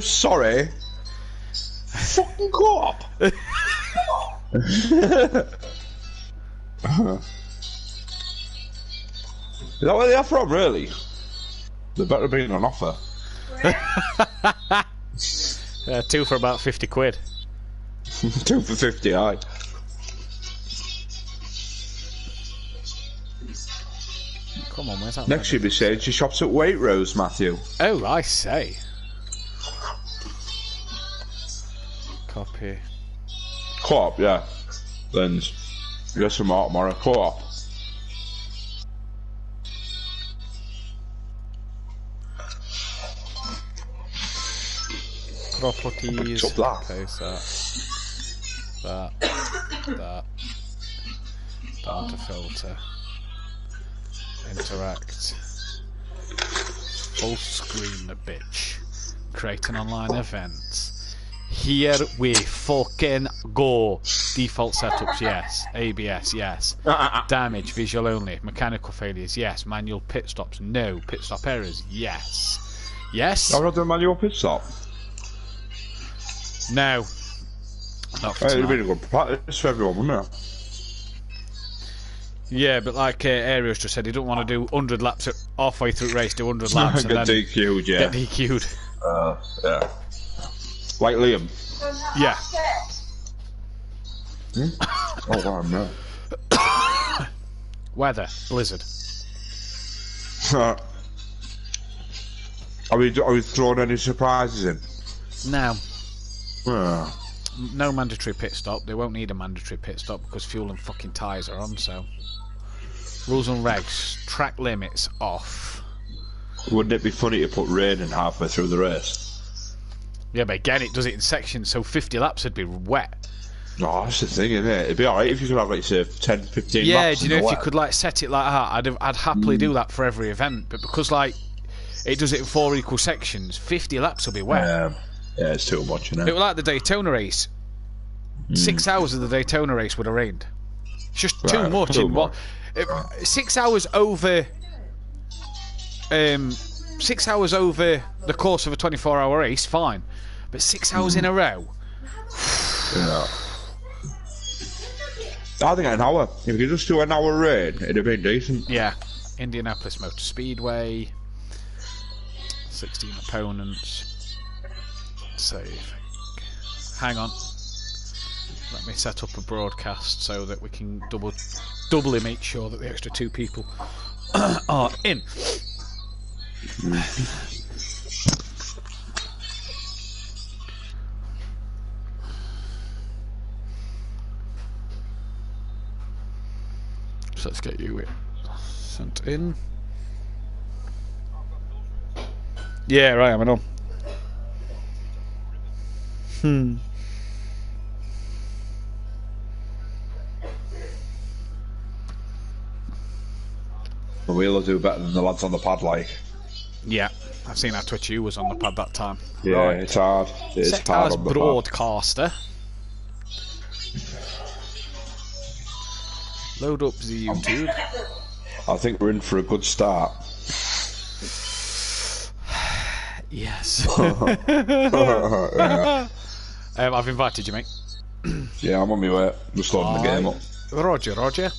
sorry. Fucking co-op. Is that where they are from, really? They better be on offer. 2 for about 50 quid. 2 for 50, aye. Come on, where's that? Next you'll be saying she shops at Waitrose, Matthew. Oh, I say. Copy. Co-op, yeah. Lens. You got some more tomorrow. Co-op. Properties. Up that. Place that. That. Down to filter. Interact. Full screen the bitch. Create an online event. Here we fucking go. Default setups, yes. ABS, yes. Damage, visual only. Mechanical failures, yes. Manual pit stops, no. Pit stop errors, yes. Yes? I've got the manual pit stop. No. Not for It'd tonight. be a good practice for everyone, wouldn't it? Yeah, but like Arios just said, he don't want to do 100 laps halfway through the race, do 100 laps and Get then DQ'd, yeah. get DQ'd. Yeah. Like Liam. Yeah. Oh, wow, no. Weather, blizzard. Are we throwing any surprises in? Now, Yeah. no mandatory pit stop. They won't need a mandatory pit stop because fuel and fucking tyres are on, so. Rules and regs, track limits off. Wouldn't it be funny to put rain in halfway through the race? Yeah, but again, it does it in sections, so 50 laps would be wet. No, that's the thing, isn't it? It'd be alright if you could have, like, say, 10, 15 Yeah, laps. do you know if you could like set it like that, I'd happily do that for every event. But because like it does it in 4 equal sections, 50 laps will be wet. Yeah, it's too much, isn't It it? was like the Daytona race. 6 hours of the Daytona race would have rained. It's just too much. too In what? 6 hours over. 6 hours over the course of a 24-hour race, fine. But 6 hours in a row. Yeah. I think an hour. If you could just do an hour rain, it'd have been decent. Yeah. Indianapolis Motor Speedway. 16 opponents. Save. Hang on. Let me set up a broadcast so that we can doubly make sure that the extra 2 people are in. So let's get you sent in. Yeah, right, I'm on. The wheel will do better than the lads on the pad, like. Yeah, I've seen how Twitch U was on the pad that time. Yeah, Right. it's hard. It's Set hard as on the pad. broadcaster. Load up the YouTube. I think we're in for a good start. Yes. Yeah. I've invited you, mate. Yeah, I'm on my way. Just loading the game up. Roger, Roger.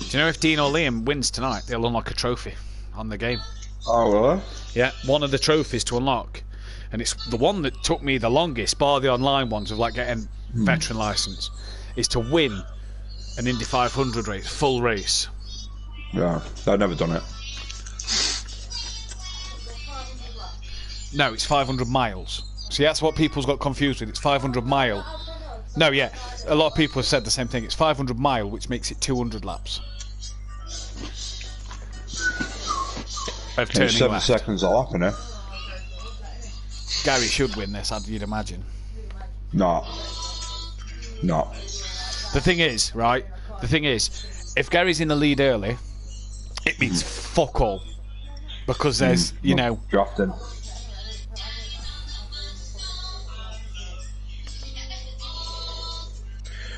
Do you know if Dean or Liam wins tonight, they'll unlock a trophy on the game? Oh, really? Yeah, one of the trophies to unlock, and it's the one that took me the longest, bar the online ones of like getting veteran license, is to win an Indy 500 race, full race. Yeah, I've never done it. No, it's 500 miles. See, that's what people's got confused with. It's 500 mile. No, yeah, a lot of people have said the same thing. It's 500 mile, which makes it 200 laps. Of turning It's 7 left. seconds a lap, innit? Gary should win this, you'd imagine. No. No. The thing is, right? The thing is, if Gary's in the lead early, it means fuck all. Because there's, you know... Drafting.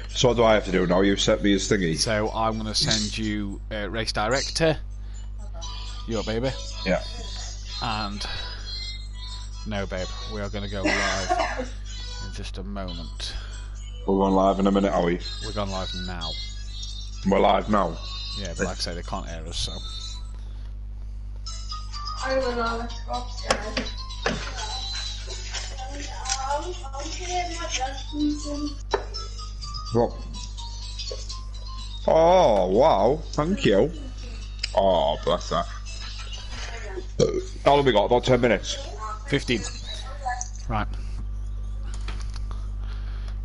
So what do I have to do now? You've sent me his thingy. So I'm going to send you Race Director. Your baby. Yeah. And... No, babe. We are going to go live in just a moment. We're going live in a minute, are we? We're going live now. We're live now. Yeah, but like I say, they can't hear us, so... I don't know, let's go upstairs. What? Oh, wow. Thank you. Oh, bless that. How long have we got? About 10 minutes. 15. Right.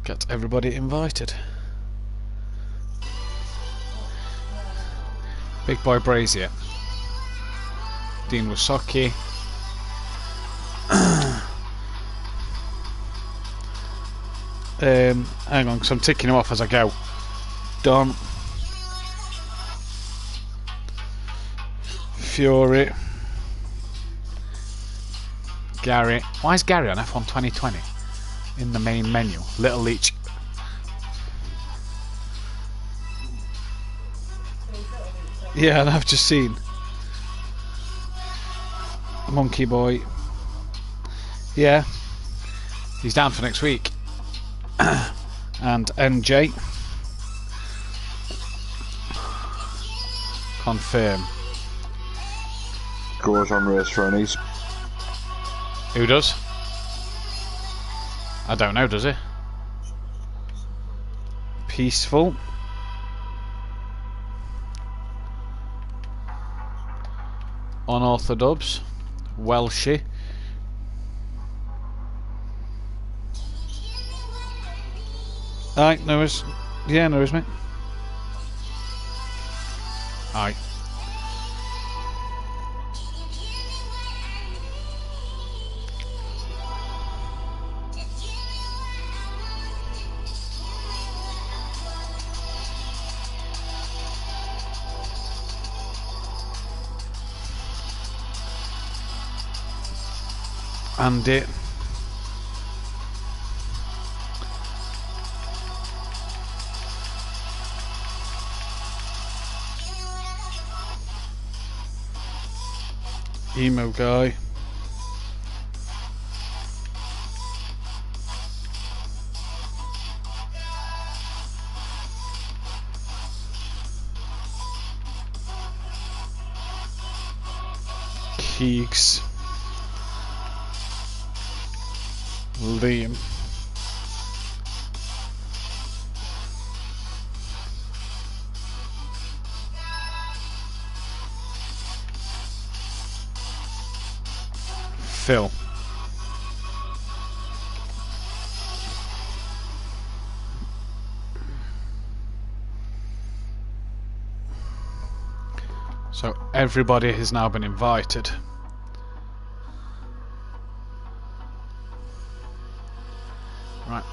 Get everybody invited. Big Boy Brazier. Dean Wasocki. Hang on, because I'm ticking them off as I go. Don. Fury. Gary. Why is Gary on F1 2020? In the main menu. Little Leech. Yeah, and I've just seen. Monkey Boy. Yeah. He's down for next week. And NJ. Confirm. Goes on race Rennies. Who does? I don't know, does he? Peaceful. Unorthodox. Welshie. Aye, no worries. Yeah, no worries, mate. Aye. And it. Emo guy. Keegs. Liam. Phil. So everybody has now been invited. Right.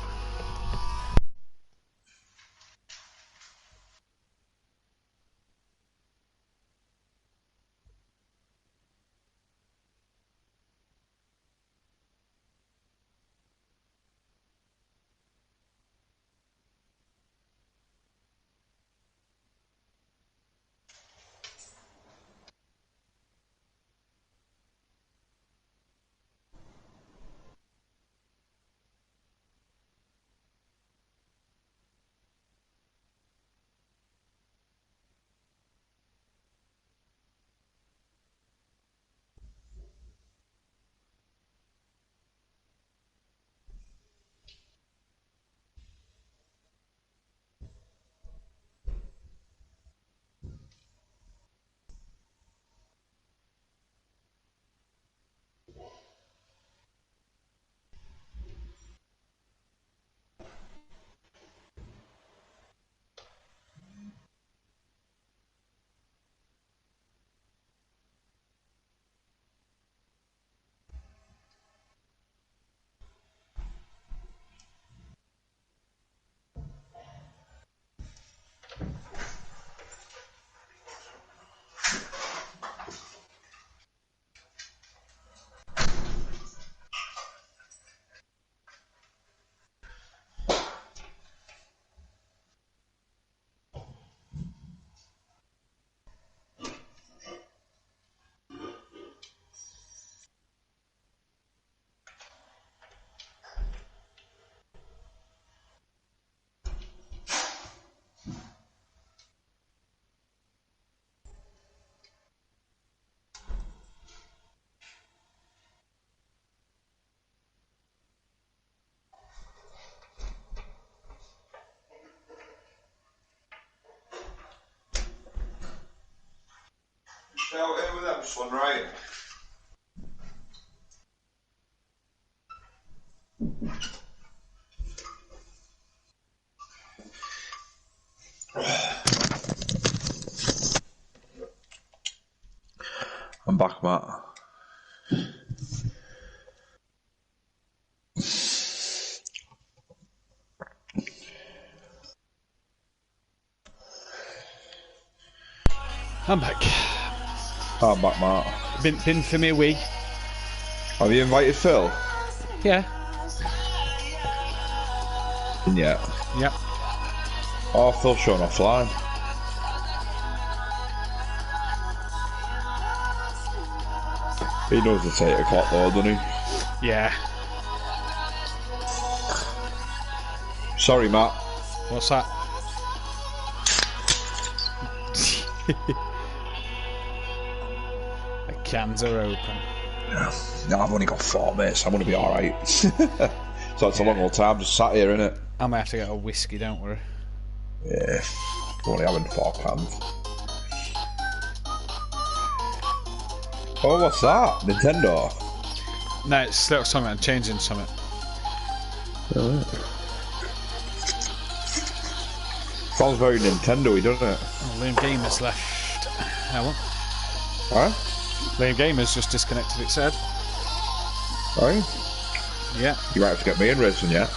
away with them, son, right? I'm back, Matt. I'm back. I'm back, Matt. Been for me wee. Have you invited Phil? Yeah. Yeah. Yep. Oh, Phil's showing offline. He knows it's 8 o'clock though, doesn't he? Yeah. Sorry, Matt. What's that? The cans are open. No, I've only got 4 mates. I'm going to be alright. So it's a long old time just sat here, innit? I might have to get a whiskey, don't worry. Yeah. I'm only having 4 cans. Oh, what's that? Nintendo? No, it's little something. I'm changing something. Sounds very Nintendo-y, doesn't it? Oh, Liam Gamer's left. Hello. Huh? Liam Gamer's just disconnected, it said. Right? Yeah. You might have to get me in racing, yeah?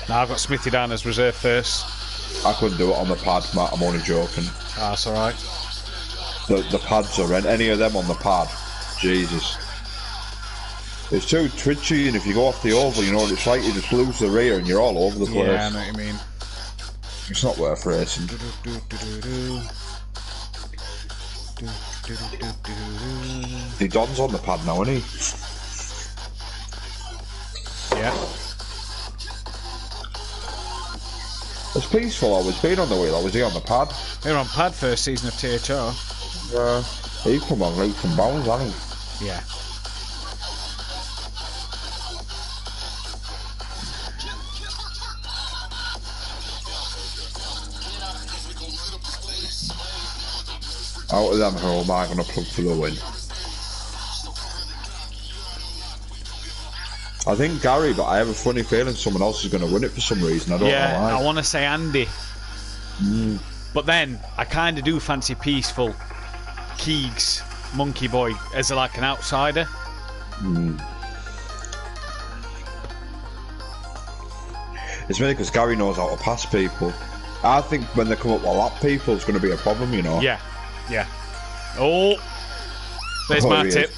Now I've got Smithy down as reserve first. I couldn't do it on the pad, Matt. I'm only joking. Ah, that's alright. The pads are in. Any of them on the pad. Jesus. It's too twitchy, and if you go off the oval, you know what it's like. You just lose the rear and you're all over the place. Yeah, I know what you mean. It's not worth racing. The Don's on the pad now, isn't he? Yeah. It's peaceful always been on the wheel, or was he on the pad? They were on pad first season of THR. He come on leaps and bounds, hasn't he? Yeah. Out of them, who am I going to plug for the win? I think Gary, but I have a funny feeling someone else is going to win it for some reason. I don't know why. I want to say Andy. But then, I kind of do fancy peaceful Keegs, Monkey Boy, as like an outsider. It's mainly because Gary knows how to pass people. I think when they come up with lap people, it's going to be a problem, you know. Yeah, yeah. Oh, there's my tip.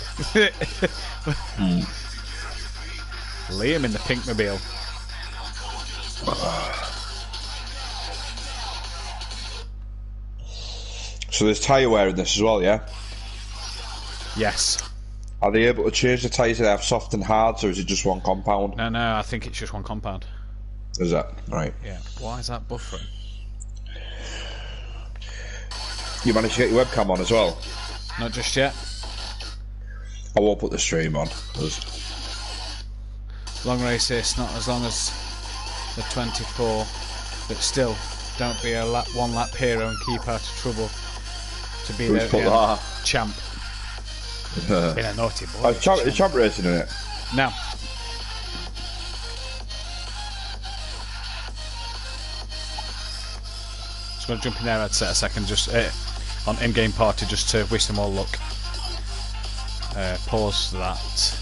Liam in the Pinkmobile. So there's tyre wear in this as well, yeah? Yes. Are they able to change the tyres? Do they have soft and hards, or is it just one compound? No, I think it's just one compound. Is that right? Yeah. Why is that buffering? You managed to get your webcam on as well? Not just yet. I won't put the stream on. Long race is not as long as the 24, but still, don't be a one lap hero and keep out of trouble to be Who's put that? Champ. Been a naughty boy. Is champ racing in it? No. Just going to jump in there. I'd say a second, just on in-game party, just to wish them all luck. Pause that.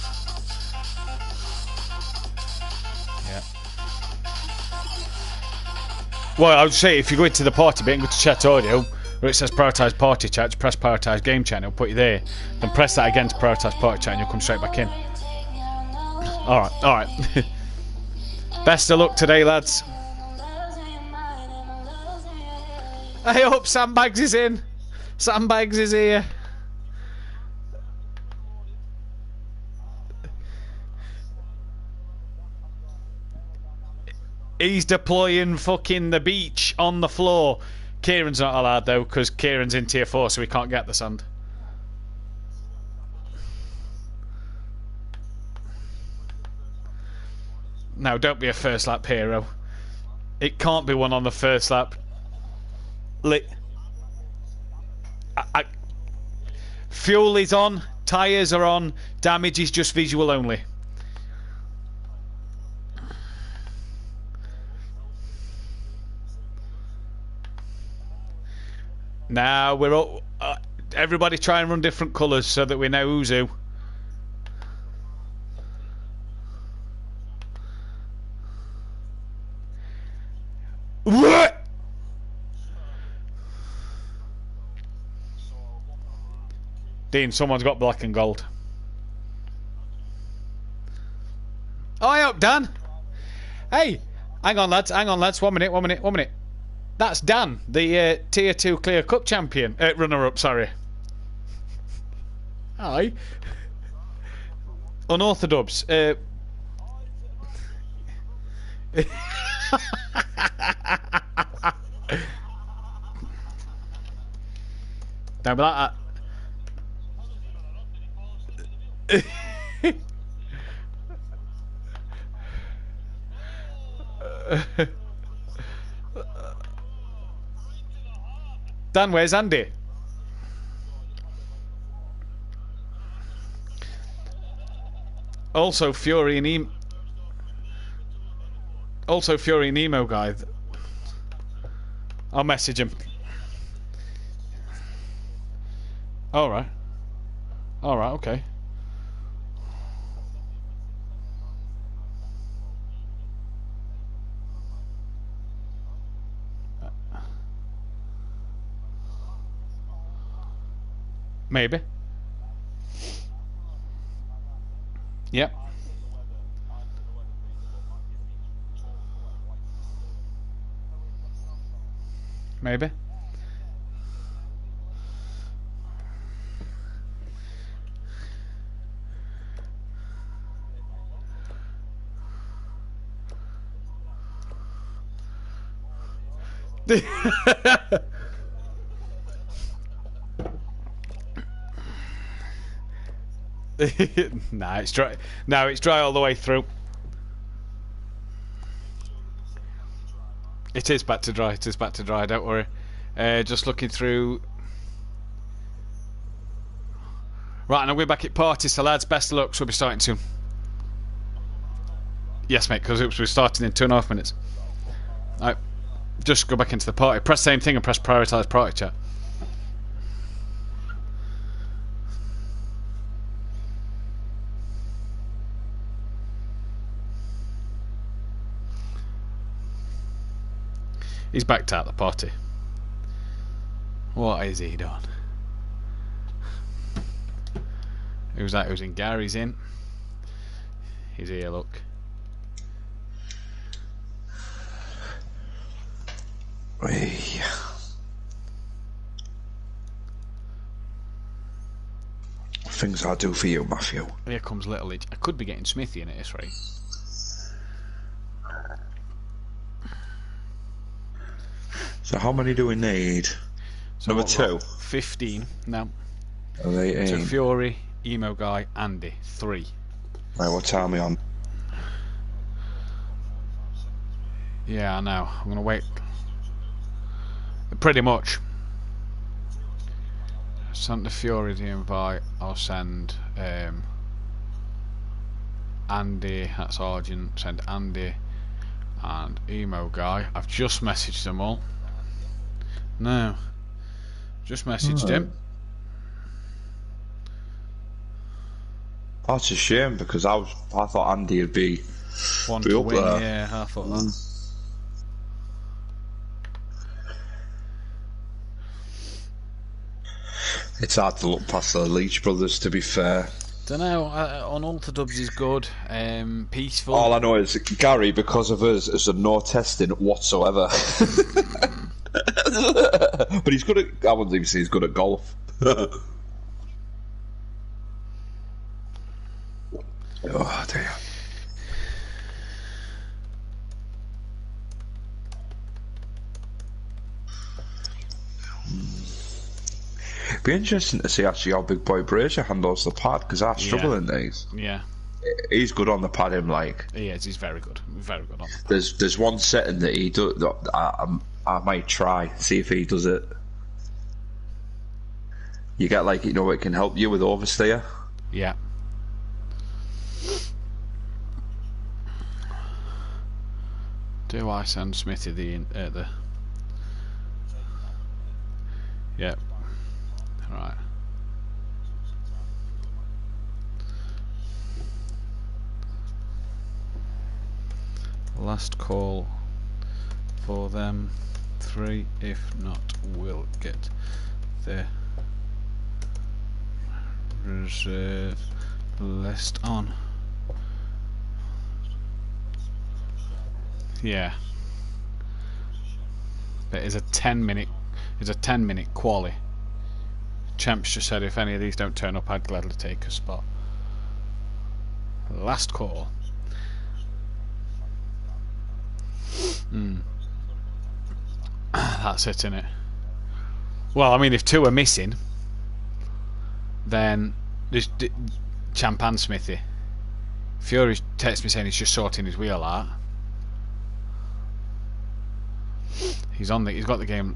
Yeah. Well, I would say if you go into the party bit and go to chat audio, where it says prioritise party chat, press prioritise game chat, and it'll put you there. Then press that again to prioritise party chat, and you'll come straight back in. All right. Best of luck today, lads. I hope Sandbags is in. Sandbags is here. He's deploying fucking the beach on the floor. Kieran's not allowed though, because Kieran's in tier 4, so he can't get the sand. No, don't be a first lap hero. It can't be one on the first lap. Fuel is on. Tyres are on. Damage is just visual only. Now we're all... everybody try and run different colours so that we know who's who. What? Dean, someone's got black and gold. Oh, I hope Dan. Hey, hang on, lads. 1 minute. That's Dan, the Tier 2 Clear Cup champion. Runner-up, sorry. Hi. Unorthodox. Don't be like that. Dan, where's Andy? Also Fury and Emo guy. I'll message him. Alright, okay. Maybe. Yep. Maybe. Nah, it's dry. No, it's dry all the way through. It is back to dry. Don't worry. Just looking through. Right, now we're back at party, so lads, best of luck. So we'll be starting soon. Yes, mate, because we're starting in 2.5 minutes. Alright, just go back into the party. Press the same thing and press prioritise party chat. He's backed out the party. What is he done? Who's that? Who's in? Gary's in. He's here, look. Things I do for you, Matthew. Here comes Little H. I could be getting Smithy in at this rate. So how many do we need? So Number 2. 15. No. Oh, 18. So Fury, Emo Guy, Andy. 3. Right, what time are we on? Yeah, I know. I'm gonna wait. Pretty much. Send the Fury the invite. I'll send Andy. That's Argent. Send Andy and Emo Guy. I've just messaged them all. No. Just messaged him. That's a shame because I thought Andy would be One be to up win, there. yeah, I thought that. It's hard to look past the Leach brothers, to be fair. Don't know. Unalterdubs is good. Peaceful. All I know is Gary, because of us, has done no testing whatsoever. But he's good at. I wouldn't even say he's good at golf. Oh dear. Be interesting to see actually how Big Boy Brazier handles the pad, because I struggle in these. Yeah. He's good on the pad, him like. He is. He's very good. Very good on. There's one setting that he does that I might try, see if he does it. You get like, it can help you with oversteer. Yeah. Do I send Smithy the? Yeah. Right. Last call for them 3. If not, we'll get the reserve list on. Yeah. But it's a 10-minute. It's a 10-minute quali. Champs just said if any of these don't turn up, I'd gladly take a spot. Last call. That's it, innit? Well, I mean, if 2 are missing, then there's Champ and Smithy. Fury texts me saying he's just sorting his wheel out. He's got the game.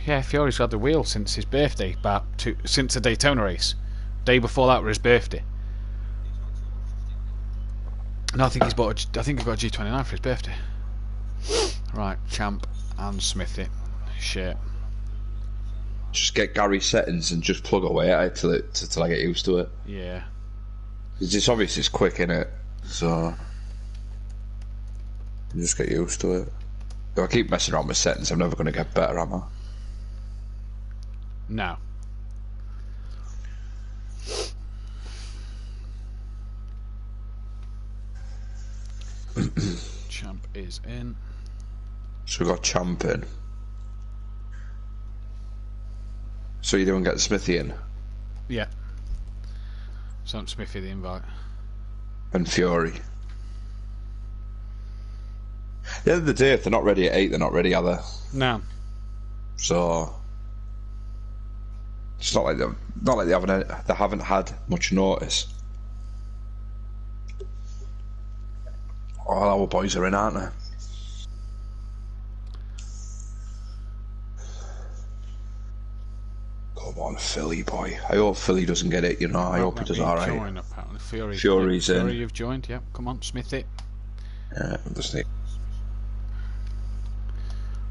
Yeah, Fury's had the wheel since his birthday, since the Daytona race. Day before that was his birthday. No, I think he got a G29 for his birthday. Right, Champ and Smithy. Shit. Just get Gary's settings and just plug away at it till I get used to it. Yeah. It's obvious it's quick, innit? So you just get used to it. If I keep messing around with settings, I'm never going to get better, am I? No. Champ is in. So we got Champ in. So you don't get Smithy in? Yeah. Sent Smithy the invite. And Fury. At the end of the day, if they're not ready at 8, they're not ready, are they? No. So it's not like they haven't had much notice. All our boys are in, aren't they? Come on, Philly boy. I hope Philly doesn't get it, I hope he does alright. Fury's in. Fury, you've joined, yep. Come on, Smithy. Yeah, just need.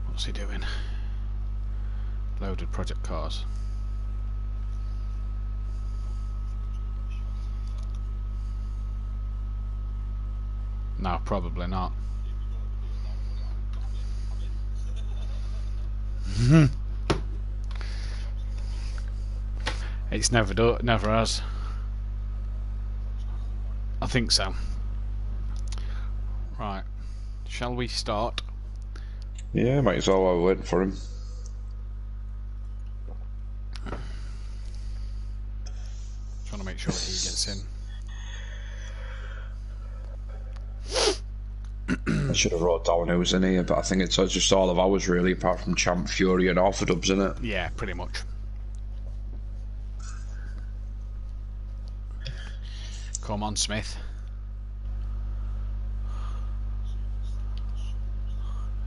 What's he doing? Loaded project cars. No, probably not. It's never has. I think so. Right. Shall we start? Yeah, might as well while we're waiting for him. Trying to make sure that he gets in. I should have wrote down who was in here, but I think it's just all of ours really, apart from Champ, Fury and Orthodubs, isn't it? Yeah, pretty much. Come on, Smith.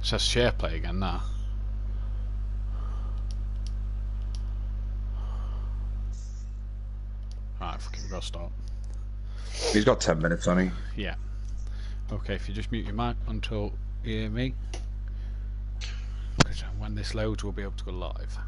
It says share play again now. Right, fucking go start. He's got 10 minutes, hasn't he? Yeah. Okay, if you just mute your mic until you hear me. Because when this loads, we'll be able to go live.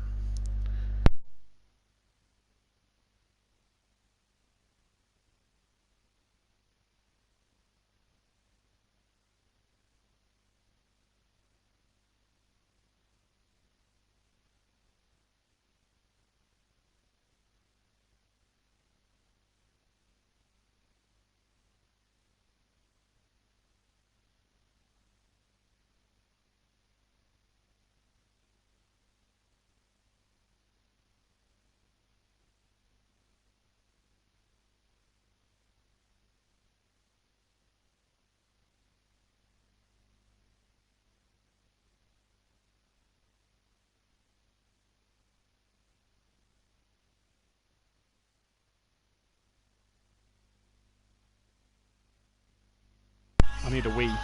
I need a Wii.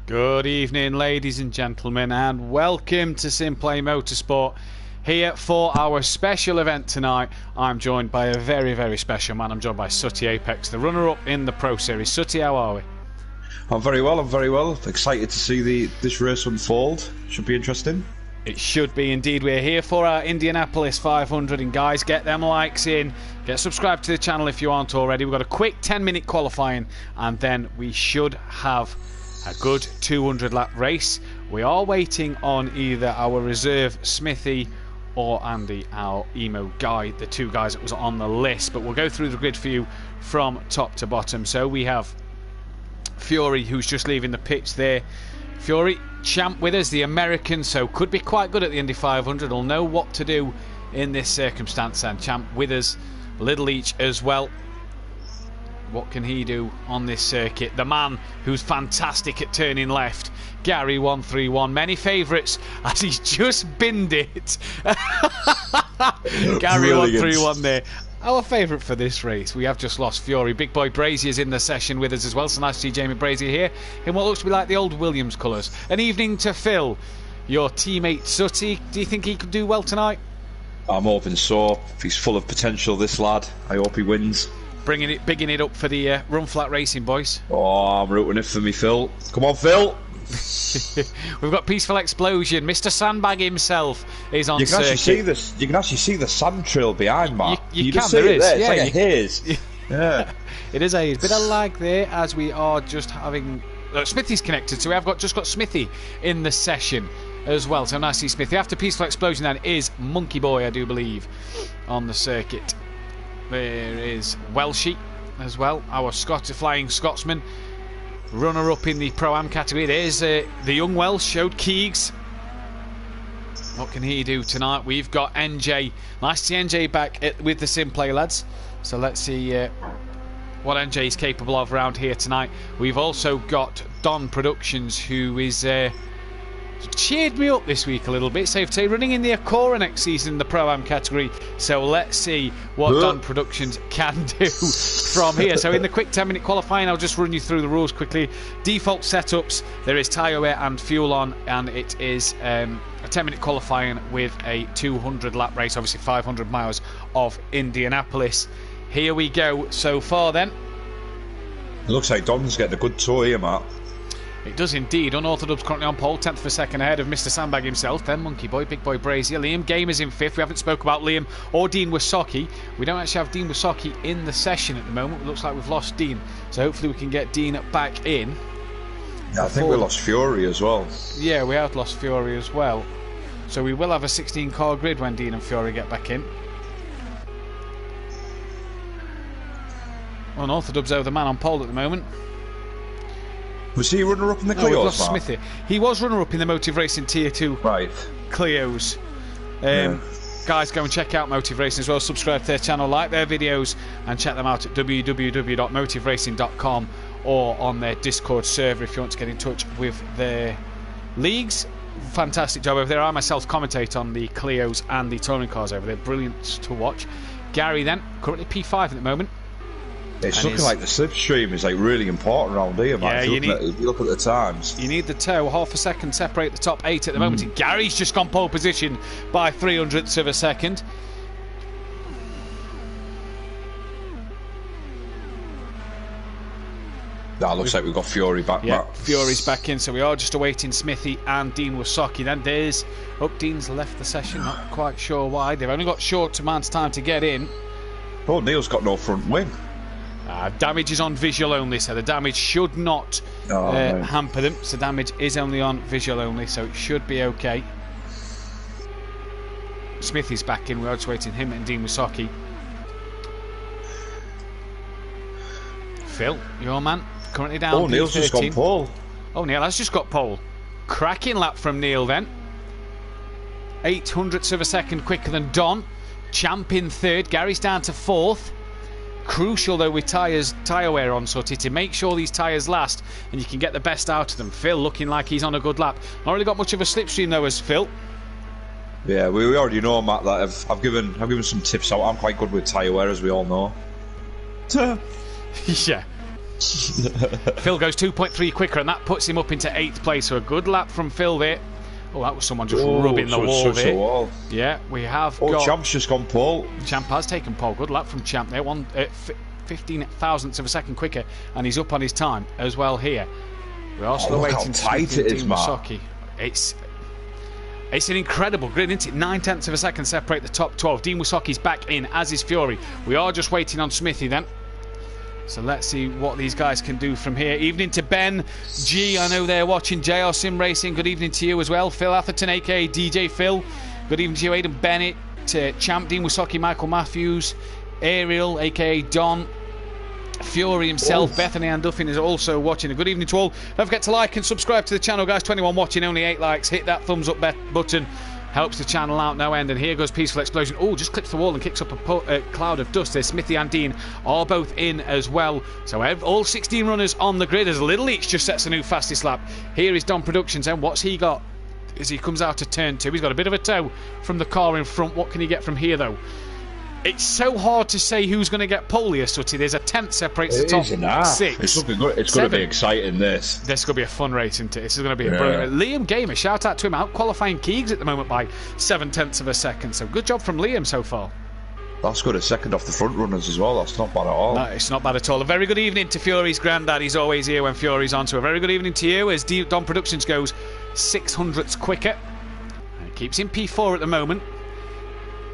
Good evening, ladies and gentlemen, and welcome to Simplay Motorsport. Here for our special event tonight, I'm joined by a very, very special man. I'm joined by Sooty Apex, the runner-up in the Pro Series. Sooty, how are we? I'm very well. Excited to see this race unfold. Should be interesting. It should be indeed. We're here for our Indianapolis 500, and guys, get them likes in. Get subscribed to the channel if you aren't already. We've got a quick 10-minute qualifying, and then we should have a good 200-lap race. We are waiting on either our reserve Smithy or Andy, our emo guy, the two guys that was on the list. But we'll go through the grid for you from top to bottom. So we have Fury, who's just leaving the pitch there. Fury, champ with us, the American, so could be quite good at the Indy 500. He'll know what to do in this circumstance, and champ with us, Little Each as well. What can he do on this circuit? The man who's fantastic at turning left, Gary 131. Many favourites as he's just binned it. Gary 131 there. Our favourite for this race. We have just lost Fury. Big boy Brazier's in the session with us as well. So nice to see Jamie Brazier here in what looks to be like the old Williams colours. An evening to Phil, your teammate Sooty. Do you think he could do well tonight? I'm hoping so. He's full of potential, this lad. I hope he wins. Bigging it up for the Run Flat Racing boys. Oh, I'm rooting it for me, Phil. Come on, Phil. We've got Peaceful Explosion. Mr. Sandbag himself is on circuit. You can actually see the sand trail behind, Matt. You just can, see there it is. there. It's Yeah, like a haze. Yeah. It is a bit of lag there as we are just having... Smithy's connected, so we have just got Smithy in the session as well. So nice to see Smithy. After Peaceful Explosion then is Monkey Boy, I do believe, on the circuit. There is Welshie as well, our Flying Scotsman. Runner-up in the Pro-Am category. There's the young Welsh, showed Keegs. What can he do tonight? We've got NJ. Nice to see NJ back with the Simplay lads. So let's see what NJ is capable of around here tonight. We've also got Don Productions, who is cheered me up this week a little bit. Safe to say, running in the Acora next season in the Pro-Am category. So let's see what Don Productions can do from here. So in the quick 10-minute qualifying, I'll just run you through the rules quickly. Default setups, there is tyre wear and fuel on, and it is a 10-minute qualifying with a 200-lap race, obviously 500 miles of Indianapolis. Here we go so far then. It looks like Don's getting a good tour here, Matt. It does indeed. Unorthodox currently on pole, 10th of a second ahead of Mr. Sandbag himself, then Monkey Boy, Big Boy Brazier. Liam Gamers in 5th. We haven't spoke about Liam or Dean Wasocki. We don't actually have Dean Wasocki in the session at the moment. It looks like we've lost Dean, so hopefully we can get Dean back in. Yeah, I think we lost Fury as well. Yeah, we have lost Fury as well. So we will have a 16-car grid when Dean and Fury get back in. Unorthodox over the man on pole at the moment. Was he runner-up in the Clios? No, we've lost Smithy. He was runner-up in the Motive Racing Tier 2 Clios. Guys, go and check out Motive Racing as well. Subscribe to their channel, like their videos, and check them out at www.motiveracing.com or on their Discord server if you want to get in touch with their leagues. Fantastic job over there. I myself commentate on the Clios and the touring cars over there. Brilliant to watch. Gary then, currently P5 at the moment. It's looking like the slipstream is like really important around here, man. Yeah, if you look at the times. You need the toe. Half a second separate the top 8 at the moment. And Gary's just gone pole position by 300ths of a second. That looks like we've got Fury back, Yeah, Matt. Fury's back in, so we are just awaiting Smithy and Dean Wasocki. Then there's... Oh, Dean's left the session. Not quite sure why. They've only got short amount of time to get in. Oh, Neil's got no front wing. Damage is on visual only, so the damage should not hamper them. So damage is only on visual only, so it should be okay. Smithy's back in. We're just waiting him and Dean Wasocki. Phil, your man, currently down. Oh, Neil's just got pole. Oh, Neil has just got pole. Cracking lap from Neil then. 800ths of a second quicker than Don. Champ in 3rd. Gary's down to 4th. Crucial though with tyre wear on, Sooty, to make sure these tyres last and you can get the best out of them. Phil looking like he's on a good lap. Not really got much of a slipstream though as Phil. Yeah, we already know, Matt, that I've given some tips out. I'm quite good with tyre wear, as we all know. Yeah. Phil goes 2.3 quicker, and that puts him up into 8th place. So a good lap from Phil there. Oh, that was someone just rubbing the wall there. Wall. Yeah, we have got... Champ's just gone pole. Champ has taken pole. Good lap from Champ there. 15 thousandths of a second quicker, and he's up on his time as well here. We are still waiting to tight it is, Mtcc. It's an incredible grid, isn't it? 9/10 of a second separate the top 12. Dean Mtcc's back in, as is Fury. We are just waiting on Smithy then. So let's see what these guys can do from here. Evening to Ben G. I know they're watching JR Sim Racing. Good evening to you as well. Phil Atherton, aka DJ Phil. Good evening to you, Aidan Bennett. To Champ, Dean Mtcc, Michael Matthews, Ariel, aka Don. Fury himself, Bethany and Duffin is also watching. A good evening to all. Don't forget to like and subscribe to the channel, guys. 21 watching, only 8 likes. Hit that thumbs up button. Helps the channel out no end. And here goes Peaceful Explosion. Oh, just clips the wall and kicks up a cloud of dust there. Smithy and Dean are both in as well. So all 16 runners on the grid as Little Each just sets a new fastest lap. Here is Don Productions, and what's he got as he comes out of turn 2? He's got a bit of a tow from the car in front. What can he get from here, though? It's so hard to say who's going to get pole here, Sutty. There's a 10th separates the top 6. It's looking good. It's going to be exciting, this. This is going to be a fun race, isn't it? This is going to be a brilliant... Liam Gamer, shout out to him, out qualifying Keegs at the moment by 7/10 of a second. So good job from Liam so far. That's good. A second off the front runners as well. That's not bad at all. No, it's not bad at all. A very good evening to Fury's granddad. He's always here when Fury's on. So a very good evening to you as Don Productions goes 600ths quicker. And it keeps in P4 at the moment.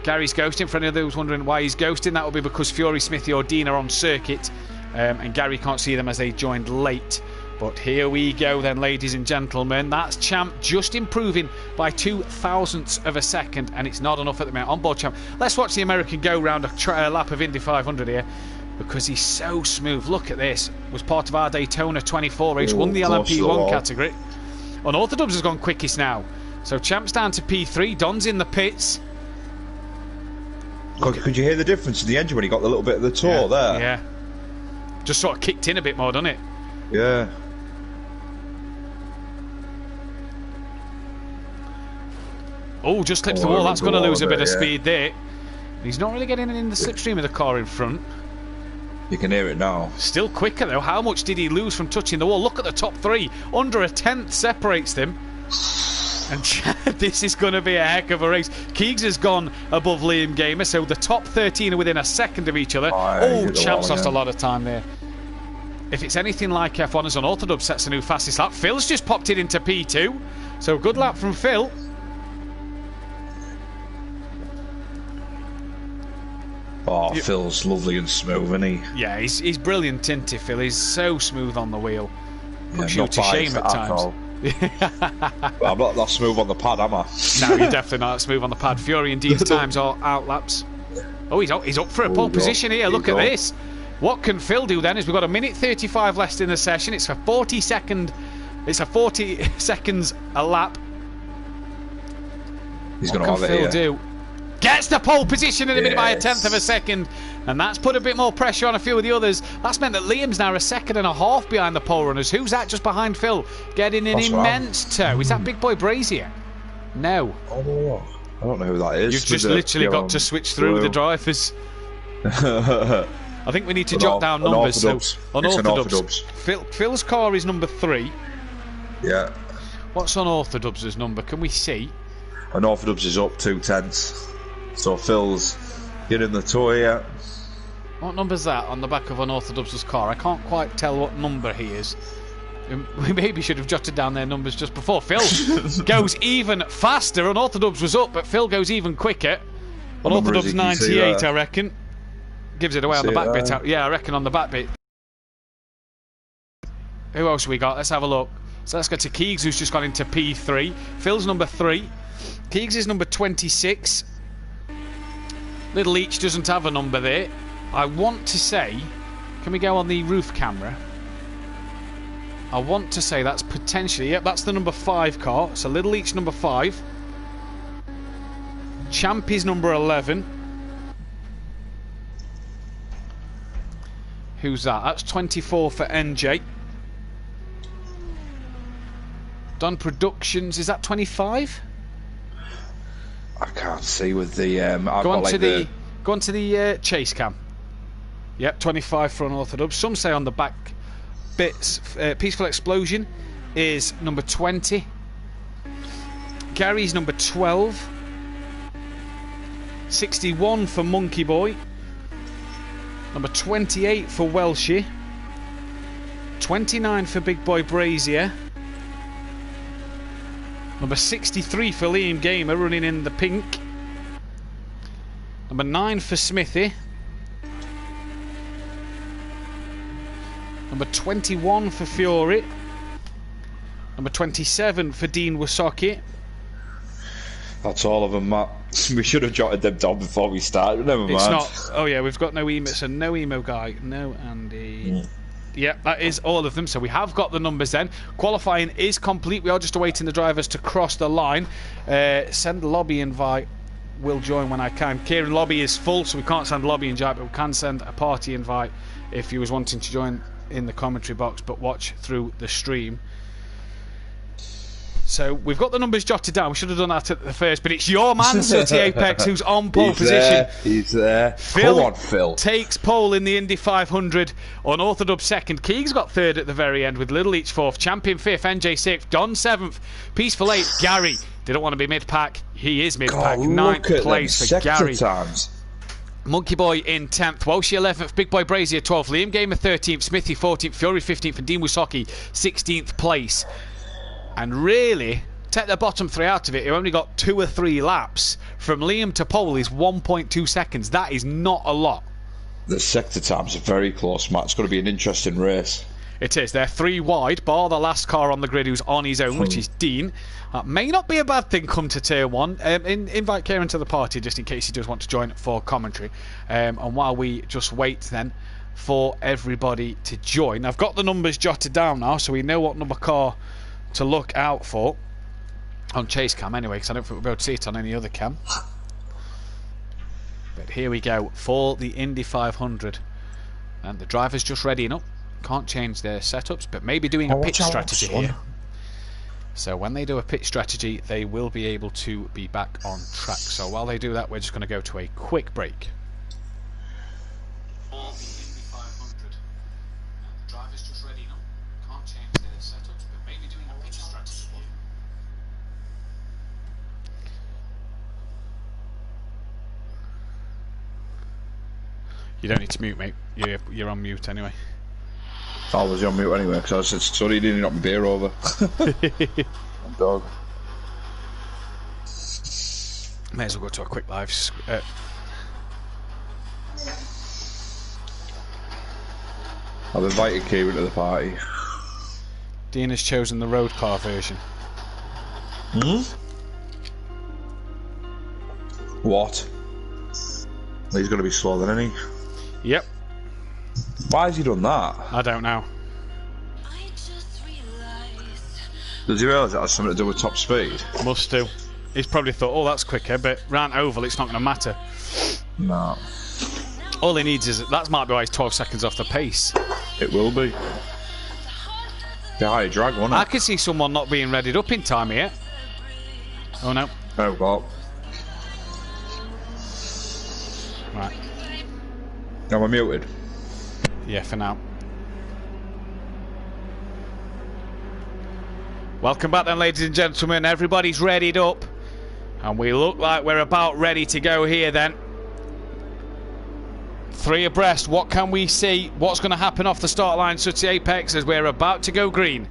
Gary's ghosting. For any of those wondering why he's ghosting, that will be because Fury, Smithy or Dean are on circuit, and Gary can't see them as they joined late. But here we go then, ladies and gentlemen. That's Champ just improving by 0.02 of a second, and it's not enough at the minute. On board Champ. Let's watch the American go round a lap of Indy 500 here, because he's so smooth. Look at this. Was part of our Daytona 24 race, won the LMP1 category. Unorthodox has gone quickest now. So Champ's down to P3. Don's in the pits. Could you hear the difference in the engine when he got the little bit of the toe there? Yeah. Just sort of kicked in a bit more, doesn't it? Yeah. Oh, just clips the wall. That's going to lose a bit of speed there. He's not really getting in the slipstream of the car in front. You can hear it now. Still quicker, though. How much did he lose from touching the wall? Look at the top 3. Under a 10th separates them. And this is going to be a heck of a race. Keegs has gone above Liam Gamer, so the top 13 are within a second of each other. Champ's lost a lot of time there. If it's anything like F1 as Unorthodox sets a new fastest lap, Phil's just popped it into P2. So good lap from Phil. Oh, Phil's lovely and smooth, isn't he? Yeah, he's brilliant, isn't he, Phil? He's so smooth on the wheel. Puts you not to shame at times. Well, I'm not that smooth on the pad, am I? No, you're definitely not that smooth on the pad. Fury and Dean's times are out laps. Oh, he's up for a pole position here. Look at this. What can Phil do then? Is we've got 1:35 left in the session. It's a 40 seconds a lap. He's going to have it here. What can Phil do? Gets the pole position in a minute by 1/10 of a second, and that's put a bit more pressure on a few of the others. That's meant that Liam's now 1.5 seconds behind the pole runners. Who's that just behind Phil? Getting an immense tow. Is that Big Boy Brazier? No. Oh, I don't know who that is. You've just literally got to switch through the drivers. I think we need to jot down numbers. Unorthodox. Phil's car is number 3. Yeah. What's Unorthodox's number? Can we see? Unorthodox is up 2/10. So Phil's getting the tow here. What number's that on the back of Unorthodox's car? I can't quite tell what number he is. We maybe should have jotted down their numbers just before. Phil goes even faster. Unorthodox was up, but Phil goes even quicker. Unorthodox 98, I reckon. Gives it away on the back bit. Yeah, I reckon on the back bit. Who else we got? Let's have a look. So let's go to Keegs, who's just gone into P3. Phil's number 3. Keegs is number 26. Little Each doesn't have a number there. I want to say, can we go on the roof camera? I want to say that's potentially, yep, that's the number 5 car. So Little Each number 5. Champ is number 11. Who's that? That's 24 for NJ. Don Productions, is that 25? I can't see with the. Go on to the chase cam. Yep, 25 for Unorthodox. Some say on the back Peaceful Explosion is number 20. Gary's number 12. 61 for Monkey Boy. Number 28 for Welshie. 29 for Big Boy Brazier. Number 63 for Liam Gamer, running in the pink. Number 9 for Smithy. Number 21 for Fury. Number 27 for Dean Wasocki. That's all of them, Matt. We should have jotted them down before we started. Never mind. It's not. Oh yeah, we've got no emo. So no emo guy. No Andy. Yeah, that is all of them. So we have got the numbers then. Qualifying is complete. We are just awaiting the drivers to cross the line. Send lobby invite. Will join when I can. Kieran, lobby is full, so we can't send lobby invite, but we can send a party invite if you was wanting to join in the commentary box, but watch through the stream. So we've got the numbers jotted down. We should have done that at the first, but it's your man, Sooty Apex, who's on pole position. He's there. Come on, Phil. Takes pole in the Indy 500. Unorthodox second. Keegs got third at the very end with Little Each fourth. Champion fifth. NJ sixth. Don seventh. Peaceful eighth. Gary didn't want to be mid-pack. He is mid-pack. Ninth place for Gary. Times. Monkey Boy in 10th, Welshie 11th, Big Boy Brazier 12th, Liam Gamer 13th, Smithy 14th, Fury 15th, and Dean Wasocki 16th place. And really, take the bottom three out of it, you only got 2 or 3 laps. From Liam to pole is 1.2 seconds. That is not a lot. The sector times are very close, Matt. It's going to be an interesting race. It is. They're 3 wide, bar the last car on the grid who's on his own, which is Dean. That may not be a bad thing come to Tier 1. Invite Kieran to the party just in case he does want to join for commentary. And while we just wait then for everybody to join. I've got the numbers jotted down now, so we know what number car to look out for. On Chase Cam anyway, because I don't think we'll be able to see it on any other cam. But here we go for the Indy 500. And the driver's just readying up. Can't change their setups, but maybe doing a pitch strategy here. So when they do a pitch strategy, they will be able to be back on track. So while they do that, we're just going to go to a quick break. For the Indy 500, and the driver's just readying up. Can't change their setups, but maybe doing a pitch strategy here. You don't need to mute, mate. You're on mute anyway. I was on mute anyway because I said sorry, didn't knock my beer over. Dog. May as well go to a quick live. I've invited Kieran to the party. Dean has chosen the road car version. What? He's going to be slower than any. Yep. Why has he done that? I don't know. Does he realise that has something to do with top speed? Must do. He's probably thought, oh, that's quicker, but round oval, it's not going to matter. No. All he needs is that might be why he's 12 seconds off the pace. It will be. The higher drag, won't it? I could see someone not being readied up in time here. Oh no. Oh God. Right. Am I muted? Yeah, for now. Welcome back then, ladies and gentlemen. Everybody's readied up. And we look like we're about ready to go here then. 3 abreast. What can we see? What's going to happen off the start line, Sooty Apex, as we're about to go green?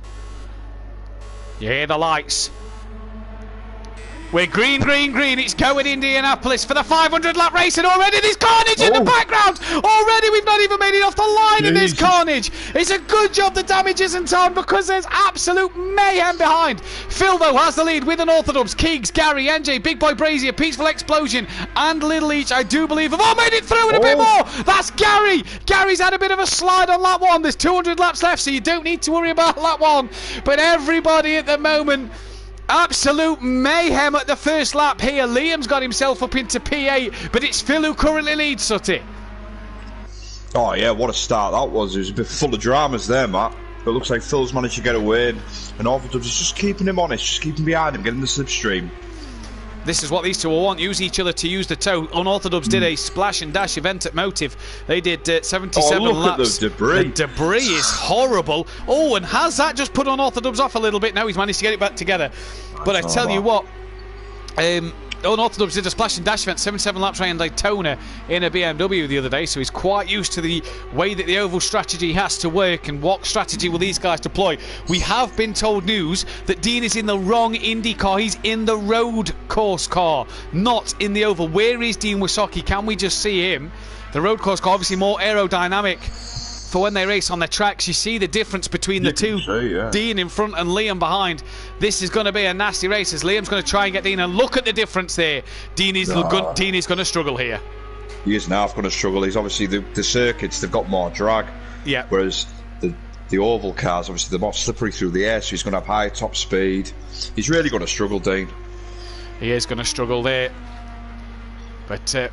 You hear the lights. We're green, green, green. It's going Indianapolis for the 500 lap race, and already there's carnage in the background. Already we've not even made it off the line, and there's carnage. It's a good job the damage isn't time because there's absolute mayhem behind. Phil, though, has the lead with Unorthodox. Keegs, Gary, NJ, Big Boy Brazier, Peaceful Explosion, and Little Each, I do believe, have all made it through and a bit more. That's Gary. Gary's had a bit of a slide on lap 1. There's 200 laps left, so you don't need to worry about lap 1. But everybody at the moment... absolute mayhem at the first lap here. Liam's got himself up into P8, but it's Phil who currently leads, Sooty. Oh yeah, what a start that was. It was a bit full of dramas there, Matt. But it looks like Phil's managed to get away, and Orpheus is just keeping him honest, just keeping behind him, getting the slipstream. This is what these two will want. Use each other to use the toe. Unorthodox did a splash and dash event at Motive. They did 77 look laps. at the debris. The debris is horrible. Oh, and has that just put Unorthodox off a little bit? Now he's managed to get it back together. But I tell you what, Unorthodox did a splash and dash event, 77 laps around Daytona in a BMW the other day, so he's quite used to the way that the oval strategy has to work and what strategy will these guys deploy. We have been told news that Dean is in the wrong Indy car. He's in the road course car, not in the oval. Where is Dean Wysocki? Can we just see him? The road course car, obviously more aerodynamic for when they race on the tracks. You see the difference between the two. Dean in front and Liam behind. This is going to be a nasty race as Liam's going to try and get Dean, and look at the difference there. Dean is going to struggle here. He is now going to struggle. He's obviously the circuits, they've got more drag. Yeah. Whereas the oval cars, obviously they're more slippery through the air, so he's going to have high top speed. He's really going to struggle, Dean. He is going to struggle there. But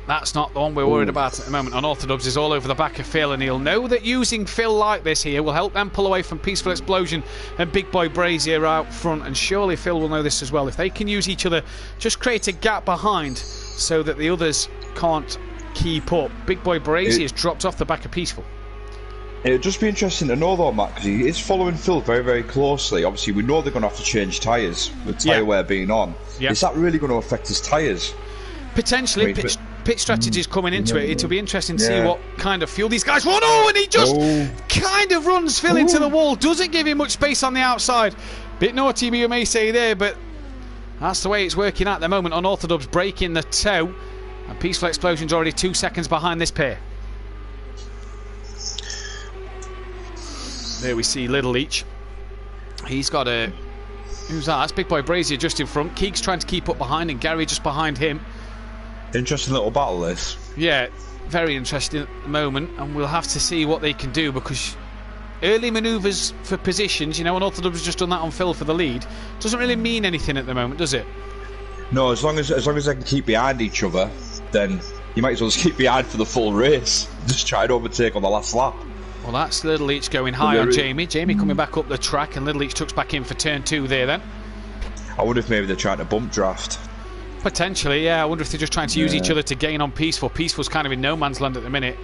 that's not the one we're worried about at the moment. Unorthodox is all over the back of Phil, and he'll know that using Phil like this here will help them pull away from Peaceful Explosion and Big Boy Brazier out front, and surely Phil will know this as well. If they can use each other, just create a gap behind so that the others can't keep up. Big Boy Brazier has dropped off the back of Peaceful. It would just be interesting to know though, Matt, because he is following Phil very, very closely. Obviously, we know they're going to have to change tyres with tyre wear being on. Is that really going to affect his tyres? Potentially. Pit strategies coming into it. It'll be interesting to see what kind of fuel these guys want. Oh, and he just kind of runs Phil into the wall. Doesn't give him much space on the outside. Bit naughty, you may say there, but that's the way it's working at the moment. Unorthodox breaking the toe, and Peaceful Explosion's already 2 seconds behind this pair. There we see Little Leach. He's got a... Who's that? That's Big Boy Brazier just in front. Keeg's trying to keep up behind, and Gary just behind him. Interesting little battle, this. Yeah, very interesting at the moment, and we'll have to see what they can do, because early manoeuvres for positions, you know, Unorthodox has just done that on Phil for the lead, doesn't really mean anything at the moment, does it? No, as long as they can keep behind each other, then you might as well just keep behind for the full race. Just try and overtake on the last lap. Well, that's Little Leach going high on Jamie. Jamie coming back up the track, and Little Leach tucks back in for turn 2 there then. I wonder if maybe they're trying to bump draft. Potentially, yeah. I wonder if they're just trying to use each other to gain on Peaceful. Peaceful's kind of in no man's land at the minute.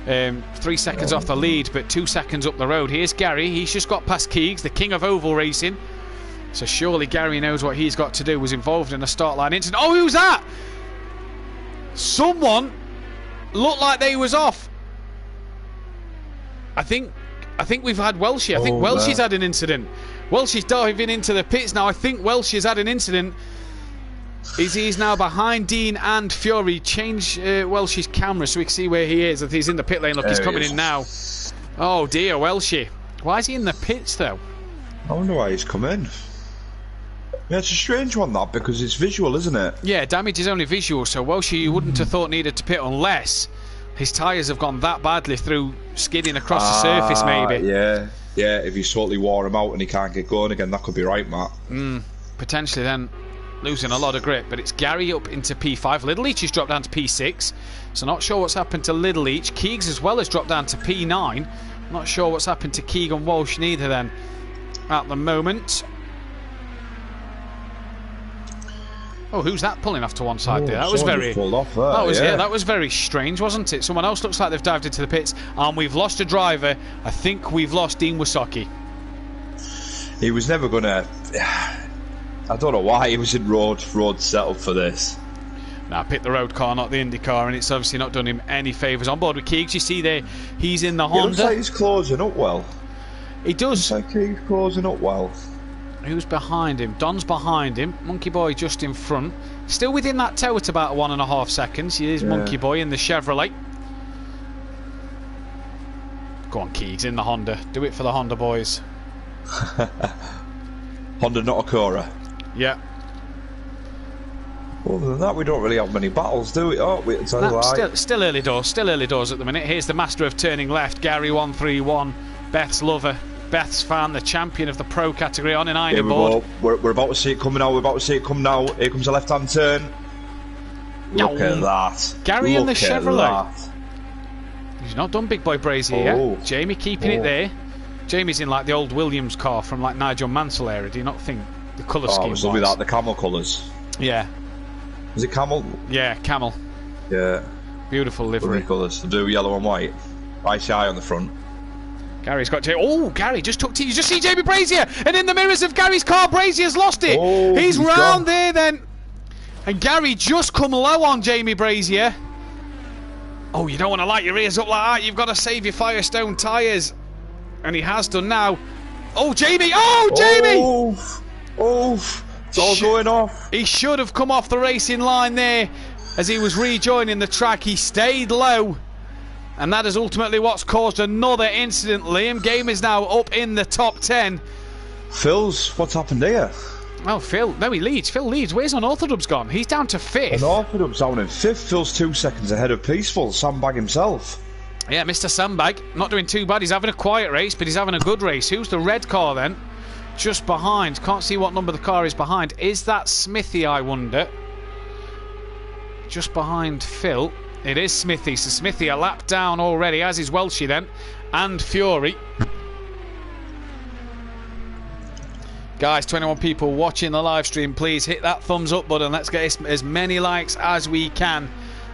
3 seconds off the lead, but 2 seconds up the road. Here's Gary. He's just got past Keegs, the king of oval racing. So surely Gary knows what he's got to do. Was involved in a start line incident. Oh, who's that? Someone looked like they was off. I think we've had Welshie. I think Welshie's had an incident. Welshie's diving into the pits now. I think Welshie's had an incident. He's now behind Dean and Fury. Change Welshie's camera so we can see where he is. If he's in the pit lane, look, he's coming in now. Oh dear, Welshie. Why is he in the pits though? I wonder why he's come in. Yeah, it's a strange one, that, because it's visual, isn't it? Yeah, damage is only visual, so Welshie you wouldn't have thought needed to pit unless his tyres have gone that badly through skidding across the surface, maybe. Yeah, if he's totally wore him out and he can't get going again, that could be right, Matt. Potentially then losing a lot of grip, but it's Gary up into P5. Little Leach has dropped down to P6, so not sure what's happened to Little Leach. Keegs as well has dropped down to P9. Not sure what's happened to Keegan Walsh neither then at the moment. Oh, who's that pulling off to one side there? That was very... Off there, that was very strange, wasn't it? Someone else looks like they've dived into the pits, and we've lost a driver. I think we've lost Dean Wysocki. He was never going to... I don't know why he was in road setup for this. Now, pick the road car, not the Indy car, and it's obviously not done him any favours. On board with Keegs, you see there, he's in the Honda. It looks like he's closing up well. He does. Looks like he's closing up well. Who's behind him? Don's behind him. Monkey Boy just in front. Still within that tow at about 1.5 seconds. Here's Monkey Boy in the Chevrolet. Go on, Keegs, in the Honda. Do it for the Honda boys. Honda, not Acura. Yeah. Other than that, we don't really have many battles, do we? Oh, still early doors. Still early doors at the minute. Here's the master of turning left, Gary 131. Beth's lover. Beth's fan, the champion of the pro category on an iron board. We're about to see it coming out. We're about to see it come now. Here comes the left-hand turn. Look at that. Gary in the Chevrolet. He's not done Big Boy Brazier yet. Jamie keeping it there. Jamie's in like the old Williams car from like Nigel Mansell era. Do you not think the colour scheme? It was lovely that, the camel colours. Yeah. Is it camel? Yeah, camel. Yeah. Beautiful livery. Lovely colours. They do yellow and white. Icy eye on the front. Gary's got to. Oh, Gary just took to. You just see Jamie Brazier, and in the mirrors of Gary's car, Brazier's lost it. Oh, he's round gone. there then, and Gary just come low on Jamie Brazier. Oh, you don't want to light your ears up like that. You've got to save your Firestone tyres, and he has done now. Oh, Jamie! Oh, Jamie! Oh, it's all going off. He should have come off the racing line there as he was rejoining the track. He stayed low. And that is ultimately what's caused another incident. Liam Game is now up in the top 10. Phil's, what's happened here? Oh, Phil. No, he leads. Phil leads. Where's Unorthodox gone? He's down to 5th. Unorthodox down in 5th. Phil's 2 seconds ahead of Peaceful. Sandbag himself. Yeah, Mr. Sandbag. Not doing too bad. He's having a quiet race, but he's having a good race. Who's the red car then? Just behind. Can't see what number the car is behind. Is that Smithy, I wonder? Just behind Phil. It is Smithy, so Smithy a lap down already, as is Welshie then, and Fury. Guys, 21 people watching the live stream, please hit that thumbs up button. Let's get as many likes as we can.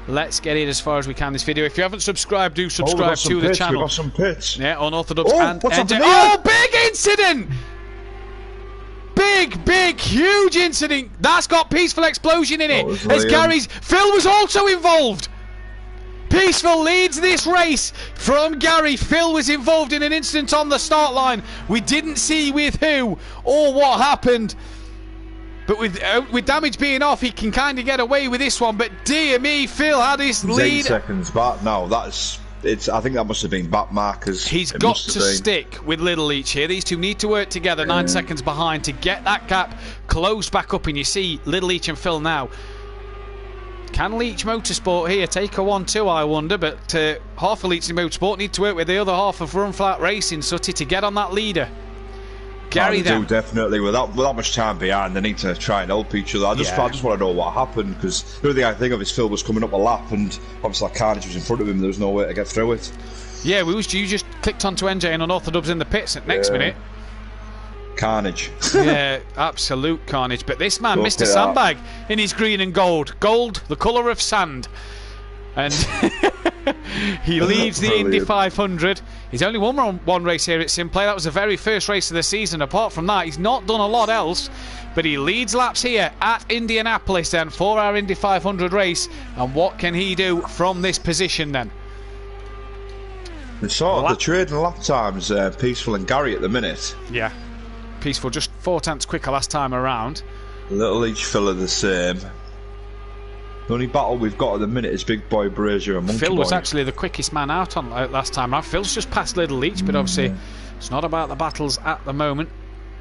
Let's get it as far as we can this video. If you haven't subscribed, do subscribe to the channel. We've got some pits. Yeah, Unorthodox and what's NJ. happened Oh, big incident! Big, huge incident. That's got Peaceful Explosion in it. As Gary's... Phil was also involved. Peaceful leads this race from Gary. Phil was involved in an incident on the start line. We didn't see with who or what happened. But with damage being off, he can kind of get away with this one. But dear me, Phil had his lead. 8 seconds back. No, that's... I think that must have been back markers. He's got to stick with Little Leach here. These two need to work together. 9 seconds behind to get that gap closed back up. And you see Little Leach and Phil now. Can Leach Motorsport here take a 1-2, I wonder? But half of Leach Motorsport need to work with the other half of Run Flat Racing, Sutty, to get on that leader. Gary then. Do definitely. With that much time behind, they need to try and help each other. I just want to know what happened, because the only thing I think of is Phil was coming up a lap, and obviously Carnage was in front of him. There was no way to get through it. Yeah, you just clicked onto NJ and Unorthodox in the pits at next minute. Carnage. Yeah, absolute carnage. But this man, Mr. Sandbag, in his green and gold. Gold, the colour of sand. And he leads the Indy 500. He's only won one race here at Simplay. That was the very first race of the season. Apart from that, he's not done a lot else. But he leads laps here at Indianapolis then for our Indy 500 race. And what can he do from this position then? They're trading lap times, Peaceful and Gary at the minute. Yeah. Peaceful just 4 tenths quicker last time around. Little each Phil are the same. The only battle we've got at the minute is Big Boy Brazier and Monkey Boy. Phil was actually the quickest man out on last time around. Phil's just passed Little Leach, but obviously it's not about the battles at the moment.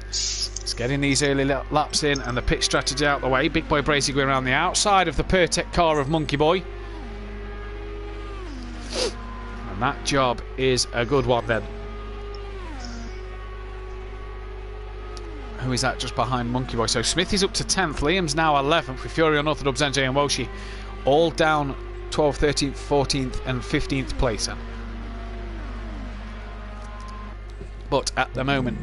It's getting these early laps in and the pit strategy out the way. Big Boy Brazier going around the outside of the Pertec car of Monkey Boy. And that job is a good one then. Who is that just behind Monkey Boy? So Smithy's up to 10th. Liam's now 11th with Fury, Unorthodox, NJ and Welshie all down 12th, 13th, 14th and 15th place. But at the moment...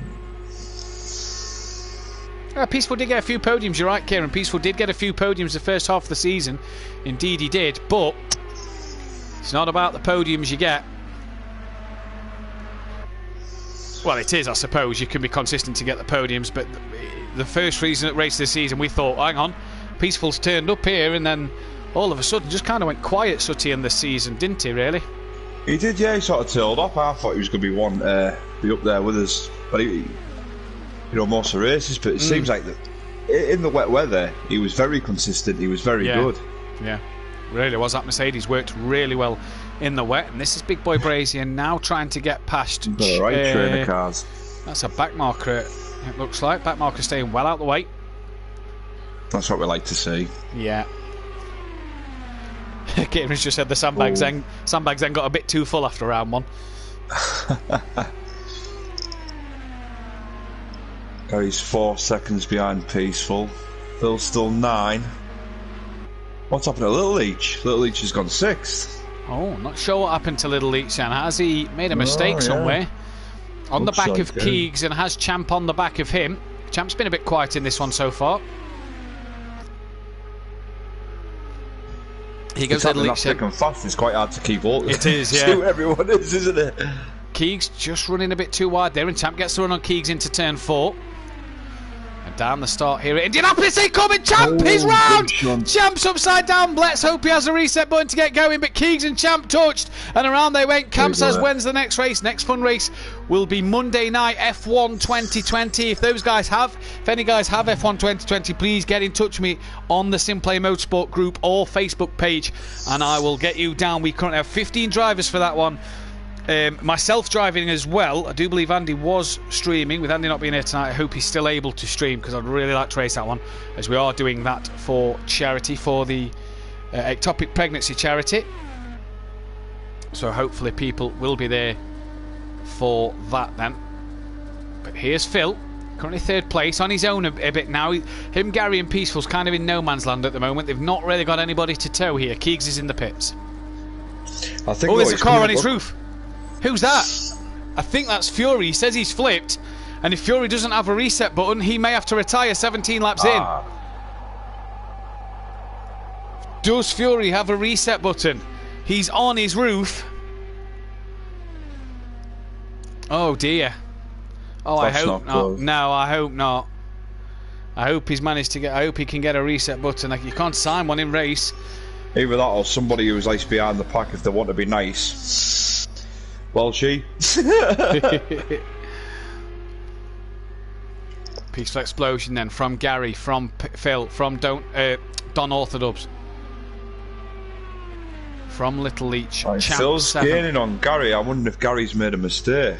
Peaceful did get a few podiums, you're right, Kieran. Peaceful did get a few podiums the first half of the season. Indeed he did, but it's not about the podiums you get. Well, it is, I suppose. You can be consistent to get the podiums, but the first race of the season, we thought, hang on, Peaceful's turned up here, and then all of a sudden just kind of went quiet, Sutty, in the season, didn't he, really? He did, yeah, he sort of tailed off. I thought he was going to be up there with us, but he, most of the races, but it seems like that in the wet weather, he was very consistent, he was very good. Yeah, really was. That Mercedes worked really well in the wet, and this is Big Boy Brazier now trying to get past the right trainer cars. That's a back marker, it looks like. Back marker staying well out the way. That's what we like to see. Yeah. Cameron's just said the sandbags then got a bit too full after round 1. Gary's 4 seconds behind Peaceful. Phil's still 9. What's happened to Little Leach? Little Leach has gone 6th. Oh, not sure what happened to Little Leach then. Has he made a mistake somewhere? On the back of Keegs, and has Champ on the back of him. Champ's been a bit quiet in this one so far. He goes it's happening Leach. that quick and fast. It's quite hard to keep up. It is, yeah. See who everyone is, isn't it? Keegs just running a bit too wide there, and Champ gets the run on Keegs into turn 4. And down the start here, Indianapolis coming. Champ is round. Champ's upside down. Let's hope he has a reset button to get going. But Keegs and Champ touched, and around they went. Cam says, when's the next race? Next fun race will be Monday night, F1 2020. If any guys have F1 2020, please get in touch with me on the Simplay Motorsport group or Facebook page, and I will get you down. We currently have 15 drivers for that one. Myself driving as well. I do believe Andy was streaming. With Andy not being here tonight, I hope he's still able to stream, because I'd really like to race that one, as we are doing that for charity, for the ectopic pregnancy charity. So hopefully people will be there for that then. But here's Phil, currently 3rd place, on his own a bit now. Him, Gary and Peaceful's kind of in no man's land at the moment. They've not really got anybody to tow here. Keegs is in the pits. I think there's a car on his roof. Who's that? I think that's Fury. He says he's flipped, and if Fury doesn't have a reset button, he may have to retire 17 laps in. Does Fury have a reset button? He's on his roof. Oh dear. Oh, I hope not. No, I hope not. I hope he's managed to get. I hope he can get a reset button. Like, you can't sign one in race. Either that or somebody who's nice behind the pack if they want to be nice. Well, Peaceful explosion then from Gary, from Phil, from Don Orthodubs, from Little Leach. Phil's gaining on Gary. I wonder if Gary's made a mistake.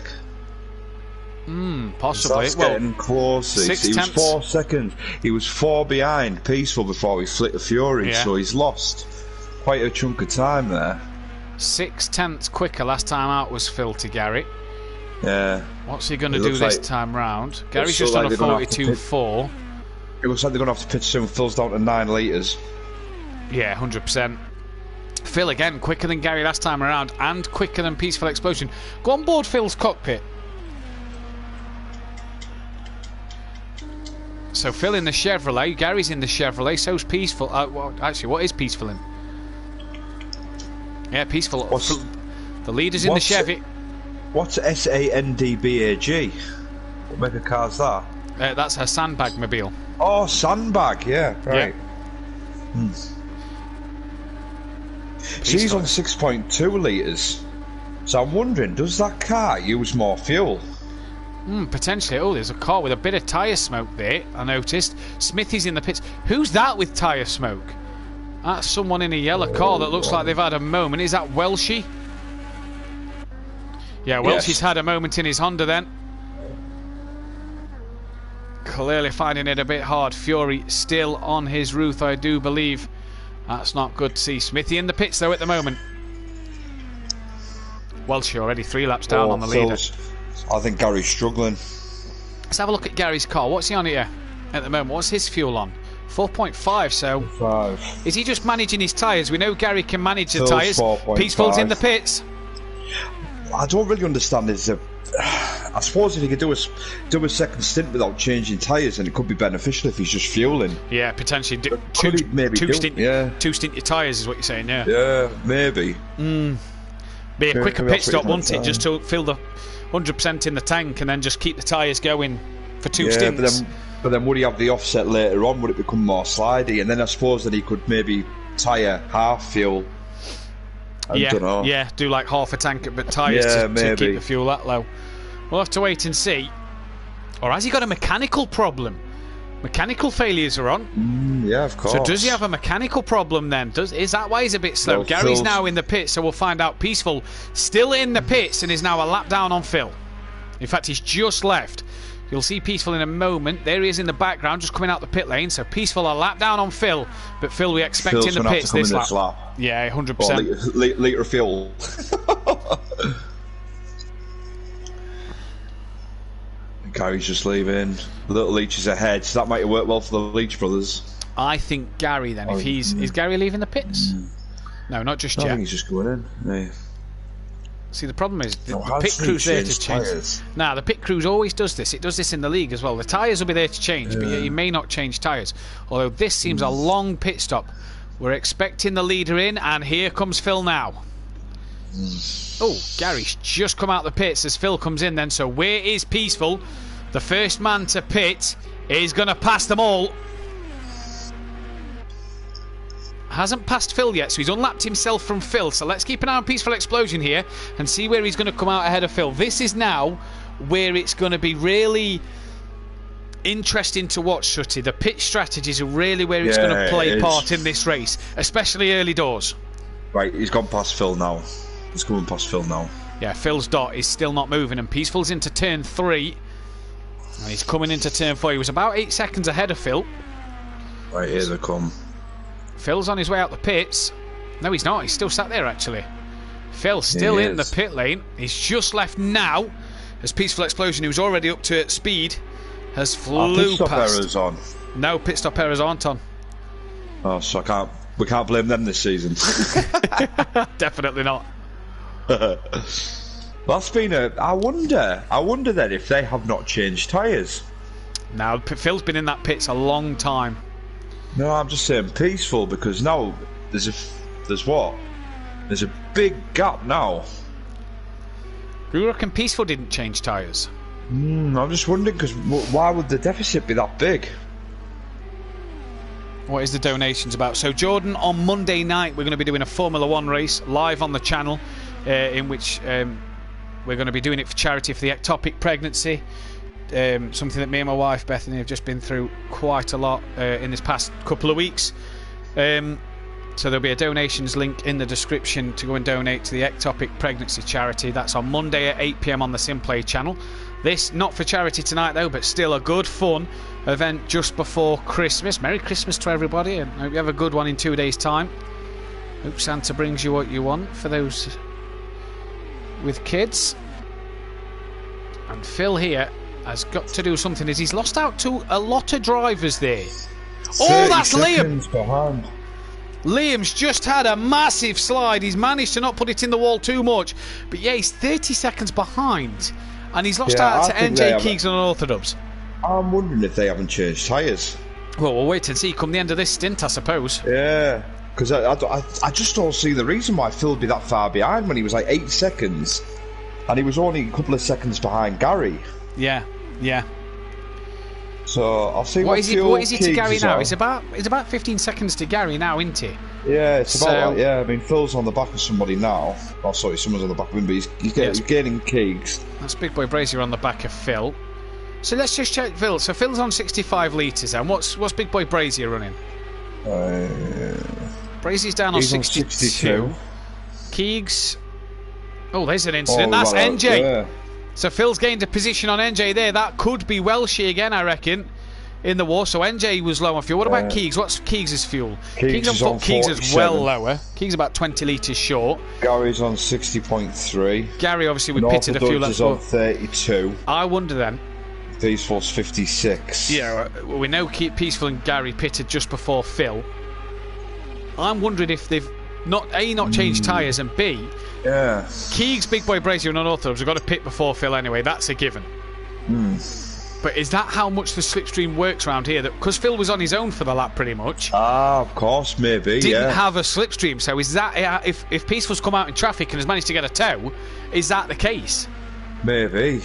Possibly. That's getting close. He was 4 seconds. He was 4 behind Peaceful before he flicked the Fury, so he's lost quite a chunk of time there. 6/10 quicker last time out was Phil to Gary. Yeah. What's he going to do this time round? Gary's just on a 42.4. It looks like they're going to have to pitch soon. Phil's down to 9 litres. Yeah, 100%. Phil again, quicker than Gary last time around, and quicker than Peaceful Explosion. Go on board Phil's cockpit. So Phil in the Chevrolet, Gary's in the Chevrolet, so's Peaceful. Well, actually, what is Peaceful in? Yeah, Peaceful. The leader's in the Chevy. What's SANDBAG? What make of car's that? That's her sandbag mobile. Oh, sandbag, yeah, right. Yeah. She's on 6.2 litres. So I'm wondering, does that car use more fuel? Potentially. Oh, there's a car with a bit of tyre smoke there, I noticed. Smithy's in the pits. Who's that with tyre smoke? That's someone in a yellow car that looks like they've had a moment. Is that Welshie? Yeah, Welshie's had a moment in his Honda then. Clearly finding it a bit hard. Fury still on his roof, I do believe. That's not good to see. Smithy in the pits though at the moment. Welshie already 3 laps down on the leader. I think Gary's struggling. Let's have a look at Gary's car. What's he on here at the moment? What's his fuel on? 4.5, so 5. Is he just managing his tyres? We know Gary can manage the tyres. Peaceful's in the pits. I don't really understand this. I suppose if he could do a second stint without changing tyres, then it could be beneficial if he's just fueling. Yeah, potentially. Two stint your tyres is what you're saying, yeah. Yeah, maybe. Be a quicker pit stop, wouldn't it? Just to fill the 100% in the tank and then just keep the tyres going for 2 stints. But then would he have the offset later on? Would it become more slidey? And then I suppose that he could maybe tyre half fuel. I don't know. Yeah, do like half a tank but tyres to keep the fuel that low. We'll have to wait and see. Or has he got a mechanical problem? Mechanical failures are on. Yeah, of course. So does he have a mechanical problem then? Is that why he's a bit slow? Well, Gary's now in the pits, so we'll find out. Peaceful still in the pits and is now a lap down on Phil. In fact, he's just left. You'll see Peaceful in a moment. There he is in the background, just coming out the pit lane. So Peaceful a lap down on Phil, but Phil we expect in the pits this lap. Yeah, 100%. Litre of fuel. Gary's just leaving. Little Leach is ahead, so that might work well for the Leach brothers. I think Gary then, if he's... Is Gary leaving the pits? No, not just yet. I think he's just going in. Yeah. See, the problem is the pit crew's there to change. Nah, the pit crew always does this. It does this in the league as well. The tyres will be there to change, but you may not change tyres. Although this seems a long pit stop. We're expecting the leader in, and here comes Phil now. Oh, Gary's just come out the pits as Phil comes in then. So where is Peaceful? The first man to pit is going to pass them all. Hasn't passed Phil yet, so he's unlapped himself from Phil. So let's keep an eye on Peaceful Explosion here and see where he's going to come out ahead of Phil. This is now where it's going to be really interesting to watch, Sooty. The pit strategies are really where it's going to play part in this race, especially early doors. Right, he's gone past Phil now. He's coming past Phil now. Yeah, Phil's dot is still not moving, and Peaceful's into turn 3. And he's coming into turn 4. He was about 8 seconds ahead of Phil. Right, here they come. Phil's on his way out the pits. No, he's not. He's still sat there, actually. Phil's still in the pit lane. He's just left now as Peaceful Explosion, who's already up to speed, has flew pit stop past. errors on. No, pit stop errors aren't on. Oh, so we can't blame them this season. Definitely not. That's been I wonder then if they have not changed tyres. Now, Phil's been in that pits a long time. No, I'm just saying Peaceful, because now there's a big gap now. You reckon Peaceful didn't change tyres? I'm just wondering, because why would the deficit be that big? What is the donations about? So, Jordan, on Monday night we're going to be doing a Formula 1 race live on the channel, in which we're going to be doing it for charity for the ectopic pregnancy. Something that me and my wife Bethany have just been through quite a lot in this past couple of weeks. So there'll be a donations link in the description to go and donate to the ectopic pregnancy charity. That's on Monday at 8 PM on the Simplay channel. This not for charity tonight though, but still a good fun event just before Christmas. Merry Christmas to everybody, and hope you have a good one in 2 days' time. Hope Santa brings you what you want for those with kids. And Phil here has got to do something, as he's lost out to a lot of drivers there. Oh, that's Liam! Behind. Liam's just had a massive slide. He's managed to not put it in the wall too much. But yeah, he's 30 seconds behind. And he's lost out to NJ Keegs and Unorthodox. I'm wondering if they haven't changed tyres. Well, we'll wait and see come the end of this stint, I suppose. Yeah, because I just don't see the reason why Phil would be that far behind when he was like 8 seconds. And he was only a couple of seconds behind Gary. Yeah, yeah. So I'll see what is he to Gary now? It's It's about 15 seconds to Gary now, isn't he? Yeah, it's about that. Yeah, I mean Phil's on the back of somebody now. Oh, sorry, someone's on the back of him, but he's gaining Keegs. That's Big Boy Brazier on the back of Phil. So let's just check Phil. So Phil's on 65 litres, and what's Big Boy Brazier running? Brazier's down on 62. Keegs. Oh, there's an incident. That's NJ. Yeah. So Phil's gained a position on NJ there. That could be Welshie again, I reckon, in the war. So NJ was low on fuel. What about Keegs? What's Keegs' fuel? Keegs is well lower. Keegs about 20 litres short. Gary's on 60.3. Gary obviously we pitted a few laps. Is on 32. I wonder then. Peaceful's 56. Yeah, we know Peaceful and Gary pitted just before Phil. I'm wondering if they've not changed tyres, and B, Keegs, Big Boy Brazier and Unorthodox have got to pit before Phil anyway. That's a given. But is that how much the slipstream works around here? That because Phil was on his own for the lap pretty much. Of course, maybe. Didn't have a slipstream. So is that if Peaceful's come out in traffic and has managed to get a tow, is that the case? Maybe.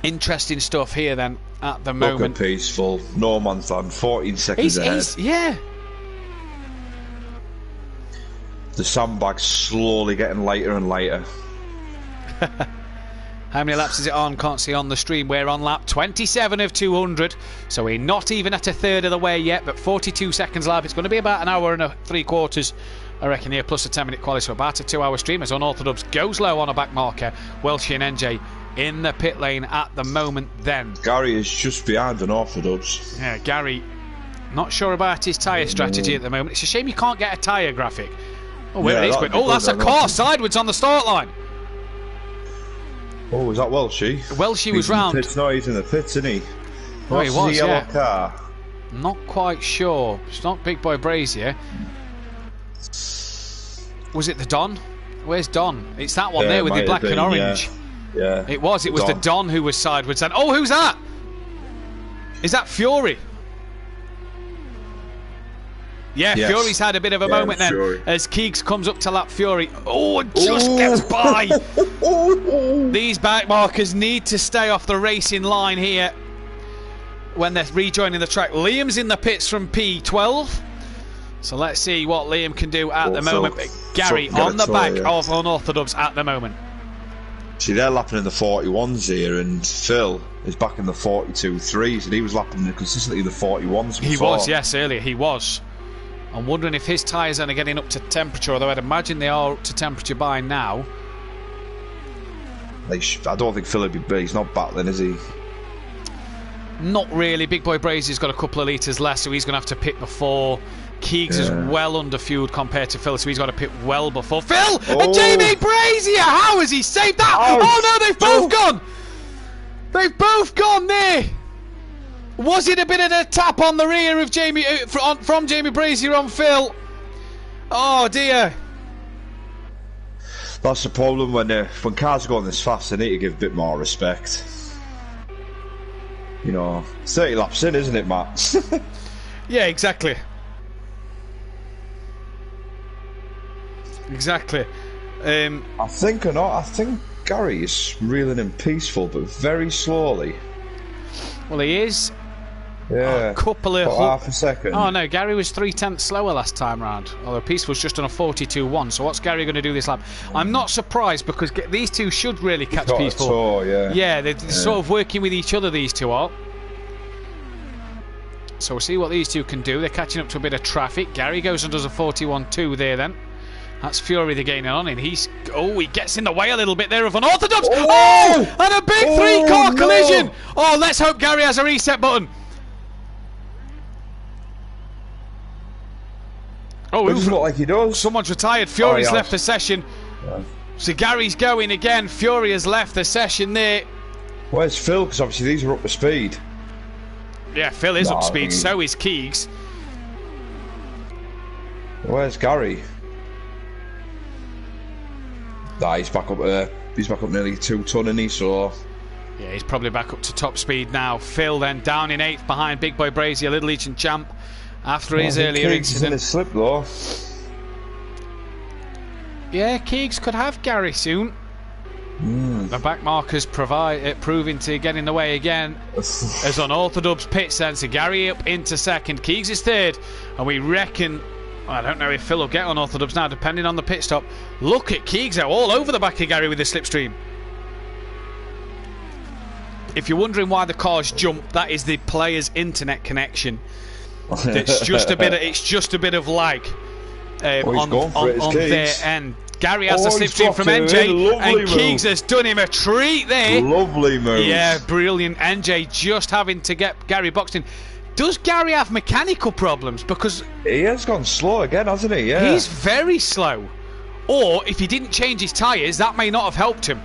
Interesting stuff here then at the moment. Look at Peaceful. No man's on 14 seconds ahead. Yeah. The sandbag's slowly getting lighter and lighter. How many laps is it on? Can't see on the stream. We're on lap 27 of 200. So we're not even at a third of the way yet, but 42 seconds lap. It's going to be about an hour and 3/4, I reckon, here, plus a 10-minute quali. So about a 2-hour stream as Unorthodox goes low on a back marker. Welshie and NJ in the pit lane at the moment then. Gary is just behind Unorthodox. Yeah, Gary, not sure about his tyre strategy at the moment. It's a shame you can't get a tyre graphic. Oh, where it is. Oh, that's a car sideways on the start line. Oh, was that Welshie? Welshie was round. No, he's in the pits, isn't he? Oh, he was, yellow car? Not quite sure. It's not Big Boy Brazier. Was it the Don? Where's Don? It's that one there with the black and orange. Yeah. It was the Don who was sideways. And oh, who's that? Is that Fury? Yeah, Yes. Fury's had a bit of a moment then Fury. as Keegs comes up to lap Fury. Oh, and just gets by. These back markers need to stay off the racing line here when they're rejoining the track. Liam's in the pits from P12. So let's see what Liam can do at the moment. But Gary on the back of Unorthodox at the moment. See, they're lapping in the 41s here, and Phil is back in the 42.3s, and he was lapping consistently the 41s before. He was, yes, earlier. He was. I'm wondering if his tyres are getting up to temperature, although I'd imagine they are up to temperature by now. I don't think Phil would be, he's not battling, is he? Not really. Big Boy Brazier's got a couple of litres less, so he's going to have to pit before. Keegs is well underfueled compared to Phil, so he's got to pit well before Phil. And Jamie Brazier, how has he saved that? Oh no, they've both gone. They've both gone there. Was it a bit of a tap on the rear of Jamie from Jamie Brazier on Phil? Oh dear. That's the problem when cars are going this fast. They need to give a bit more respect. You know, 30 laps in, isn't it, Matt? Yeah, exactly. Exactly. I think or not. I think Gary is reeling in peaceful, but very slowly. Well, he is. Yeah. A couple of half a second. Oh no, Gary was 3/10 slower last time round. Although Peaceful's just on a 42.1. So what's Gary going to do this lap? I'm not surprised because these two should really catch Peaceful. Tour, yeah. Yeah, they're sort of working with each other. These two are. So we'll see what these two can do. They're catching up to a bit of traffic. Gary goes and does a 41.2 there then. That's Fury they're gaining on, and he gets in the way a little bit there of Unorthodox. Oh! And a big three-car collision. Oh, let's hope Gary has a reset button. Oh, it doesn't look like he does. Someone's retired. Fury's left the session. Yeah. So Gary's going again. Fury has left the session there. Where's Phil? Because obviously these are up to speed. Yeah, Phil is up to speed. So is Keegs. Where's Gary? Nah, he's back up there. He's back up nearly 2 ton, isn't he? So yeah, he's probably back up to top speed now. Phil then down in 8th behind Big Boy Brazier, Little Legion champ, after his earlier incident. In his slip though. Yeah, Keegs could have Gary soon. The back markers proving to get in the way again. As Unorthodox pit sends Gary up into 2nd. Keegs is 3rd, and we reckon. I don't know if Phil will get Unorthodox now, depending on the pit stop. Look at Keegs out all over the back of Gary with the slipstream. If you're wondering why the cars jump, that is the player's internet connection. It's just a bit of lag on their end. Gary has the slipstream from NJ, and Keegs has done him a treat there. Lovely move. Yeah, brilliant. NJ just having to get Gary boxed in. Does Gary have mechanical problems? Because he has gone slow again, hasn't he? Yeah. He's very slow. Or if he didn't change his tyres, that may not have helped him.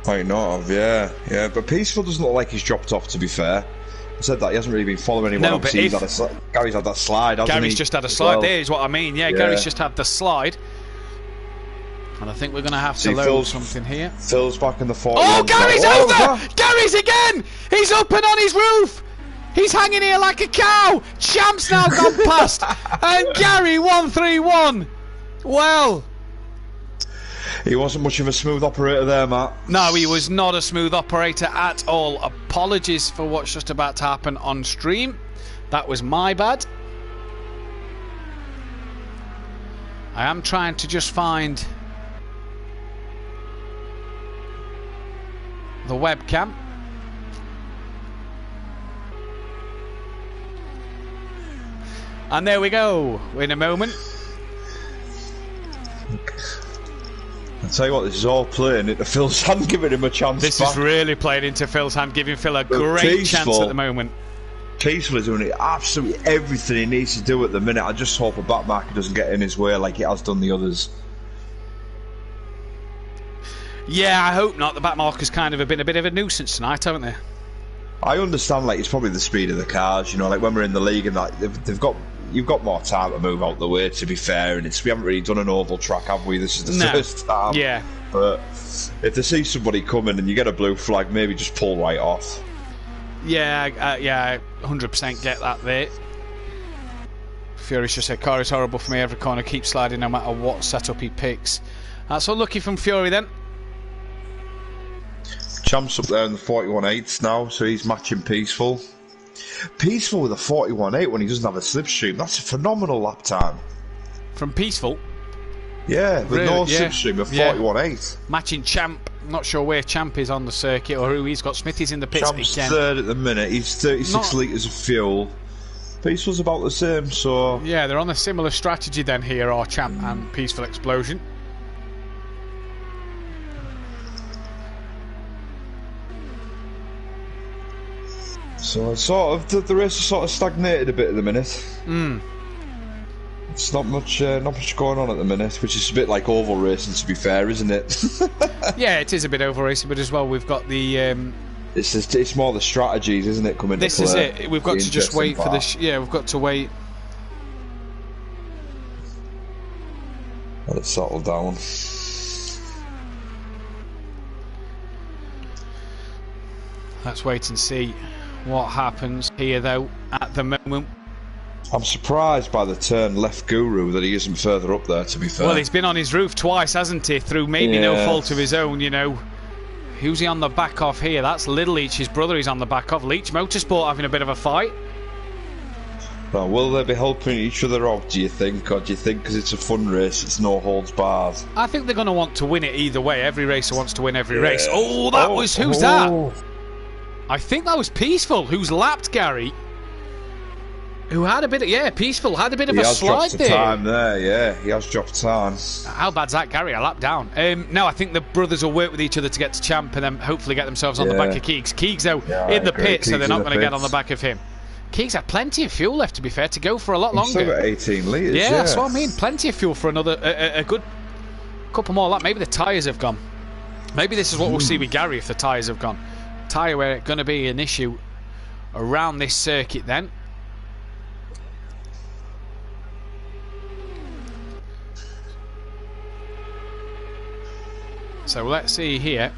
Might not have, yeah. Yeah, but Peaceful doesn't look like he's dropped off, to be fair. I said that he hasn't really been following anyone. No, but Gary's had that slide, hasn't he? Gary's just had a slide, there is what I mean. Yeah, Gary's just had the slide. And I think we're going to have to load something here. Phil's back in the 40. Oh, Gary's over! Gary's again! He's up and on his roof! He's hanging here like a cow! Champ's now gone past! And Gary 131! Well... He wasn't much of a smooth operator there, Matt. No, he was not a smooth operator at all. Apologies for what's just about to happen on stream. That was my bad. I am trying to just find the webcam. And there we go. In a moment. I'll tell you what, this is all playing into Phil's hand, giving him a chance. This is really playing into Phil's hand, giving Phil a great chance at the moment. Peaceful is doing absolutely everything he needs to do at the minute. I just hope a back marker doesn't get in his way like it has done the others. Yeah, I hope not. The back markers kind of have been a bit of a nuisance tonight, haven't they? I understand, like, it's probably the speed of the cars, you know, like when we're in the league and like you've got more time to move out the way, to be fair, and we haven't really done an oval track, have we? This is the first time. Yeah. But if they see somebody coming and you get a blue flag, maybe just pull right off. Yeah, 100% get that there. Fury's just said, car is horrible for me. Every corner keeps sliding no matter what setup he picks. That's unlucky from Fury then. Champ's up there in the 41.8 now, so he's matching Peaceful. Peaceful with a 41.8 when he doesn't have a slipstream. That's a phenomenal lap time. From Peaceful? Yeah, with really? no slipstream of 41.8. Matching Champ. I'm not sure where Champ is on the circuit or who he's got. Smithy's in the pits Champ's again. third at the minute. He's 36 litres of fuel. Peaceful's about the same, so... Yeah, they're on a similar strategy then here, are Champ and Peaceful Explosion. So it's sort of the race is sort of stagnated a bit at the minute. It's not much going on at the minute, which is a bit like oval racing, to be fair, isn't it? Yeah, it is a bit over racing, but as well we've got the. It's more the strategies, isn't it? Coming. This to play. is it. We've got to just wait for this. Yeah, we've got to wait. Let it settle down. Let's wait and see what happens here, though. At the moment, I'm surprised by the turn left Guru that he isn't further up there, to be fair. well, he's been on his roof twice, hasn't he? Through maybe no fault of his own, you know. Who's he on the back of here? That's Little Leach, his brother. He's on the back of Leach Motorsport having a bit of a fight. Now, will they be helping each other out, do you think? Or do you think because it's a fun race, it's no holds barred? I think they're going to want to win it either way. Every racer wants to win every race. Oh, that was... Who's that? I think that was Peaceful, who's lapped Gary. Who had a bit of... Yeah, Peaceful had a bit of a slide there. He has dropped time there, yeah. He has dropped time. How bad's that, Gary? A lap down. No, I think the brothers will work with each other to get to Champ and then hopefully get themselves on the back of Keegs. Keegs, though, in the pit, so they're not going to get on the back of him. Keegs had plenty of fuel left, to be fair, to go for a lot longer. Still got 18 litres, yeah, that's what I mean. Plenty of fuel for another... a good couple more laps. Maybe the tyres have gone. Maybe this is what we'll see with Gary if the tyres have gone. Tyre where it's going to be an issue around this circuit then. So let's see here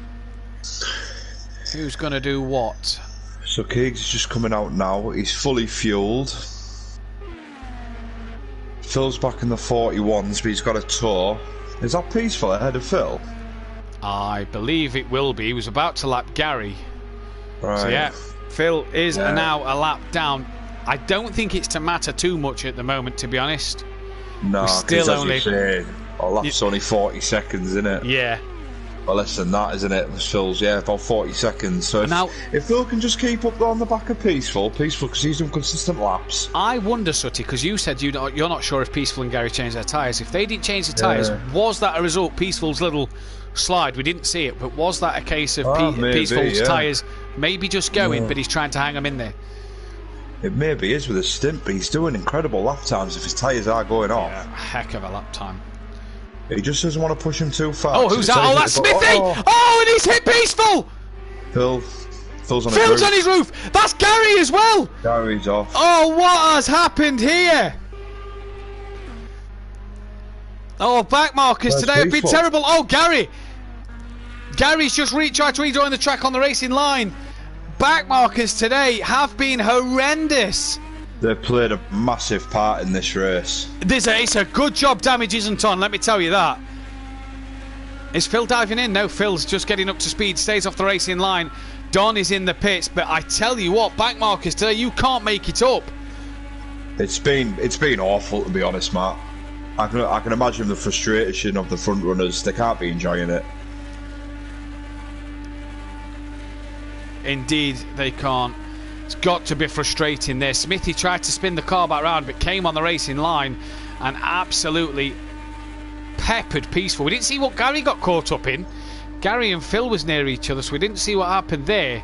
who's going to do what. So Keegs is just coming out now. He's fully fueled. Phil's back in the 41s, but he's got a tow. Is that Peaceful ahead of Phil? I believe it will be. He was about to lap Gary. Right. So yeah, Phil is now a lap down. I don't think it's to matter too much at the moment, to be honest. No, because as you say, a lap's only 40 seconds, isn't it? Yeah. Well, less than that, isn't it? Phil's, about 40 seconds. So if Phil can just keep up on the back of Peaceful because he's doing consistent laps. I wonder, Sutty, because you said you're not sure if Peaceful and Gary changed their tyres. If they didn't change the tyres, was that a result? Peaceful's little slide, we didn't see it, but was that a case of Peaceful's tyres maybe just going, but he's trying to hang them in there? It maybe is with a stint, but he's doing incredible lap times if his tyres are going off. Yeah, heck of a lap time. He just doesn't want to push him too far. Oh, who's that? Oh, that's Smithy! Oh, and he's hit Peaceful! Phil's on his roof! That's Gary as well! Gary's off. Oh, what has happened here? Oh, back markers today have been terrible. Oh, Gary! Gary's just tried to rejoin the track on the racing line. Back markers today have been horrendous. They've played a massive part in this race. It's a good job damage isn't on, let me tell you that. Is Phil diving in? No, Phil's just getting up to speed, stays off the racing line. Don is in the pits, but I tell you what, back markers today, you can't make it up. It's been awful, to be honest, Matt. I can imagine the frustration of the front runners. They can't be enjoying it. Indeed, they can't. It's got to be frustrating there. Smithy tried to spin the car back round, but came on the racing line and absolutely peppered Peaceful. We didn't see what Gary got caught up in. Gary and Phil was near each other, so we didn't see what happened there.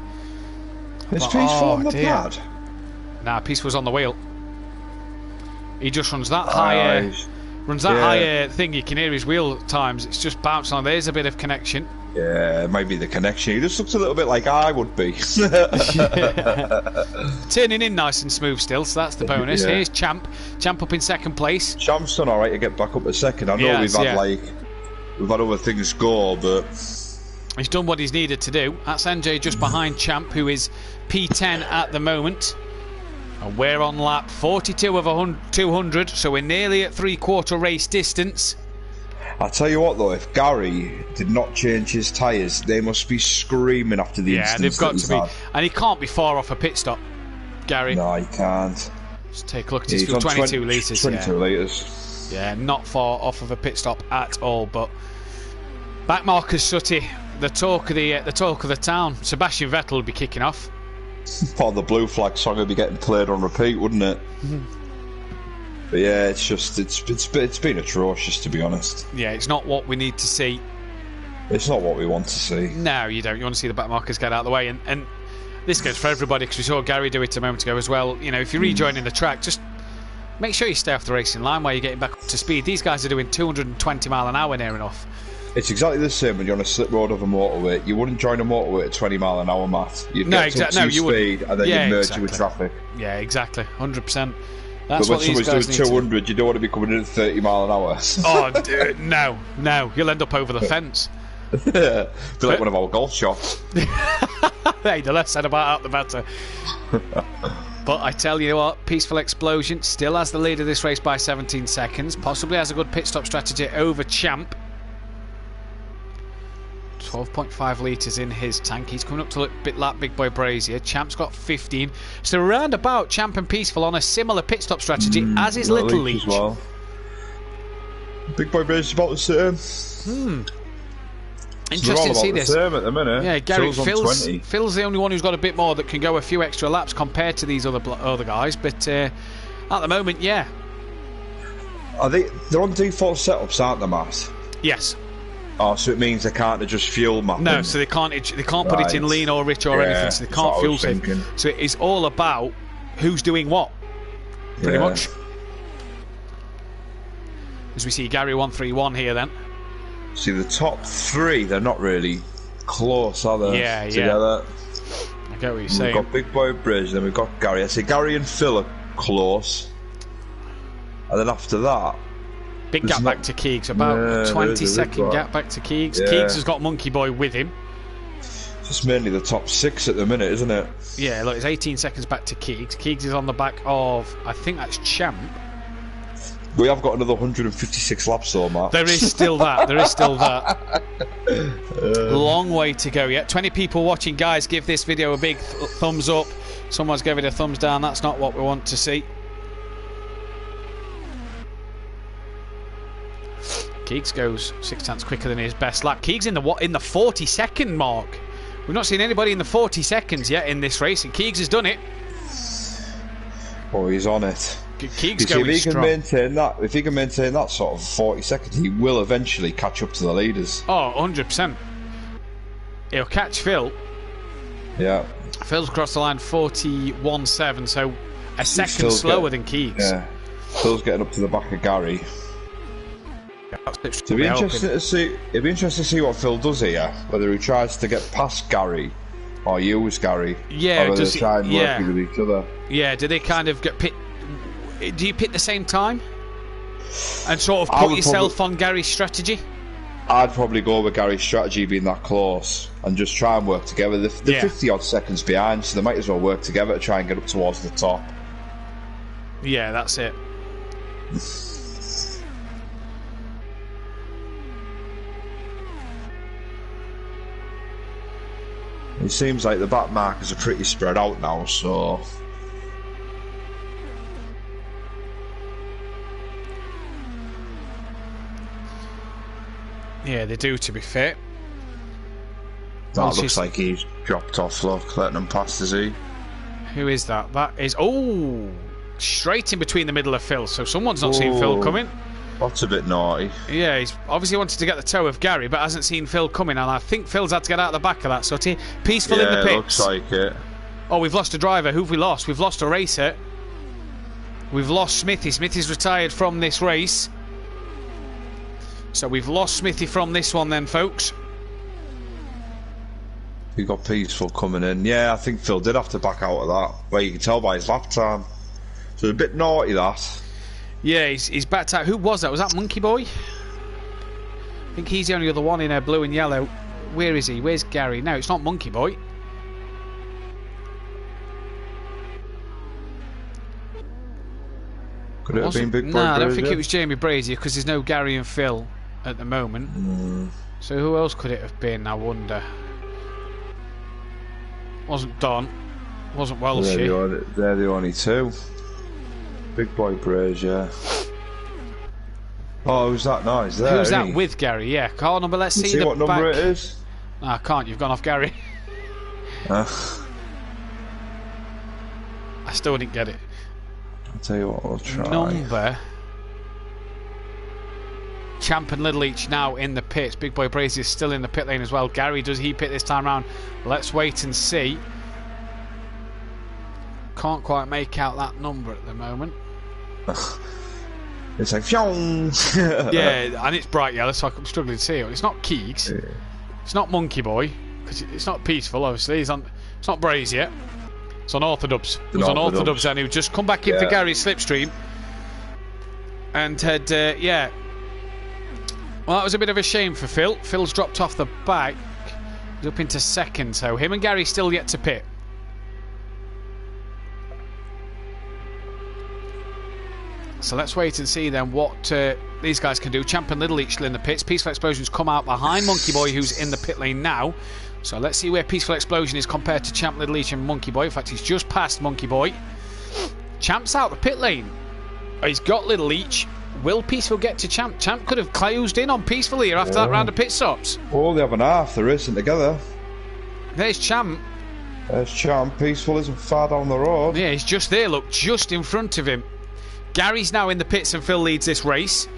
Is Peaceful on the pad? Nah, Peaceful's on the wheel. He just runs that high, high thing. You can hear his wheel at times. It's just bouncing on. There's a bit of connection. Yeah, maybe the connection. He just looks a little bit like I would be. Turning in nice and smooth still, so that's the bonus. Yeah. Here's Champ. Champ up in second place. Champ's done alright to get back up a second. I know we've had other things go, but he's done what he's needed to do. That's NJ just behind Champ, who is P10 at the moment. And we're on lap 42 of 200, so we're nearly at 3/4 race distance. I tell you what though, if Gary did not change his tyres, they must be screaming after the Yeah, they've got to be. had. And he can't be far off a pit stop, Gary. No, he can't. Just take a look at his fuel, 22 litres. 22 litres. Yeah, not far off of a pit stop at all. But back Marcus Sutty, the talk of the town. Sebastian Vettel would be kicking off. Part of the blue flag song would be getting played on repeat, wouldn't it? But yeah, it's just it's been atrocious, to be honest. Yeah, it's not what we need to see. It's not what we want to see. No, you don't. You want to see the back markers get out of the way, and this goes for everybody, because we saw Gary do it a moment ago as well. You know, if you're rejoining the track, just make sure you stay off the racing line while you're getting back up to speed. These guys are doing 220 mile an hour near enough. It's exactly the same when you're on a slip road of a motorway. You wouldn't join a motorway at 20 mile an hour, Matt. You'd get up to speed and then you'd merge with traffic. Yeah, exactly. 100%. That's but when what these someone's guys doing 200, you don't want to be coming in at 30 mile an hour. Oh, dude, no. You'll end up over the fence. Be like one of our golf shots. Hey, the less said about it, the better. But I tell you what, Peaceful Explosion still has the lead of this race by 17 seconds. Possibly has a good pit stop strategy over Champ. 12.5 litres in his tank. He's coming up to a bit like Big Boy Brazier. Champ's got 15. So round about Champ and Peaceful on a similar pit stop strategy as is Little Leach. As well. Big Boy Brazier's about the same. Interesting to see this. Same at the minute. Yeah, Gary, Phil's the only one who's got a bit more that can go a few extra laps compared to these other guys. But at the moment, yeah. They're on default setups, aren't they, Matt? Yes. Oh, so it means they can't adjust fuel mapping? No, so they can't put it in lean or rich or anything, so they can't fuel save. So it is all about who's doing what, pretty much. As we see Gary 131 here then. See, the top three, they're not really close, are they? Yeah, together? I get what you're saying. We've got Big Boy Bridge, then we've got Gary. I see Gary and Phil are close. And then after that... Big gap back to Keegs, about a 20-second gap back to Keegs. Yeah. Keegs has got Monkey Boy with him. Just mainly the top six at the minute, isn't it? Yeah, look, it's 18 seconds back to Keegs. Keegs is on the back of, I think that's Champ. We have got another 156 laps though, Matt. There is still that. Long way to go yet. 20 people watching. Guys, give this video a big thumbs up. Someone's giving it a thumbs down. That's not what we want to see. Keegs goes 6/10 quicker than his best lap. Keegs in the 40-second mark. We've not seen anybody in the 40 seconds yet in this race, and Keegs has done it. Oh, he's on it. Keegs going strong. If he can maintain that sort of 40 seconds, he will eventually catch up to the leaders. Oh, 100%. He'll catch Phil. Yeah. Phil's crossed the line 41.7, so a second slower than Keegs. Yeah. Phil's getting up to the back of Gary. It'd be interesting to see what Phil does here. Whether he tries to get past Gary or use Gary. Yeah, or whether they try and work with each other. Yeah, do they kind of get pit? Do you pit the same time and sort of put yourself on Gary's strategy? I'd probably go with Gary's strategy being that close and just try and work together. They're 50 odd seconds behind, so they might as well work together to try and get up towards the top. Yeah, that's it. It seems like the back markers are pretty spread out now, so... Yeah, they do, to be fair. That looks like he's dropped off, look, letting him pass, is he? Who is that? That is... Oh! Straight in between the middle of Phil, so someone's not seen Phil coming. That's a bit naughty. Yeah, he's obviously wanted to get the toe of Gary, but hasn't seen Phil coming, and I think Phil's had to get out the back of that, Sutty. Peaceful in the pits. Yeah, looks like it. Oh, we've lost a driver. Who've we lost? We've lost a racer. We've lost Smithy. Smithy's retired from this race. So we've lost Smithy from this one then, folks. We got Peaceful coming in. Yeah, I think Phil did have to back out of that. Well, you can tell by his lap time. So a bit naughty, that. Yeah, he's backed out. Who was that? Was that Monkey Boy? I think he's the only other one in blue and yellow. Where is he? Where's Gary? No, it's not Monkey Boy. Could it have been Big Boy No, I don't Brazier? think it was Jamie Brazier because there's no Gary and Phil at the moment. So who else could it have been, I wonder? Wasn't Don. Wasn't Welshie. They're the only two. Big Boy Brazier. Oh, who's that noise there? Who's that with Gary? Yeah, car number. Let's see the what number back. it is. No, I can't. You've gone off Gary. I still didn't get it. I'll tell you what, I'll try. Number. Champ and Little each now in the pits. Big Boy Brazier is still in the pit lane as well. Gary, does he pit this time round? Let's wait and see. Can't quite make out that number at the moment. It's like Fyong. Yeah, and it's bright yellow, so I'm struggling to see it. It's not Keegs. Yeah. It's not Monkey Boy, because it's not Peaceful, obviously. It's not Brazier. It's on Orthodubs. It was on Orthodubs then, who just come back in for Gary's slipstream. And had, yeah. Well, that was a bit of a shame for Phil. Phil's dropped off the back. He's up into second, so him and Gary still yet to pit. So let's wait and see then what these guys can do. Champ and Little each still in the pits. Peaceful Explosion's come out behind Monkey Boy, who's in the pit lane now. So let's see where Peaceful Explosion is compared to Champ, Little each and Monkey Boy. In fact, he's just passed Monkey Boy. Champ's out the pit lane. He's got Little each. Will Peaceful get to Champ? Champ could have closed in on Peaceful here after that round of pit stops. Oh, they have an half. They're racing together. There's Champ. There's Champ. Peaceful isn't far down the road. Yeah, he's just there, look, just in front of him. Gary's now in the pits and Phil leads this race.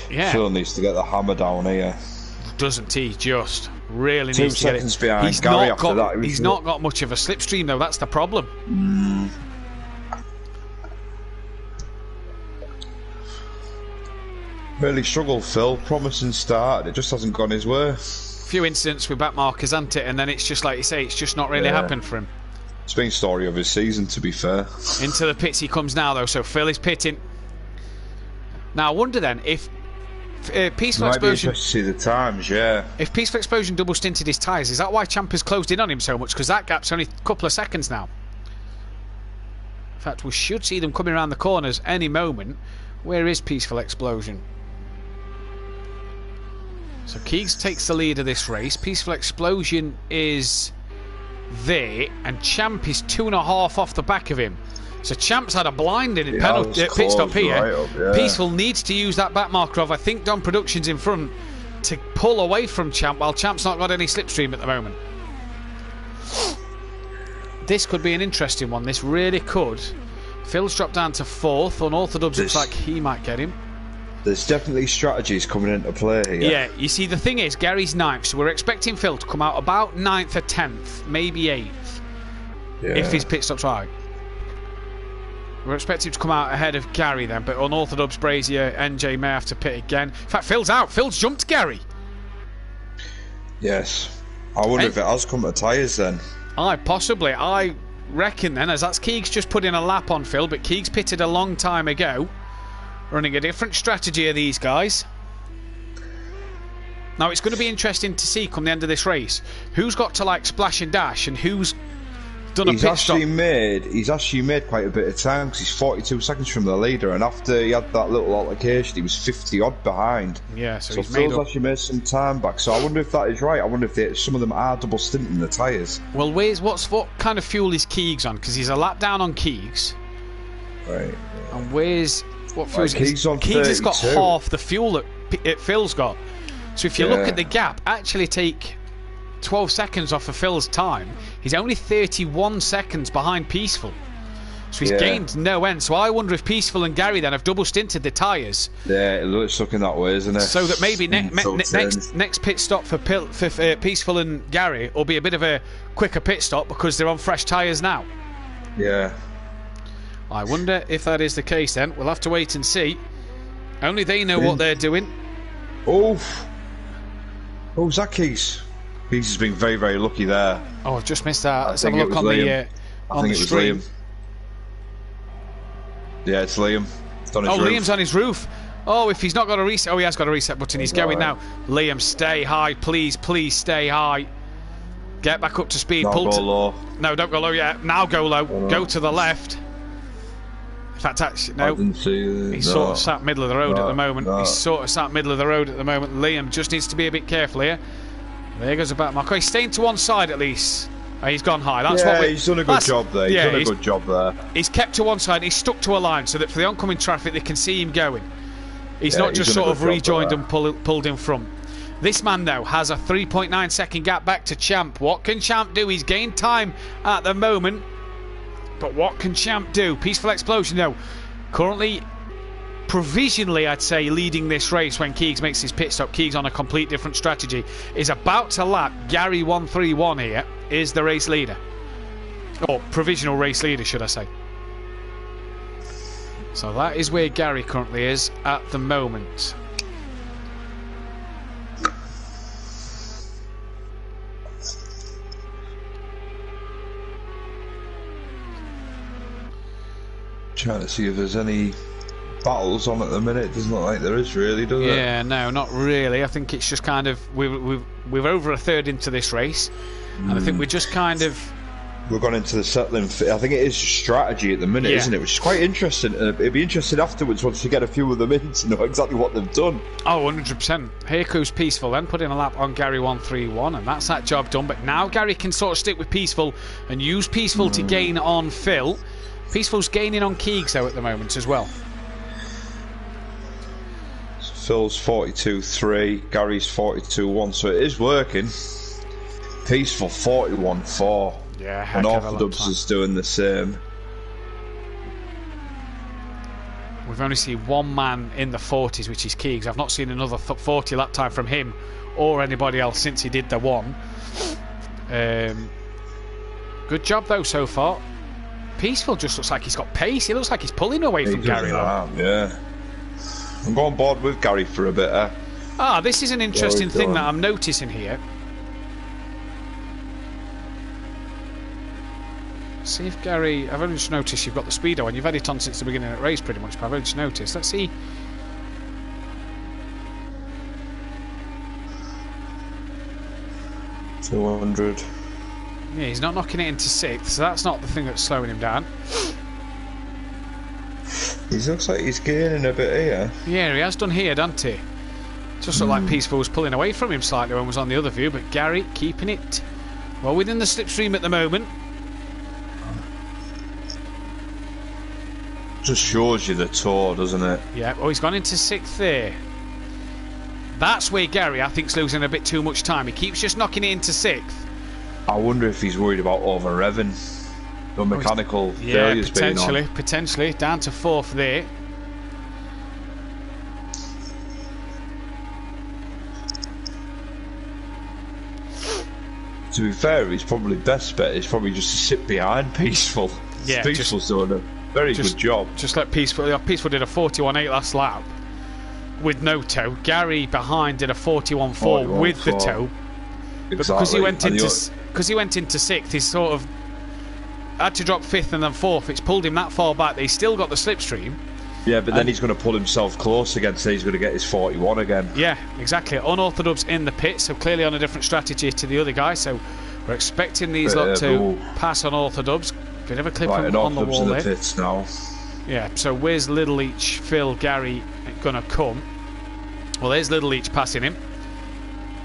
Yeah. Phil needs to get the hammer down here. Doesn't he? Just really 2 needs to get it. seconds behind he's Gary after that. He's not got much of a slipstream though. That's the problem. Really struggled, Phil. Promising start. It just hasn't gone his way. Few incidents with back markers, hasn't it? And then it's just like you say, it's just not really happened for him. It's been story of his season, to be fair. Into the pits he comes now, though. So Phil is pitting. Now I wonder then if Peaceful Explosion. Might be interested to see the times, yeah. If Peaceful Explosion double stinted his tyres, is that why Champ has closed in on him so much? Because that gap's only a couple of seconds now. In fact, we should see them coming around the corners any moment. Where is Peaceful Explosion? So Keegs takes the lead of this race. Peaceful Explosion is there, and Champ is 2.5 off the back of him. So Champ's had a blinding penalty pit stop here. Right up, Peaceful needs to use that back marker of, I think, Don Productions in front to pull away from Champ, while Champ's not got any slipstream at the moment. This could be an interesting one. This really could. Phil's dropped down to 4th. Unorthodox looks like he might get him. There's definitely strategies coming into play here. Yeah, you see, the thing is, Gary's 9th, so we're expecting Phil to come out about 9th or 10th, maybe 8th, if his pit stop's right. We're expecting him to come out ahead of Gary then, but Unorthodox, Brazier, NJ may have to pit again. In fact, Phil's out. Phil's jumped Gary. Yes. I wonder if it has come to tyres then. Possibly. I reckon then, as that's Keegs just put in a lap on Phil, but Keegs pitted a long time ago. Running a different strategy of these guys. Now it's going to be interesting to see come the end of this race who's got to like splash and dash and who's done a pit stop. He's actually made quite a bit of time because he's 42 seconds from the leader, and after he had that little altercation he was 50 odd behind. Yeah, so he's Phil's actually made some time back. So I wonder if that is right. I wonder if some of them are double stinting the tyres. Well, what kind of fuel is Keegs on? Because he's a lap down on Keegs. Right. Yeah. And where's what fuel is Keegs has got half the fuel that Phil's got. So if you look at the gap, actually take 12 seconds off of Phil's time, he's only 31 seconds behind Peaceful. So he's gained no end. So I wonder if Peaceful and Gary then have double stinted the tyres. Yeah, it looks looking that way, isn't it? So that maybe next pit stop for Peaceful and Gary will be a bit of a quicker pit stop because they're on fresh tyres now. Yeah. I wonder if that is the case then. We'll have to wait and see. Only they know what they're doing. Oh, Zach Keys. Keys has been very, very lucky there. Oh, I've just missed that. Let's have a look on the stream. Liam. Yeah, it's Liam. It's on his roof. Liam's on his roof. Oh, if he's not got a reset. Oh, he has got a reset button. He's going now. Liam, stay high. Please stay high. Get back up to speed. Now Pull go to... low. No, don't go low yet. Now go low. Oh, no. Go to the left. In fact, actually, no. I didn't see He's sort of sat middle of the road at the moment. no. He's sort of sat middle of the road at the moment. Liam just needs to be a bit careful here. There goes the back marker. He's staying to one side at least. Oh, he's gone high. That's what he's done a good job there. He's done a good job there. He's kept to one side. He's stuck to a line so that for the oncoming traffic they can see him going. He's not just sort of rejoined and pulled in front. This man, though, has a 3.9 second gap back to Champ. What can Champ do? He's gained time at the moment. But what can Champ do? Peaceful Explosion, though, currently, provisionally, I'd say, leading this race when Keegs makes his pit stop. Keegs on a complete different strategy. Is about to lap Gary 131 here. Is the race leader. Or provisional race leader, should I say. So that is where Gary currently is at the moment. Trying to see if there's any battles on at the minute. Doesn't look like there is, really, does it? Yeah, no, not really. I think it's just kind of we're over a third into this race, and I think we're just kind of we've gone into the settling. I think it is strategy at the minute, isn't it? Which is quite interesting. It'd be interesting afterwards once you get a few of them in to know exactly what they've done. Oh, 100%. Here goes Peaceful then, putting a lap on Gary 131, and that's that job done. But now Gary can sort of stick with Peaceful and use Peaceful to gain on Phil. Peaceful's gaining on Keegs though at the moment as well. Phil's 42.3, Gary's 42.1, so it is working. Peaceful 41.4. Yeah, and Orthodox is doing the same. We've only seen one man in the 40s, which is Keegs. I've not seen another 40 lap time from him or anybody else since he did the one. Good job though so far. Peaceful just looks like he's got pace. He looks like he's pulling away from Gary. Yeah. I'm going board with Gary for a bit. This is an interesting thing that I'm noticing here. See if Gary... I've only just noticed you've got the speedo on. You've had it on since the beginning of the race pretty much, but I've only just noticed. Let's see. $200. Yeah, he's not knocking it into 6th, so that's not the thing that's slowing him down. He looks like he's gaining a bit here. Yeah, he has done here, doesn't he? Just looked like Peaceful was pulling away from him slightly when he was on the other view, but Gary keeping it well within the slipstream at the moment. Just shows you the tour, doesn't it? Yeah, he's gone into 6th there. That's where Gary, I think, is losing a bit too much time. He keeps just knocking it into 6th. I wonder if he's worried about over-revving. The mechanical failures being on. Potentially. Down to 4th there. To be fair, his probably best bet is probably just to sit behind Peaceful. Yeah, Peaceful's doing a very good job. Just let Peaceful. Peaceful did a 41.8 last lap with no tow. Gary behind did a 41.4 with the tow. But because he went into 6th, he's sort of had to drop 5th and then 4th. It's pulled him that far back that he's still got the slipstream. Yeah, but then he's going to pull himself close again, so he's going to get his 41 again. Yeah, exactly. Unorthodox in the pit, so clearly on a different strategy to the other guy. So we're expecting these lot to pass on Orthodox. Bit of a clip on the wall there. In the pits now. Yeah, so where's Little Leach, Phil, Gary going to come? Well, there's Little Leach passing him.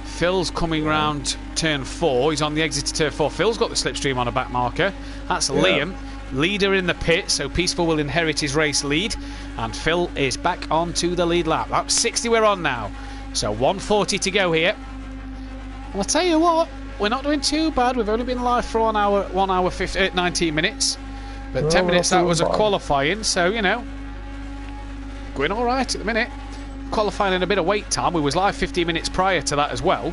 Phil's coming round turn 4. He's on the exit to turn 4. Phil's got the slipstream on a back marker. That's Liam. Leader in the pit, so Peaceful will inherit his race lead, and Phil is back onto the lead lap. Lap 60 we're on now, so 140 to go here. Well, I'll tell you what, we're not doing too bad. We've only been live for 1 hour 19 minutes, but 10 minutes that was a qualifying, so you know, going all right at the minute. Qualifying in a bit of wait time. We was live 15 minutes prior to that as well,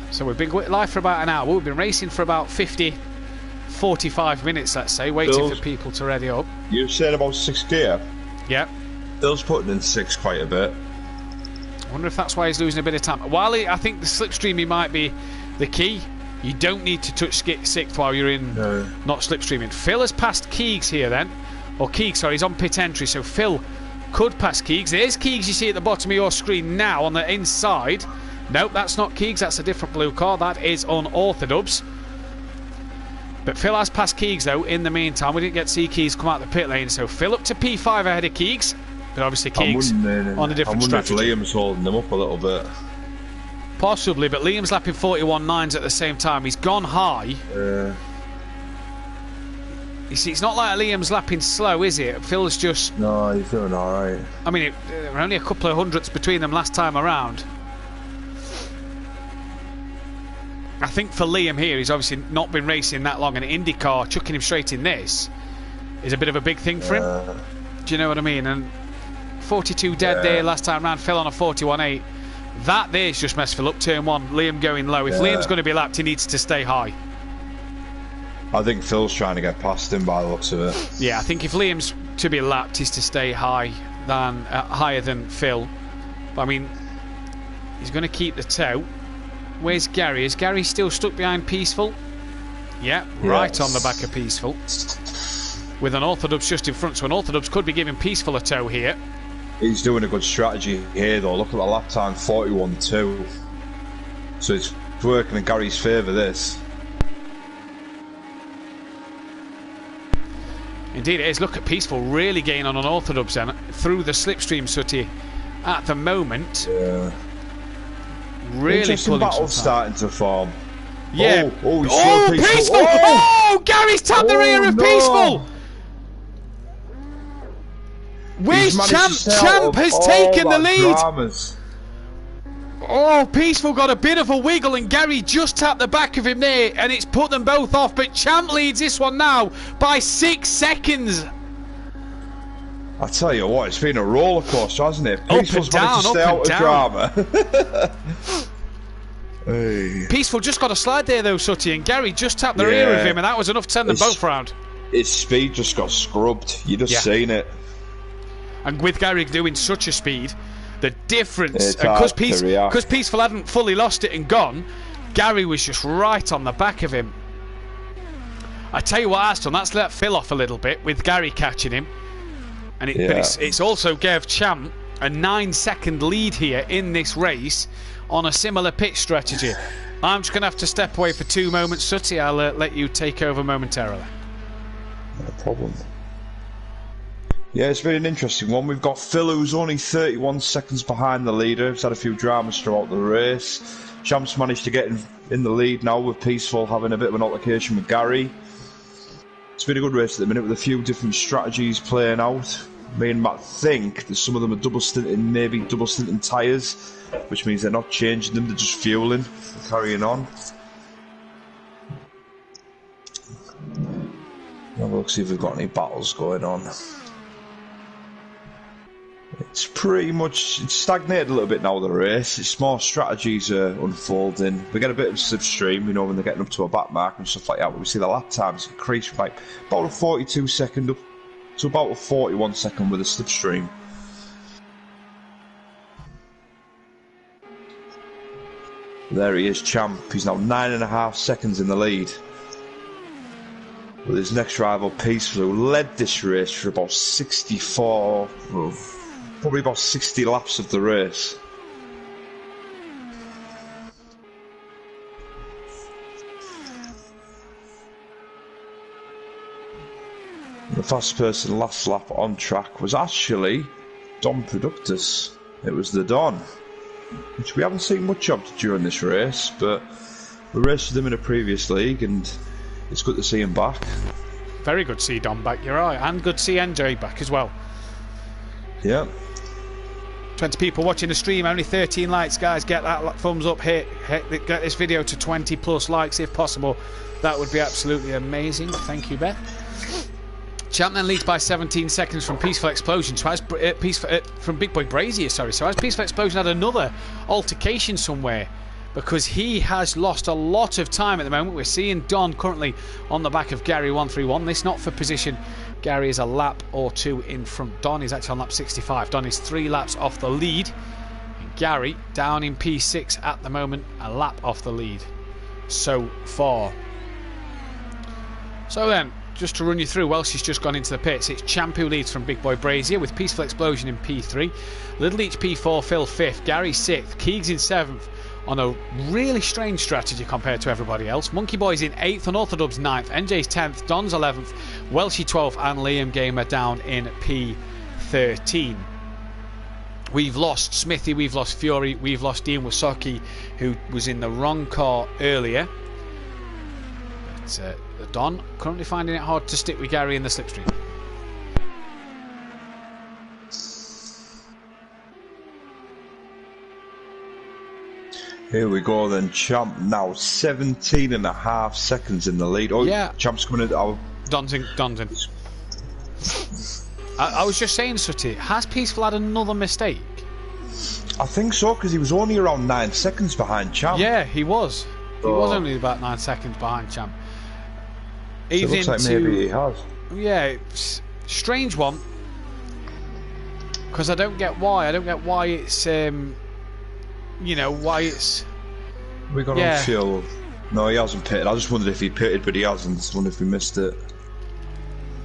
so we've been live for about an hour. We've been racing for about 45 minutes, let's say, waiting for people to ready up. You were saying about 6th gear? Yeah. Bill's putting in 6 quite a bit. I wonder if that's why he's losing a bit of time. While I think the slipstreaming might be the key, you don't need to touch 6th while you're in not slipstreaming. Phil has passed Keegs here then. Or Keegs, sorry, he's on pit entry, so Phil could pass Keegs. There's Keegs you see at the bottom of your screen now on the inside. Nope, that's not Keegs. That's a different blue car. That is unorthodox. But Phil has passed Keegs, though, in the meantime. We didn't get to see Keegs come out the pit lane. So Phil up to P5 ahead of Keegs. But obviously Keegs on a different strategy. If Liam's holding them up a little bit. Possibly, but Liam's lapping 41.9s at the same time. He's gone high. You see, it's not like Liam's lapping slow, is it? Phil's just... No, he's doing alright. I mean, there were only a couple of hundredths between them last time around. I think for Liam here, he's obviously not been racing that long, and an IndyCar chucking him straight in this is a bit of a big thing for him. Do you know what I mean? And 42 dead there last time round, Phil on a 41.8. That there's just messed Phil up. Turn 1, Liam going low. If Liam's going to be lapped, he needs to stay high. I think Phil's trying to get past him by the looks of it. Yeah, I think if Liam's to be lapped, he's to stay higher than Phil. But I mean, he's going to keep the toe. Where's Gary? Is Gary still stuck behind Peaceful? Yeah, right on the back of Peaceful. With Unorthodox just in front, so Unorthodox could be giving Peaceful a toe here. He's doing a good strategy here, though. Look at the lap time, 41.2. So it's working in Gary's favour, this. Indeed it is. Look at Peaceful really getting on Unorthodox then through the slipstream, Sooty, at the moment. Yeah. Really interesting pulling battle starting to form. Yeah. Oh, Peaceful! Oh, Gary's tapped the rear of Peaceful! Where's Champ? Champ has taken the lead! Dramas. Oh, Peaceful got a bit of a wiggle and Gary just tapped the back of him there and it's put them both off, but Champ leads this one now by 6 seconds. I tell you what, it's been a roller coaster, hasn't it? Peaceful's down, managed to stay out of drama. Hey. Peaceful just got a slide there though, Sooty, and Gary just tapped the rear of him and that was enough to send them both round. His speed just got scrubbed, you just seen it. And with Gary doing such a speed, the difference, because Peaceful hadn't fully lost it and gone, Gary was just right on the back of him. I tell you what that's done, that's let Phil off a little bit with Gary catching him. And but it's also gave Champ a 9-second lead here in this race on a similar pitch strategy. I'm just going to have to step away for 2 moments, Sooty. I'll let you take over momentarily. No problem. Yeah, it's been an interesting one. We've got Phil, who's only 31 seconds behind the leader. He's had a few dramas throughout the race. Champ's managed to get in the lead now with Peaceful having a bit of an altercation with Gary. It's been a good race at the minute with a few different strategies playing out. Me and Matt think that some of them are double stinting, maybe double stinting tyres, which means they're not changing them, they're just fueling, carrying on. Now we'll see if we've got any battles going on. It's pretty much stagnated a little bit now, the race. It's more strategies are unfolding. We get a bit of slipstream, you know, when they're getting up to a back mark and stuff like that, but we see the lap times increase from like about a 42 second up to about a 41 second with a slipstream. There he is, Champ. He's now 9.5 seconds in the lead. With his next rival, Peaceful, who led this race for about 64, well, probably about 60 laps of the race. The fastest person last lap on track was actually Don Productus. It was the Don, which we haven't seen much of during this race, but we raced with him in a previous league and it's good to see him back. Very good to see Don back, you're right, and good to see NJ back as well. Yeah. 20 people watching the stream, only 13 likes, guys. Get that thumbs up, get this video to 20 plus likes if possible. That would be absolutely amazing. Thank you, Beth. Champ then leads by 17 seconds from Peaceful Explosion. So has from Big Boy Brazier, sorry. So has Peaceful Explosion had another altercation somewhere? Because he has lost a lot of time at the moment. We're seeing Don currently on the back of Gary 131. This not for position. Gary is a lap or 2 in front. Don is actually on lap 65. Don is 3 laps off the lead. And Gary down in P6 at the moment, a lap off the lead so far. So then, just to run you through, Welsh just gone into the pits. It's Champ who leads from Big Boy Brazier with Peaceful Explosion in P3. Little Each P4, Phil 5th, Gary 6th, Keegs in 7th, on a really strange strategy compared to everybody else. Monkey Boy's in 8th, Unorthodox 9th, NJ's 10th, Don's 11th, Welshie 12th, and Liam Gamer down in P13. We've lost Smithy, we've lost Fury, we've lost Dean Wasocki, who was in the wrong car earlier. But Don currently finding it hard to stick with Gary in the slipstream. Here we go then, Champ now 17.5 seconds in the lead. Oh yeah, Champ's coming in. Oh. Don's in. I was just saying, Sutty, has Peaceful had another mistake? I think so, because he was only around 9 seconds behind Champ. Yeah, he was. He was only about 9 seconds behind Champ. So it looks like maybe he has. Yeah, it's a strange one. Because I don't get why. I don't get why it's... you know, why it's... We got on fuel. No, he hasn't pitted. I just wondered if he pitted, but he hasn't. I wondered if he missed it.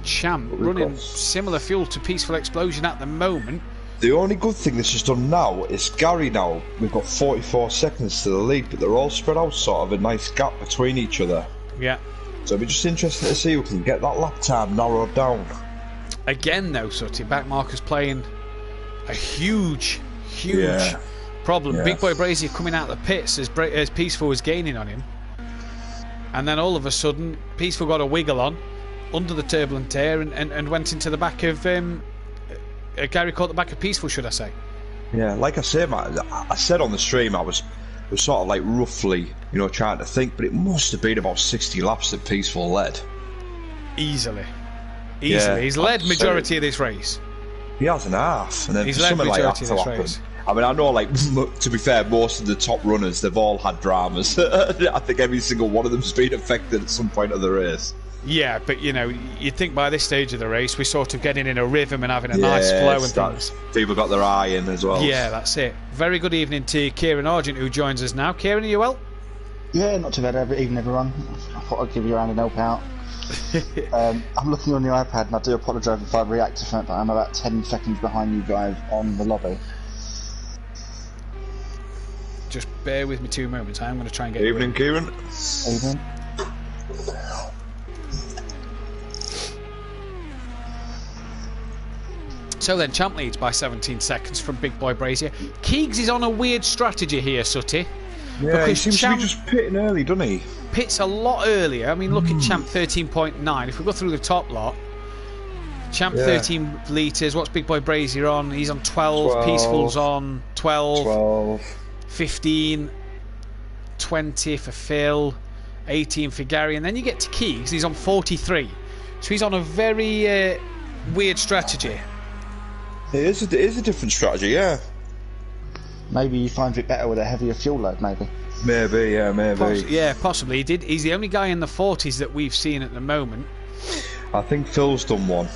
Champ running similar fuel to Peaceful Explosion at the moment. The only good thing this has done now is Gary now. We've got 44 seconds to the lead, but they're all spread out, sort of a nice gap between each other. Yeah. So it'll be just interesting to see who can get that lap time narrowed down. Again, though, Sutty, backmarker's playing a huge problem. Yeah. Big Boy Brazier coming out of the pits as Peaceful was gaining on him. And then all of a sudden, Peaceful got a wiggle on under the turbulent air and went into the back of... Gary caught the back of Peaceful, should I say. Yeah, like I said, I said on the stream, I was sort of like roughly, you know, trying to think, but it must have been about 60 laps that Peaceful led. Easily. Yeah, he's led majority of this race. He has an half, and then he's for led something like that majority to of this happen. race. I mean, I know, like, to be fair, most of the top runners, they've all had dramas. I think every single one of them's been affected at some point of the race. Yeah, but, you know, you'd think by this stage of the race, we're sort of getting in a rhythm and having a nice flow and things. People got their eye in as well. Yeah, that's it. Very good evening to Kieran Argent, who joins us now. Kieran, are you well? Yeah, not too bad. Evening, everyone. I thought I'd give you a round and help out. I'm looking on your iPad, and I do apologise if I react to something, but I'm about 10 seconds behind you guys on the lobby. Just bear with me 2 moments. I'm going to try and get... Evening, Kieran. Evening. So then, Champ leads by 17 seconds from Big Boy Brazier. Keegs is on a weird strategy here, Sutty. Yeah, he seems to be just pitting early, doesn't he? Pits a lot earlier. I mean, look at Champ 13.9. If we go through the top lot, Champ 13 litres. What's Big Boy Brazier on? He's on 12. Peaceful's on 12. 15. 20 for Phil. 18 for Gary. And then you get to Keegs. He's on 43. So he's on a very weird strategy. It is a different strategy, yeah. Maybe he finds it better with a heavier fuel load, maybe. Maybe, yeah, maybe. Possibly. He did. He's the only guy in the 40s that we've seen at the moment. I think Phil's done one.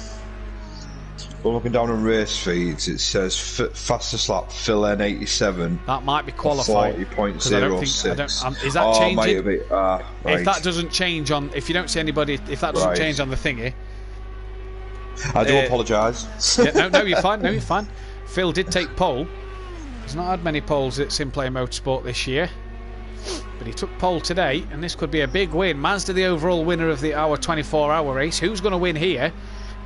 We're looking down on race feeds. It says fastest lap Phil N87. That might be qualified. 40.06. Is that changing? Might be, right. If that doesn't change on, if you don't see anybody, if that doesn't change on the thingy. I do apologise. No, you're fine. No, you're fine. Phil did take pole. He's not had many poles at Simplay Motorsport this year, but he took pole today, and this could be a big win. Mazda, the overall winner of our 24-hour race. Who's going to win here?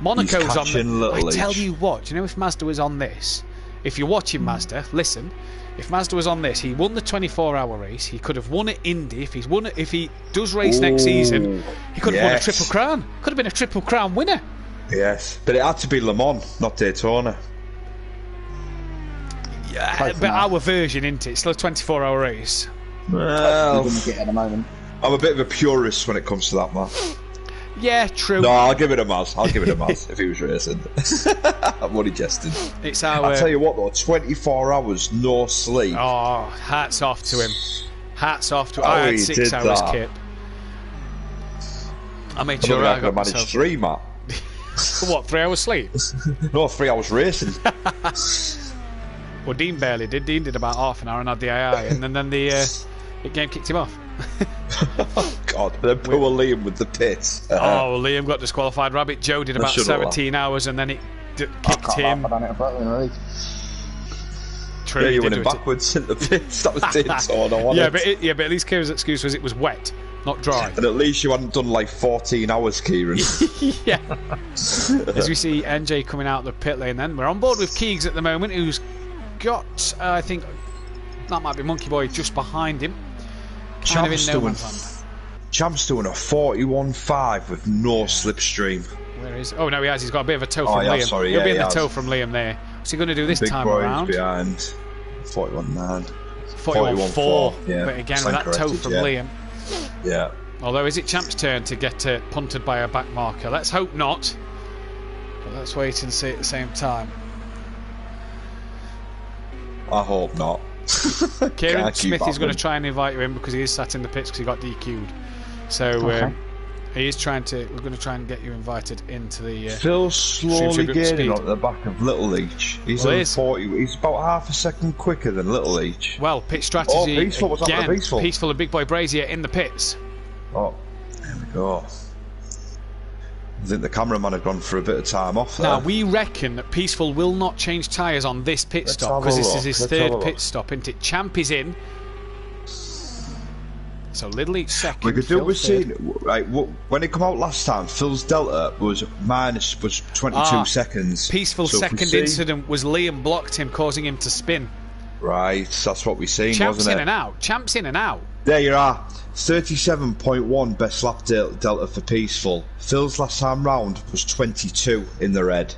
Monaco's on the... I tell you what, do you know, if Mazda was on this, if you're watching Mazda, listen, if Mazda was on this, he won the 24-hour race, he could have won at Indy. If he does race next season, he could have won a Triple Crown. Could have been a Triple Crown winner. Yes, but it had to be Le Mans, not Daytona. Yeah, but our version, isn't it? It's still a 24-hour race. Well, get at the moment. I'm a bit of a purist when it comes to that, man. Yeah, true. No, I'll give it a Maz. If he was racing. I'm only jesting. It's our... I'll tell you what, though, 24 hours, no sleep. Oh, hats off to him. Hats off to him. I had 6 hours, Kip. I made sure I got myself... managed 3, Matt. What, 3 hours sleep? No, 3 hours racing. Well, Dean barely did. Dean did about half an hour and had the AI, and then the game kicked him off. Oh, God. Then poor Liam with the pits. Liam got disqualified. Rabbit Joe did about 17 hours, and then it kicked him. True, Yeah, he you did went do it. backwards in the pits. That was it. So I don't want Yeah, it. but at least Kieran's excuse was it was wet, not dry. And at least you hadn't done like 14 hours, Kieran. Yeah. As we see NJ coming out of the pit lane then. We're on board with Keegs at the moment, who's got, I think, that might be Monkey Boy just behind him. Kind of in no man's land. Champ's doing a 41.5 with no slipstream. Where is... Oh, no, he has. He's got a bit of a toe from yeah, Liam. sorry, He'll yeah, be in he the has. toe from Liam there. What's he going to do this Big time boys around? behind 41.9. 41.4. Yeah, But again, with that toe corrected, from yeah. Liam. Yeah. Although, is it Champ's turn to get punted by a back marker? Let's hope not. But let's wait and see at the same time. I hope not. Kieran Smith is going to try and invite you in because he is sat in the pits because he got DQ'd. So he is trying to. We're going to try and get you invited into the. Phil's slowly Stream gaining speed. at the back of Little Leach. He's Well, on he is. 40. He's about half a second quicker than Little Leach. Well, pit strategy Peaceful, what's happening to again. Peaceful? And Big Boy Brazier in the pits. Oh, there we go. I think the cameraman had gone for a bit of time off there. Now we reckon that Peaceful will not change tyres on this pit Let's stop have a because this look. is his Let's have a third look. pit stop, isn't it? Champ is in. So Little Each second. We could do Phil we've third. seen right when it come out last time. Phil's delta was 22 seconds. Peaceful So if we second see- incident was Liam blocked him, causing him to spin. Right, that's what we seen, Champ's wasn't in it? and out. Champ's in and out. There you are. 37.1 best lap delta for Peaceful. Phil's last time round was 22 in the red.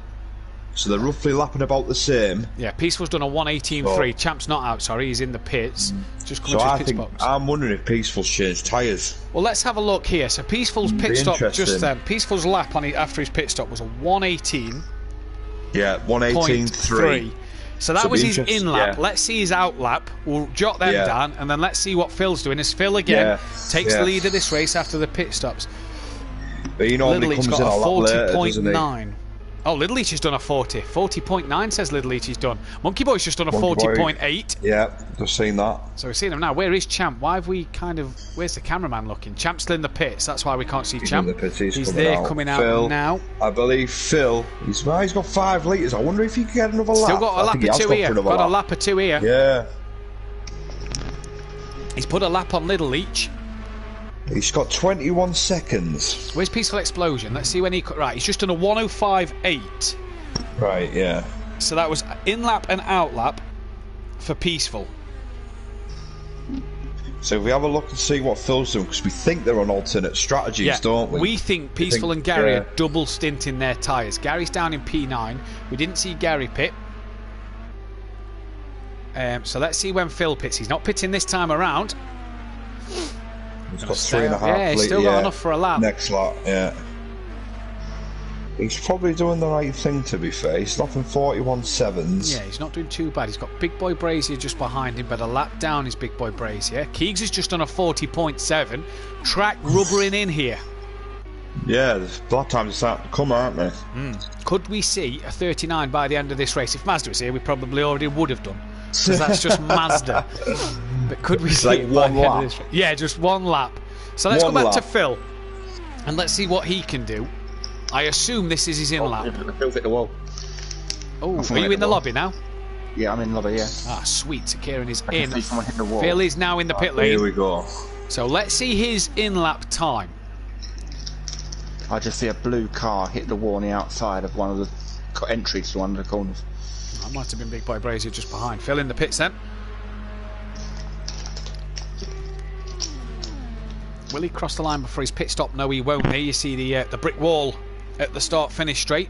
So they're roughly lapping about the same. Yeah, Peaceful's done a 1:18.3. So- Champ's not out, sorry, he's in the pits. Just coming So to I his pits think box. I'm wondering if Peaceful's changed tyres. Well, let's have a look here. So Peaceful's pit Be stop just interesting. then. Peaceful's lap on after his pit stop was a 1:18.3. Yeah, 118.3. So that So was be his interesting, in lap. yeah. Let's see his out lap. We'll jot them Yeah. down, and then let's see what Phil's doing. As Phil again takes the lead of this race after the pit stops. But he normally Little Each comes got in a a lot later, doesn't he? 40.9. Oh, Little Each has done a 40. 40.9 says Little Each he's done. Monkey Boy's just done a Monkey Boy. 40.8. Yeah, just seen that. So we're seeing him now. Where is Champ? Why have we kind of... Where's the cameraman looking? Champ's still in the pits. That's why we can't see He's Champ. in the pits, he's coming there out. coming out Phil, now. I believe Phil, he's got 5 litres. I wonder if he can get another lap. Still got a I lap think he or has two gone here. for another Got a lap. lap or two here. Yeah. He's put a lap on Little Each. He's got 21 seconds. Where's Peaceful Explosion? Let's see when he... Right, he's just done a 1:05.8. Right, yeah. So that was in lap and out lap for Peaceful. So if we have a look and see what Phil's doing, because we think they're on alternate strategies, don't we? We think Peaceful and Gary are double stinting their tyres. Gary's down in P9. We didn't see Gary pit. So let's see when Phil pits. He's not pitting this time around. He's got Stay 3.5 up. Yeah, he's still got enough for a lap. Next lap, yeah. He's probably doing the right thing, to be fair. He's stopping 41.7s. Yeah, he's not doing too bad. He's got Big Boy Brazier just behind him, but a lap down is Big Boy Brazier. Keegs is just on a 40.7. Track rubbering in here. Yeah, the lap times are starting to come, aren't they? Could we see a 39 by the end of this race? If Mazda was here, we probably already would have done. Because that's just Mazda. But could we see like it by one the end lap. of this race? Yeah, just one lap. So let's One go back to lap. Phil. And let's see what he can do. I assume this is his in lap. Phil hit the wall. Oh, I are think you I hit in the the wall. lobby now? Yeah, I'm in the lobby, yeah. Ah, sweet. So Kieran is I can in. see someone hit the wall. Phil is now in the pit Here lane. we go. So let's see his in lap time. I just see a blue car hit the wall on the outside of one of the entries to one of the corners. That might have been Big Boy Brazier just behind. Phil in the pits then. Will he cross the line before his pit stop? No, he won't. There you see the brick wall at the start-finish straight.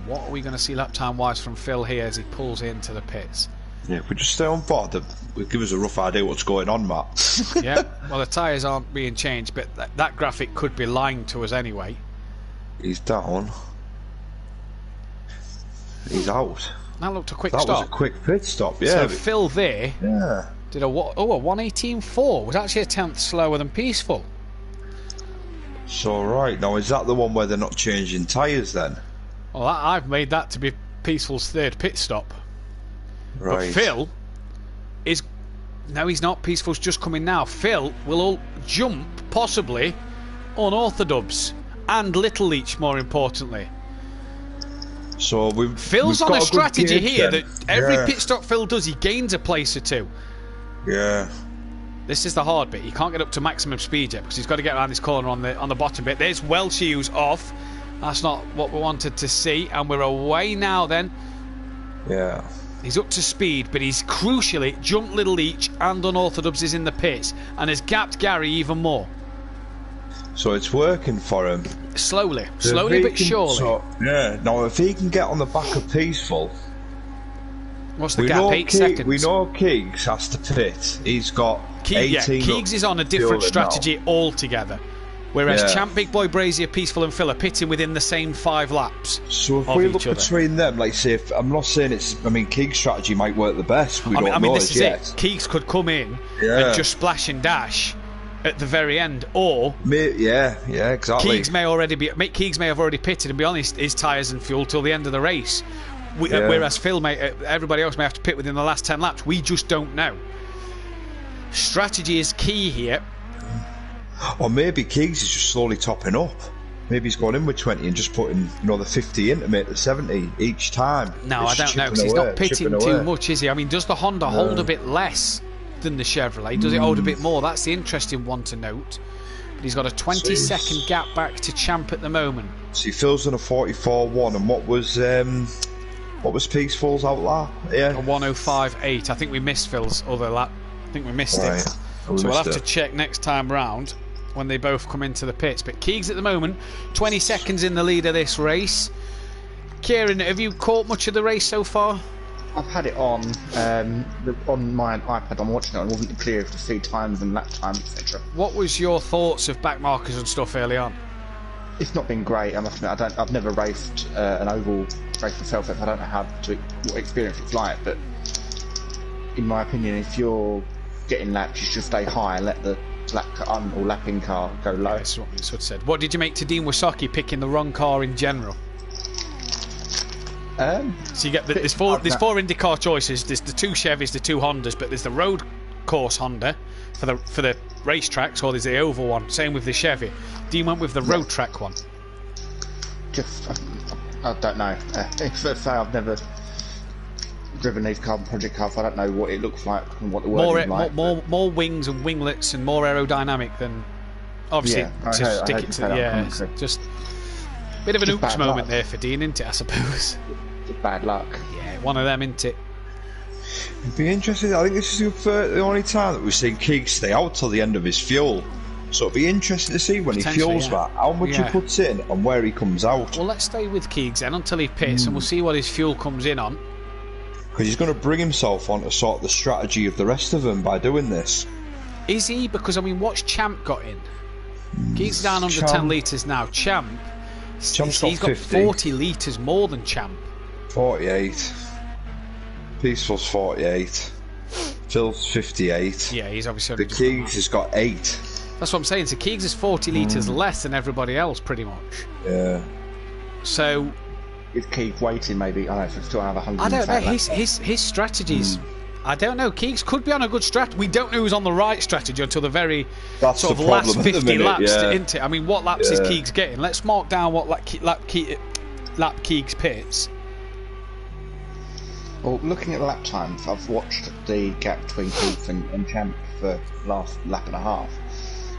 What are we going to see lap time-wise from Phil here as he pulls into the pits? Yeah, if we just stay on board, it'll give us a rough idea what's going on, Matt. Yeah, well, the tyres aren't being changed, but that graphic could be lying to us anyway. He's down. He's out. That looked a quick That stop. was a quick pit stop, yeah. So Phil there Yeah. did a 1:18.4. Was actually a tenth slower than Peaceful. So, right, now is that the one where they're not changing tyres then? Well, I've made that to be Peaceful's third pit stop. Right. But Phil is... No, he's not. Peaceful's just coming now. Phil will all jump, possibly, on Orthodubs. And Little Leach, more importantly. So Phil's we've on got a strategy gauge here then. that every Yeah. pit stop Phil does, he gains a place or two. Yeah. This is the hard bit. He can't get up to maximum speed yet because he's got to get around this corner on the bottom bit. There's Welsh Hughes off. That's not what we wanted to see, and we're away now then. Yeah. He's up to speed, but he's crucially jumped Little Leach and Unorthodox is in the pits and has gapped Gary even more. So it's working for him. Slowly So if he but can- surely. so- yeah. Now, if he can get on the back of Peaceful, What's the gap? 8 seconds. We know Keegs has to pit. He's got 18. Keegs is on a different strategy altogether. Whereas Yeah. Champ, Big Boy, Brazier, Peaceful and Phil are pitting within the same 5 laps. So if of we each look other. between them, like say, if, I'm not saying it's. I mean, Keegs' strategy might work the best. We don't know this as is yet. it. Keegs could come in Yeah. and just splash and dash at the very end, or Yeah, exactly. Keegs may have already pitted and be honest, his tyres and fuel till the end of the race. Whereas Phil everybody else may have to pit within the last 10 laps. We just don't know. Strategy is key here. Or maybe Keegs is just slowly topping up. Maybe he's going in with 20 and just putting, the 50 in to make the 70 each time. No, It's I don't know, chipping because he's away, not pitting chipping too away. much, is he? I mean, does the Honda hold a bit less than the Chevrolet? Does it hold a bit more? That's the interesting one to note. But he's got a 20-second gap back to Champ at the moment. See, Phil's done a 44.1, and what was Peaceful's out lap? Yeah, A 105.8. I think we missed Phil's other lap. I think we missed Right. it. We So we'll missed have to it. check next time round when they both come into the pits. But Keegs at the moment, 20 seconds in the lead of this race. Kieran, have you caught much of the race so far? I've had it on my iPad. I'm watching it. It wasn't clear to see times and lap times, etc. What was your thoughts of back markers and stuff early on? It's not been great. I must admit. I've never raced an oval race myself. I don't know what experience it's like. But in my opinion, if you're getting laps, you should stay high and let the lapping car go low. That's what we sort of said. What did you make to Dean Wasaki picking the wrong car in general? So you get there's four IndyCar choices. There's the 2 Chevys, the 2 Hondas, but there's the road course Honda for the racetracks, or there's the oval one. Same with the Chevy. Dean went with the road track one. I don't know. If I say I've never driven these carbon project cars, I don't know what it looks like and what the word is like. More wings and winglets and more aerodynamic than obviously to stick it to. It's just a bit of an oops moment there for Dean, isn't it? I suppose. Just bad luck. Yeah, one of them, isn't it? It'd be interesting. I think this is the only time that we've seen Keegs stay out till the end of his fuel. So it'd be interesting to see when he fuels that, how much he puts in and where he comes out. Well, let's stay with Keegs then until he pits, and we'll see what his fuel comes in on. Because he's going to bring himself onto sort of the strategy of the rest of them by doing this. Is he? Because, I mean, what's Champ got in? Keegs is down under 10 litres now. Champ's got 50. 40 litres more than Champ. 48. Peaceful's 48. Phil's 58. Yeah, he's obviously... The Keegs has got 8. That's what I'm saying. So Keegs is 40 litres less than everybody else, pretty much. Yeah. So... Is Keegs waiting maybe? I don't know, still have 100. I don't know. His strategies... I don't know. Keegs could be on a good strategy. We don't know who's on the right strategy until the very That's sort of the problem last 50 laps yeah. into it. I mean, what laps is Keegs getting? Let's mark down what lap Keegs pits. Well, looking at the lap times, I've watched the gap between Keegs and Champ for the last lap and a half,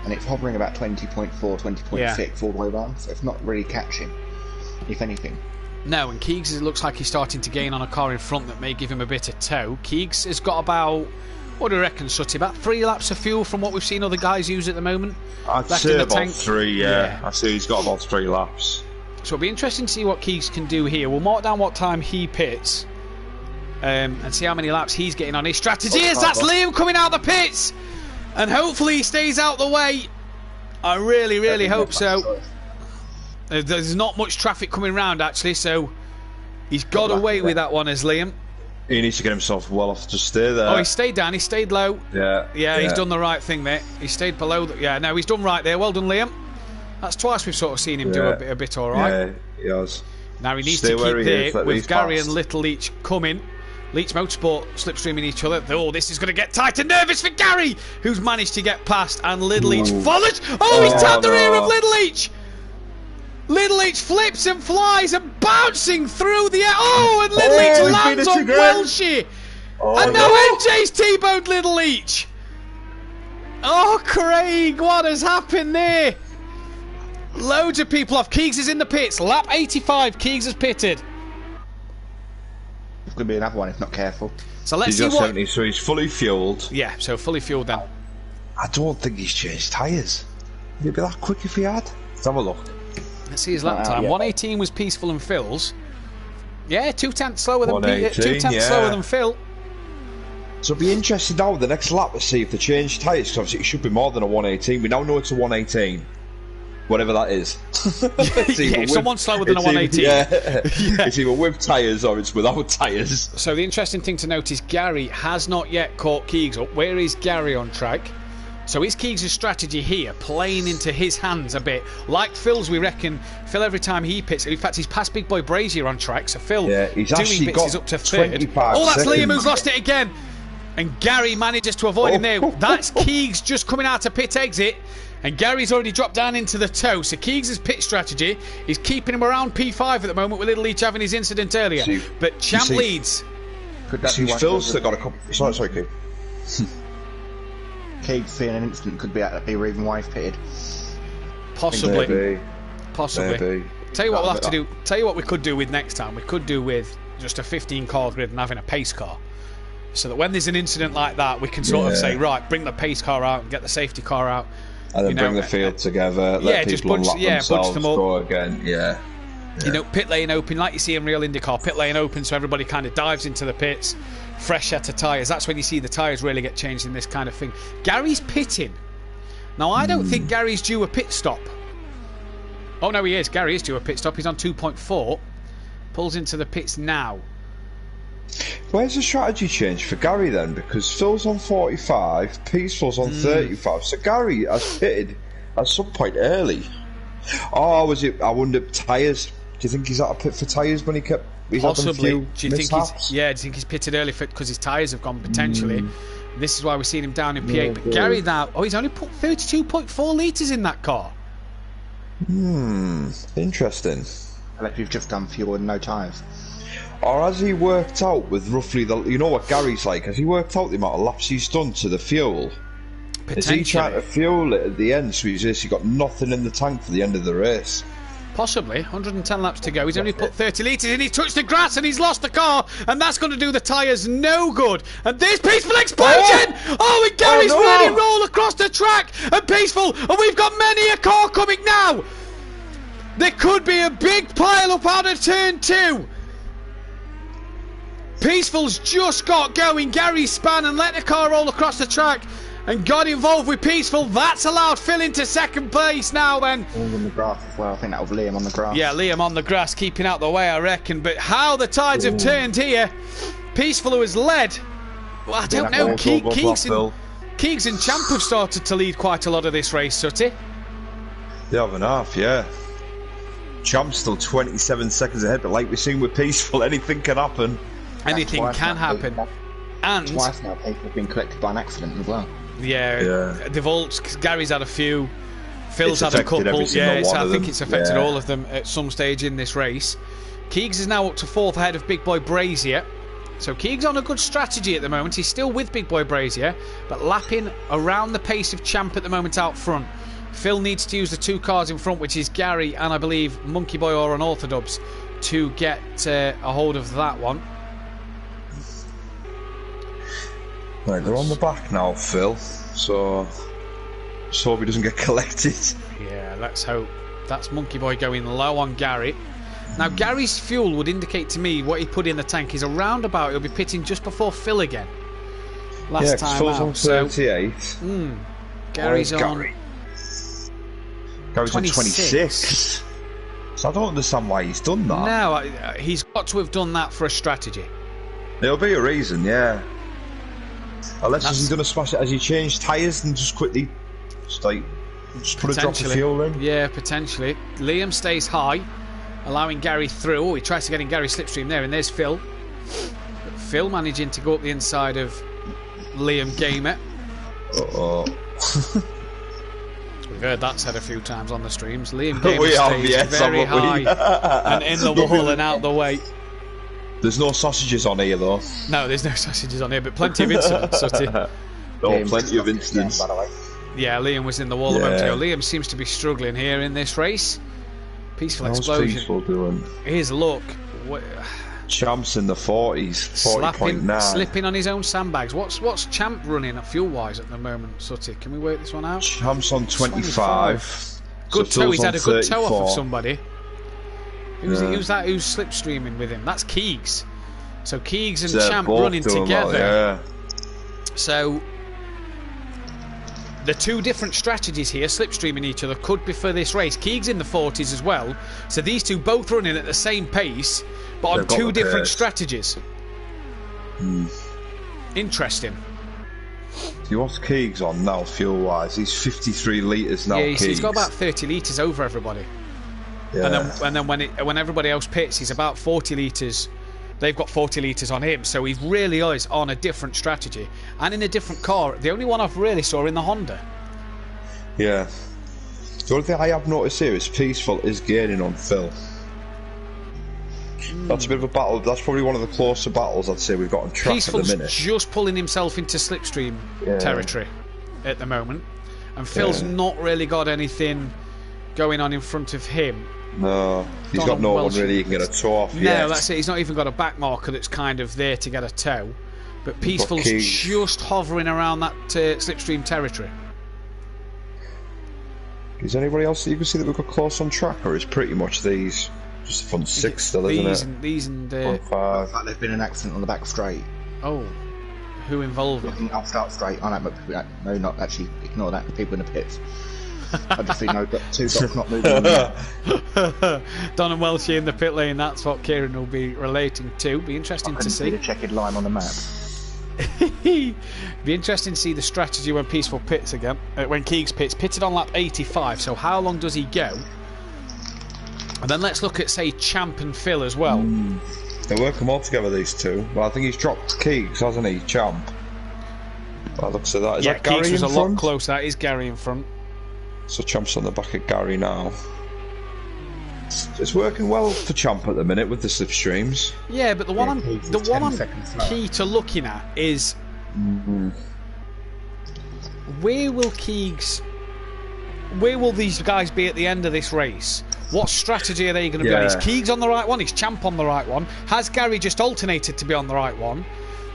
and it's hovering about 20.4, 20.6 all the way around, so it's not really catching, if anything. No, and Keegs, it looks like he's starting to gain on a car in front that may give him a bit of tow. Keegs has got about, what do you reckon, Sutty? About 3 laps of fuel from what we've seen other guys use at the moment. I'd left say in the about tank. 3, yeah. I see he's got about 3 laps. So it'll be interesting to see what Keegs can do here. We'll mark down what time he pits and see how many laps he's getting on his strategy. That's Liam coming out the pits! And hopefully he stays out the way. I really, really hope so. There's not much traffic coming round actually, so he's got away with that one as Liam. He needs to get himself well off to stay there. Oh, he stayed down, he stayed low. Yeah, he's done the right thing there. He stayed below. No, he's done right there. Well done, Liam. That's twice we've sort of seen him do a bit all right. Yeah, he has. Now he needs Stay to keep there with Gary fast. and Little Leach coming. Leach Motorsport slipstreaming each other. Oh, this is going to get tight and nervous for Gary, who's managed to get past, and Little Leach follows. Oh, he's tapped the rear of Little Leach. Little Leach flips and flies and bouncing through the air. Oh, and Little Leach he's lands finished on again. Welshie. Oh, And now MJ's T-boned Little Leach. Oh, Craig, what has happened there? Loads of people off. Keegs is in the pits. Lap 85, Keegs has pitted. It's going to be another one if not careful. So let's He's see got what... 70, so he's fully fueled. Yeah, so fully fueled then. I don't think he's changed tyres. Would it be that quick if he had? Let's have a look. Let's see his lap time. yeah. 118 was Peaceful and Phil's. Yeah, 2/10 slower than 118, 2/10 yeah. slower than Phil. So it'll be interesting now the next lap to see if they change tyres, because obviously it should be more than a 118. We now know it's a 118. Whatever that is. Yeah, if someone's slower than a 118. Yeah. It's either with tyres or it's without tyres. So the interesting thing to note is Gary has not yet caught Keegs up. Where is Gary on track? So is Keegs' strategy here playing into his hands a bit? Like Phil's, we reckon. Phil, every time he pits, in fact, he's passed Big Boy Brazier on track. So Phil, Yeah, he's doing actually bits, got is up to third. 25 Oh, that's Liam seconds. who's lost it again. And Gary manages to avoid him there. That's Keegs just coming out to pit exit. And Gary's already dropped down into the toe. So Keegs' pit strategy is keeping him around P5 at the moment with Little Leach having his incident earlier. See- But Champ see- leads. Could that See, be one Phil's of the- still got a couple. Sorry, Keith. Keegs seeing an incident could be the reason why he's pitted. Possibly. Maybe. Possibly. Maybe. Tell you what we'll have to do. Tell you what we could do with next time. We could do with just a 15-car grid and having a pace car, so that when there's an incident like that, we can sort of Yeah. say, right, bring the pace car out and get the safety car out. And then You know, bring the field together, let yeah, just people bunch- unlock yeah, bunch themselves, them up. go again. Yeah. You know, pit lane open, like you see in real IndyCar, pit lane open, so everybody kind of dives into the pits, fresh set of tyres. That's when you see the tyres really get changed in this kind of thing. Gary's pitting. Now, I don't think Gary's due a pit stop. Oh, no, he is. Gary is due a pit stop. He's on 2.4. Pulls into the pits now. Where's the strategy change for Gary then? Because Phil's on 45, Peaceful's on 35, so Gary has pitted at some point early. Oh, was it? I wonder, tyres. Do you think he's out of pit for tyres when he's had them Possibly. few Do you think mishaps? do you think he's pitted early because his tyres have gone potentially? This is why we're seeing him down in P8. But Gary now, he's only put 32.4 litres in that car. Interesting. Unless you've just done fuel and no tyres. Or has he worked out with roughly the? You know what Gary's like? Has he worked out the amount of laps he's done to the fuel? Is he trying to fuel it at the end, so he's basically got nothing in the tank for the end of the race? Possibly. 110 laps to go. He's only put 30 litres in. He's touched the grass and he's lost the car. And that's going to do the tyres no good. And there's Peaceful explosion! Oh, and Gary's no. really roll across the track. And Peaceful. And we've got many a car coming now. There could be a big pile up out of turn 2. Peaceful's just got going. Gary span and let the car roll across the track and got involved with Peaceful. That's allowed Phil into second place now then. All on the grass as well. I think that was Liam on the grass. Yeah, Liam on the grass, keeping out the way, I reckon. But how the tides have turned here. Peaceful who has led. Well, I don't know. Keegs and Champ have started to lead quite a lot of this race, Sutty. They have enough, yeah. Champ's still 27 seconds ahead, but like we've seen with Peaceful, anything can happen. Anything can happen. And Twice now people have been collected by an accident as well. yeah, they've all. Gary's had a few. Phil's It's had a affected couple. every single Yeah, one I of think them. it's affected Yeah. all of them at some stage in this race. Keegs is now up to 4th ahead of Big Boy Brazier. So Keegs on a good strategy at the moment. He's still with Big Boy Brazier, but lapping around the pace of Champ at the moment out front. Phil needs to use the 2 cars in front, which is Gary and I believe Monkey Boy or an Orthodubs, to get a hold of that one. Right, they're on the back now, Phil. So just hope he doesn't get collected. Yeah, let's hope. That's Monkey Boy going low on Gary. Now, Gary's fuel would indicate to me what he put in the tank is around about. He'll be pitting just before Phil again. Last Yeah, 'cause time Phil's out. on So 38. Gary's Where's on. Gary? Gary's on 26. So I don't understand why he's done that. No, he's got to have done that for a strategy. There'll be a reason, yeah. Unless he's going to smash it as he changed tyres and just quickly just put a drop of fuel in. Yeah, potentially. Liam stays high, allowing Gary through. Oh, he tries to get in Gary's slipstream there, and there's Phil. But Phil managing to go up the inside of Liam Gamer. Uh-oh. We've heard that said a few times on the streams. Liam We Gamer have, stays yes, very haven't we? high and in the wall and out the way. There's no sausages on here, though. No, there's no sausages on here, but plenty of incidents. Plenty of incidents. By the way. Yeah, Liam was in the wall a moment ago. Liam seems to be struggling here in this race. Peaceful How's explosion. Peaceful doing? Here's a look. Champ's in the 40s, 40.9. Slipping on his own sandbags. What's Champ running at fuel-wise at the moment, Sutty? Can we work this one out? Champ's on 25. Good so toe. He's had a good 34. toe off of somebody. Who's that? Who's slipstreaming with him? That's Keegs. So Keegs and They're Champ both running doing well, together. yeah. So the two different strategies here, slipstreaming each other, could be for this race. Keegs in the 40s as well. So these two both running at the same pace, but on two different strategies. Interesting. See, what's Keegs on now, fuel-wise? He's 53 litres now, Yeah, Keegs. he's got about 30 litres over everybody. Yeah. And then when everybody else pits, he's about 40 litres. They've got 40 litres on him, so he really is on a different strategy and in a different car. The only one I've really saw in the Honda. Yeah. The only thing I have noticed here is Peaceful is gaining on Phil. That's a bit of a battle. That's probably one of the closer battles I'd say we've got on track Peaceful's at the minute. just pulling himself into slipstream territory at the moment, and Phil's not really got anything going on in front of him. No, he's got no one really he can get a toe off yet. No, that's it. He's not even got a back marker that's kind of there to get a toe. But Peaceful's just hovering around that slipstream territory. Is there anybody else that you can see that we've got close on track, or is pretty much these just the front six still, isn't it? These and front five. Like there's been an accident on the back straight. oh, who involved him? I'll start straight. I know, but no, not actually. Ignore that. The people in the pits. I just see two dots not moving. On Don and Welshie in the pit lane. That's what Kieran will be relating to. Be interesting to see. the checkered line on the map. Be interesting to see the strategy when Peaceful pits again. When Keegs pits, pitted on lap 85. So how long does he go? And then let's look at, say, Champ and Phil as well. They're working well together, these two. Well, I think he's dropped Keegs, hasn't he, Champ? Well, looks at that. Is that Gary Keegs was in a front? lot closer. That is Gary in front. So Champ's on the back of Gary now. It's working well for Champ at the minute with the slipstreams. Yeah, but the one I'm key to looking at is where will these guys be at the end of this race? What strategy are they going to be on? Is Keegs on the right one? Is Champ on the right one? Has Gary just alternated to be on the right one?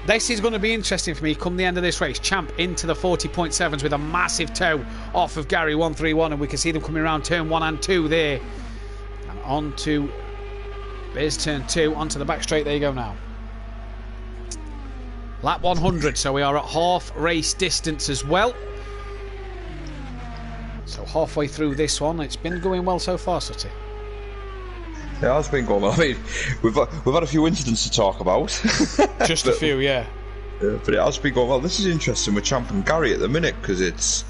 This is going to be interesting for me come the end of this race. Champ into the 40.7s with a massive toe off of Gary 131, and we can see them coming around turn 1 and 2 there. And on to, there's turn 2, onto the back straight. There you go now. Lap 100, so we are at half race distance as well. So halfway through this one, it's been going well so far, Sutty. Yeah, it has been going well. I mean, we've had a few incidents to talk about. Just a few, yeah. But it has been going well. This is interesting with Champ and Gary at the minute because it's.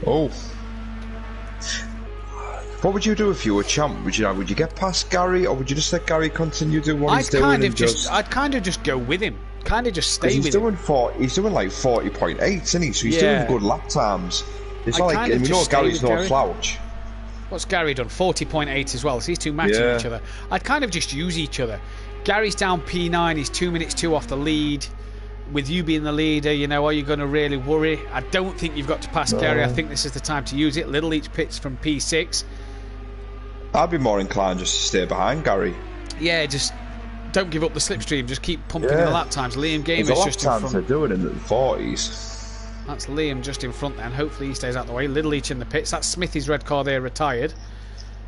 Oh. What would you do if you were Champ? Would you get past Gary, or would you just let Gary continue doing what he's doing? I'd kind of just go with him. Kind of just stay with him. He's doing like 40.8, isn't he? So he's doing good lap times. It's not like, and we know Gary's no slouch. What's Gary done? 40.8 as well. So these two matching each other. I'd kind of just use each other. Gary's down P9. He's 2 minutes 2 off the lead. With you being the leader, you know, are you going to really worry? I don't think you've got to pass Gary. I think this is the time to use it. Little each pits from P6. I'd be more inclined just to stay behind Gary. Yeah, just don't give up the slipstream. Just keep pumping in the lap times. Liam Gamer's just in front. They're doing in the 40s. That's Liam just in front then. Hopefully he stays out the way. Little Each in the pits. That's Smithy's red car there, retired.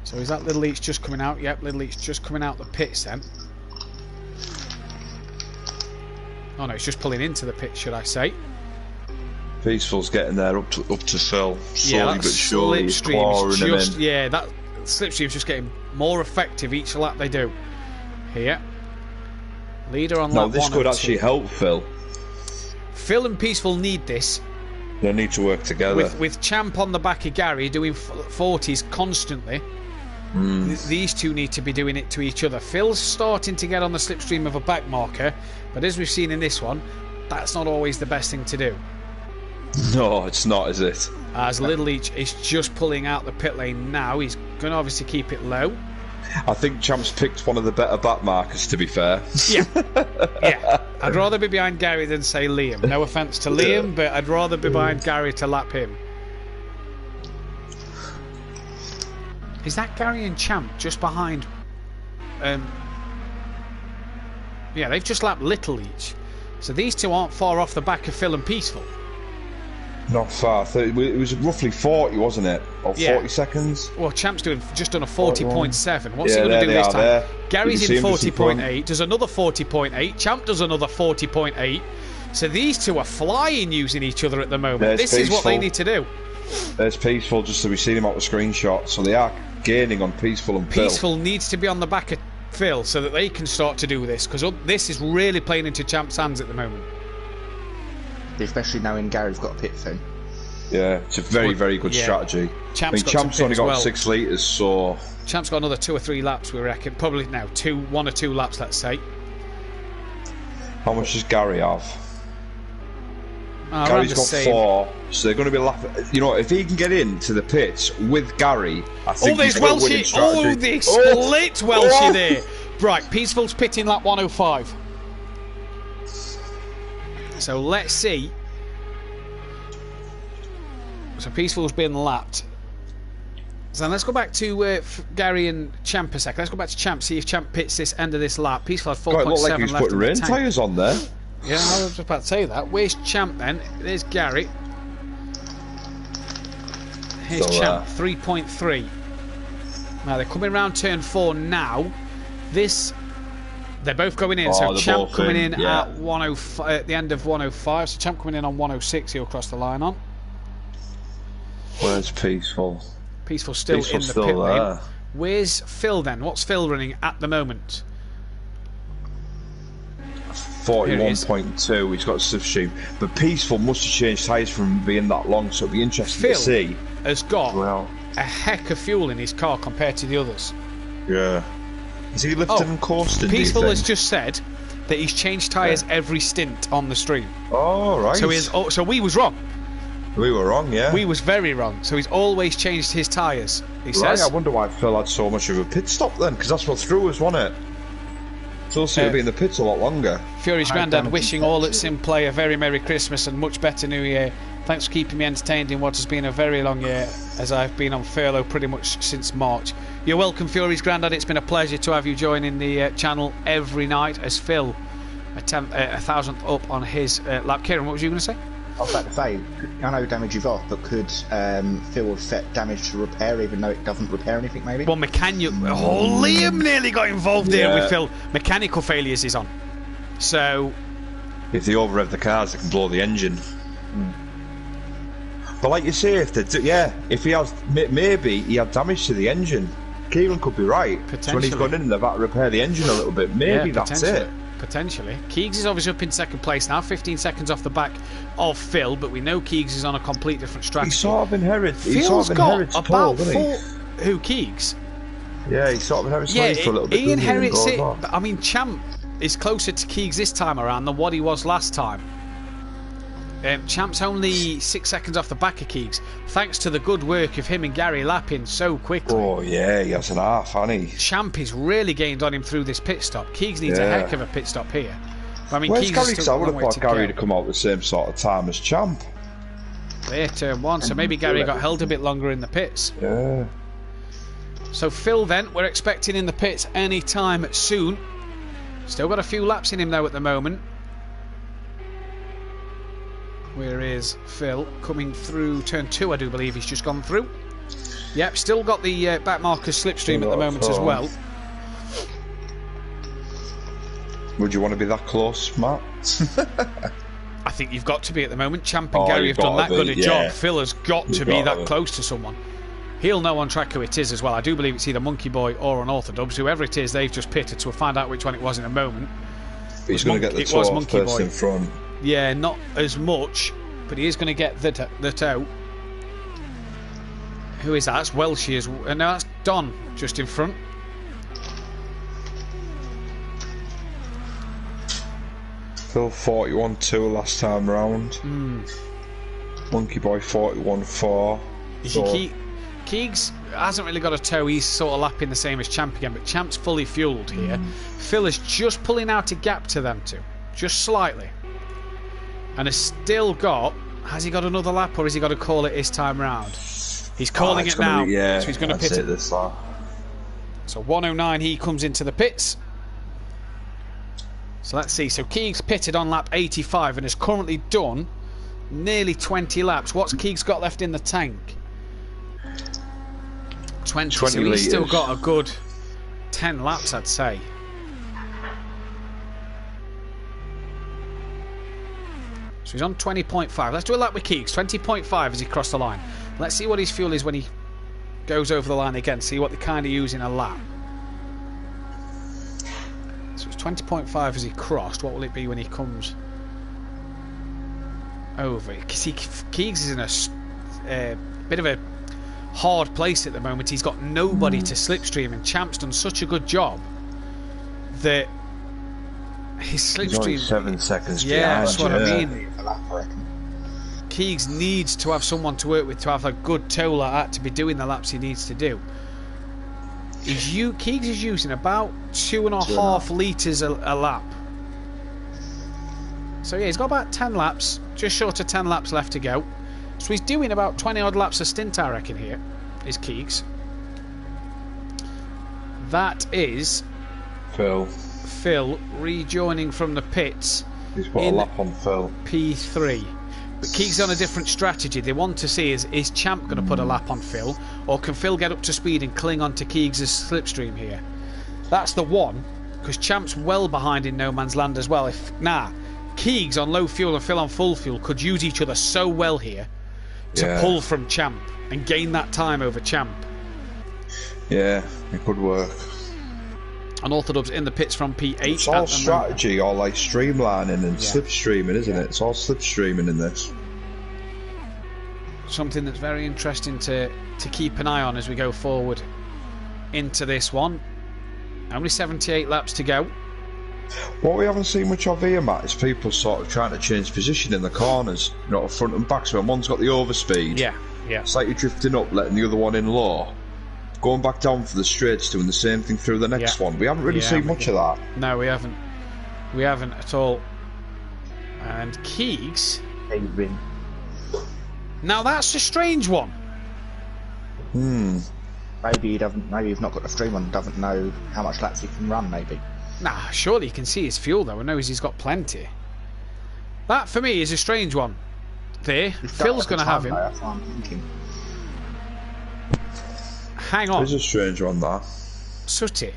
So is that Little Each just coming out? Yep, Little Each just coming out the pits then. Oh no, it's just pulling into the pit, should I say. Peaceful's getting there up to Phil. Slowly but surely he's slipstream clawing him in. Yeah, that slipstream's just getting more effective each lap they do. Here. Leader on lap 1 and 2. This could actually help Phil. Phil and Peaceful need this. They need to work together. With Champ on the back of Gary doing 40s constantly, these two need to be doing it to each other. Phil's starting to get on the slipstream of a back marker, but as we've seen in this one, that's not always the best thing to do. No, it's not, is it? As Little Leach is just pulling out the pit lane now. He's going to obviously keep it low. I think Champ's picked one of the better back markers, to be fair. Yeah. Yeah. I'd rather be behind Gary than, say, Liam. No offence to Liam, but I'd rather be behind Gary to lap him. Is that Gary and Champ just behind... yeah, they've just lapped Little Leach. So these two aren't far off the back of Phil and Peaceful. Not far. It was roughly 40, wasn't it? Or 40 seconds? Well, Champ's just done a 40.7. What's he going to do this time? There. Gary's in 40.8. Does another 40.8. Champ does another 40.8. So these two are flying using each other at the moment. This is what they need to do. There's Peaceful, just so we've seen him out the screenshot. So they are gaining on Peaceful and Phil. Peaceful needs to be on the back of Phil so that they can start to do this, because this is really playing into Champ's hands at the moment. Especially knowing Gary's got a pit soon. Yeah, it's a very, very good strategy. Champ's only got 6 litres, so... Champ's got another 2 or 3 laps, we reckon. Probably now 1 or 2 laps, let's say. How much does Gary have? Oh, Gary's got 4, so they're going to be laughing. You know, if he can get into the pits with Gary, I think there's Welshie. Oh, they split Welshie there. Right, Peaceful's pitting lap 105. So let's see. So Peaceful's been lapped. So let's go back to Gary and Champ a second. Let's go back to Champ, see if Champ pits this end of this lap. Peaceful had 4.7 left. It looked like he was putting rain tyres on there. Yeah, I was just about to say that. Where's Champ then? There's Gary. Here's Champ, 3.3. Now they're coming around turn 4 now. They're both going in. So Champ coming in at 105, at the end of 105. So Champ coming in on 106. He'll cross the line on. Where's Peaceful? Peaceful still in the pit lane. Where's Phil then? What's Phil running at the moment? 41.2. He's got a substream. But Peaceful must have changed tyres from being that long, so it'll be interesting to see. Phil has got a heck of fuel in his car compared to the others. Yeah. Is he lifting and coasting? Peaceful has just said that he's changed tyres every stint on the stream. Oh, right. So we was wrong. We were wrong, yeah. We was very wrong. So he's always changed his tyres, he says. I wonder why Phil had so much of a pit stop then, because that's what threw us, wasn't it? Phil seemed to be in the pits a lot longer. Fury's granddad wishing all that's in play a very Merry Christmas and much better New Year. Thanks for keeping me entertained in what has been a very long year, as I've been on furlough pretty much since March. You're welcome, Fury's granddad. It's been a pleasure to have you joining the channel every night as Phil a 1,000th up on his lap. Kieran, what was you going to say? I was about to say, I know damage is off, but could Phil have set damage to repair even though it doesn't repair anything, maybe? Well, Liam nearly got involved here with Phil. Mechanical failures is on. So... if they over-rev the cars, they can blow the engine. But like you say, if he has... maybe he had damage to the engine. Kieran could be right. Potentially. So when he's gone in, they've had to repair the engine a little bit. Maybe that's it. Potentially. Keegs is obviously up in second place now, 15 seconds off the back of Phil, but we know Keegs is on a complete different strategy. He sort of inherits Phil's got about pole, 4... Who, Keegs? Yeah, he sort of inherits for a little bit. He inherits it, but I mean, Champ is closer to Keegs this time around than what he was last time. Champ's only 6 seconds off the back of Keegs, thanks to the good work of him and Gary lapping so quickly. Oh yeah, he has an half, hasn't he? Champ has really gained on him through this pit stop. Keegs needs a heck of a pit stop here. But, I mean, where's Keegs Gary? I would have thought Gary to come out the same sort of time as Champ. There, turn 1, so maybe Gary got held a bit longer in the pits. Yeah. So Phil then, we're expecting in the pits any time soon. Still got a few laps in him though at the moment. Where is Phil? Coming through turn 2, I do believe he's just gone through. Yep, still got the back markers slipstream at the moment as well. Would you want to be that close, Matt? I think you've got to be at the moment. Champ and Gary have done that good a job. Phil has got to be that close to someone. He'll know on track who it is as well. I do believe it's either Monkey Boy or Unorthodox. Whoever it is, they've just pitted, so we'll find out which one it was in a moment. He's going to get the top first in front. Yeah, not as much, but he is going to get the toe. Who is that? That's Welshie. No, that's Don just in front. Phil 41-2 last time round. Monkey Boy 41.4. You see, Keegs hasn't really got a toe. He's sort of lapping the same as Champ again, but Champ's fully fueled here. Phil is just pulling out a gap to them two, just slightly, and has still got. Has he got another lap, or has he got to call it this time round? He's calling it now. Yeah, so he's going to pit it. This lap. So 109, he comes into the pits. So let's see. So Keegs pitted on lap 85 and has currently done nearly 20 laps. What's Keegs got left in the tank? 20 so liters. He's still got a good 10 laps, I'd say. So he's on 20.5. Let's do a lap with Keegs. 20.5 as he crossed the line. Let's see what his fuel is when he goes over the line again. See what they kind of use in a lap. So it's 20.5 as he crossed. What will it be when he comes over? Because Keegs is in a bit of a hard place at the moment. He's got nobody to slipstream, and Champ's done such a good job that his slipstream. He's only 7 seconds behind. Yeah, that's what I mean. Keegs needs to have someone to work with, to have a good toe like that to be doing the laps he needs to do. Keegs is using about 2.5 litres a lap. So yeah, he's got about 10 laps, just short of 10 laps left to go. So he's doing about 20 odd laps a stint, I reckon, here, is Keegs. That is Phil rejoining from the pits. He's put a lap on Phil. P3. But Keegs on a different strategy. They want to see is Champ going to put a lap on Phil, or can Phil get up to speed and cling on to Keegs' slipstream here? That's the one, because Champ's well behind in no man's land as well. Keegs on low fuel and Phil on full fuel could use each other so well here to pull from Champ and gain that time over Champ. Yeah, it could work. Unorthodox in the pits from P8. It's all strategy, or like streamlining and slipstreaming, isn't it? It's all slipstreaming in this. Something that's very interesting to keep an eye on as we go forward into this one. Only 78 laps to go. What we haven't seen much of here, Matt, is people sort of trying to change position in the corners, front and back. So when one's got the overspeed, it's like you're drifting up, letting the other one in low, going back down for the straights, doing the same thing through the next one. We haven't really seen much of that. No, we haven't. We haven't at all. And Keegs. Now that's a strange one. Maybe he doesn't. Maybe he's not got the stream on. Doesn't know how much laps he can run. Maybe. Nah, surely you can see his fuel though and knows he's got plenty. That for me is a strange one. Phil's going to have him. That's what I'm thinking. Hang on. It's a strange one, that. Sooty.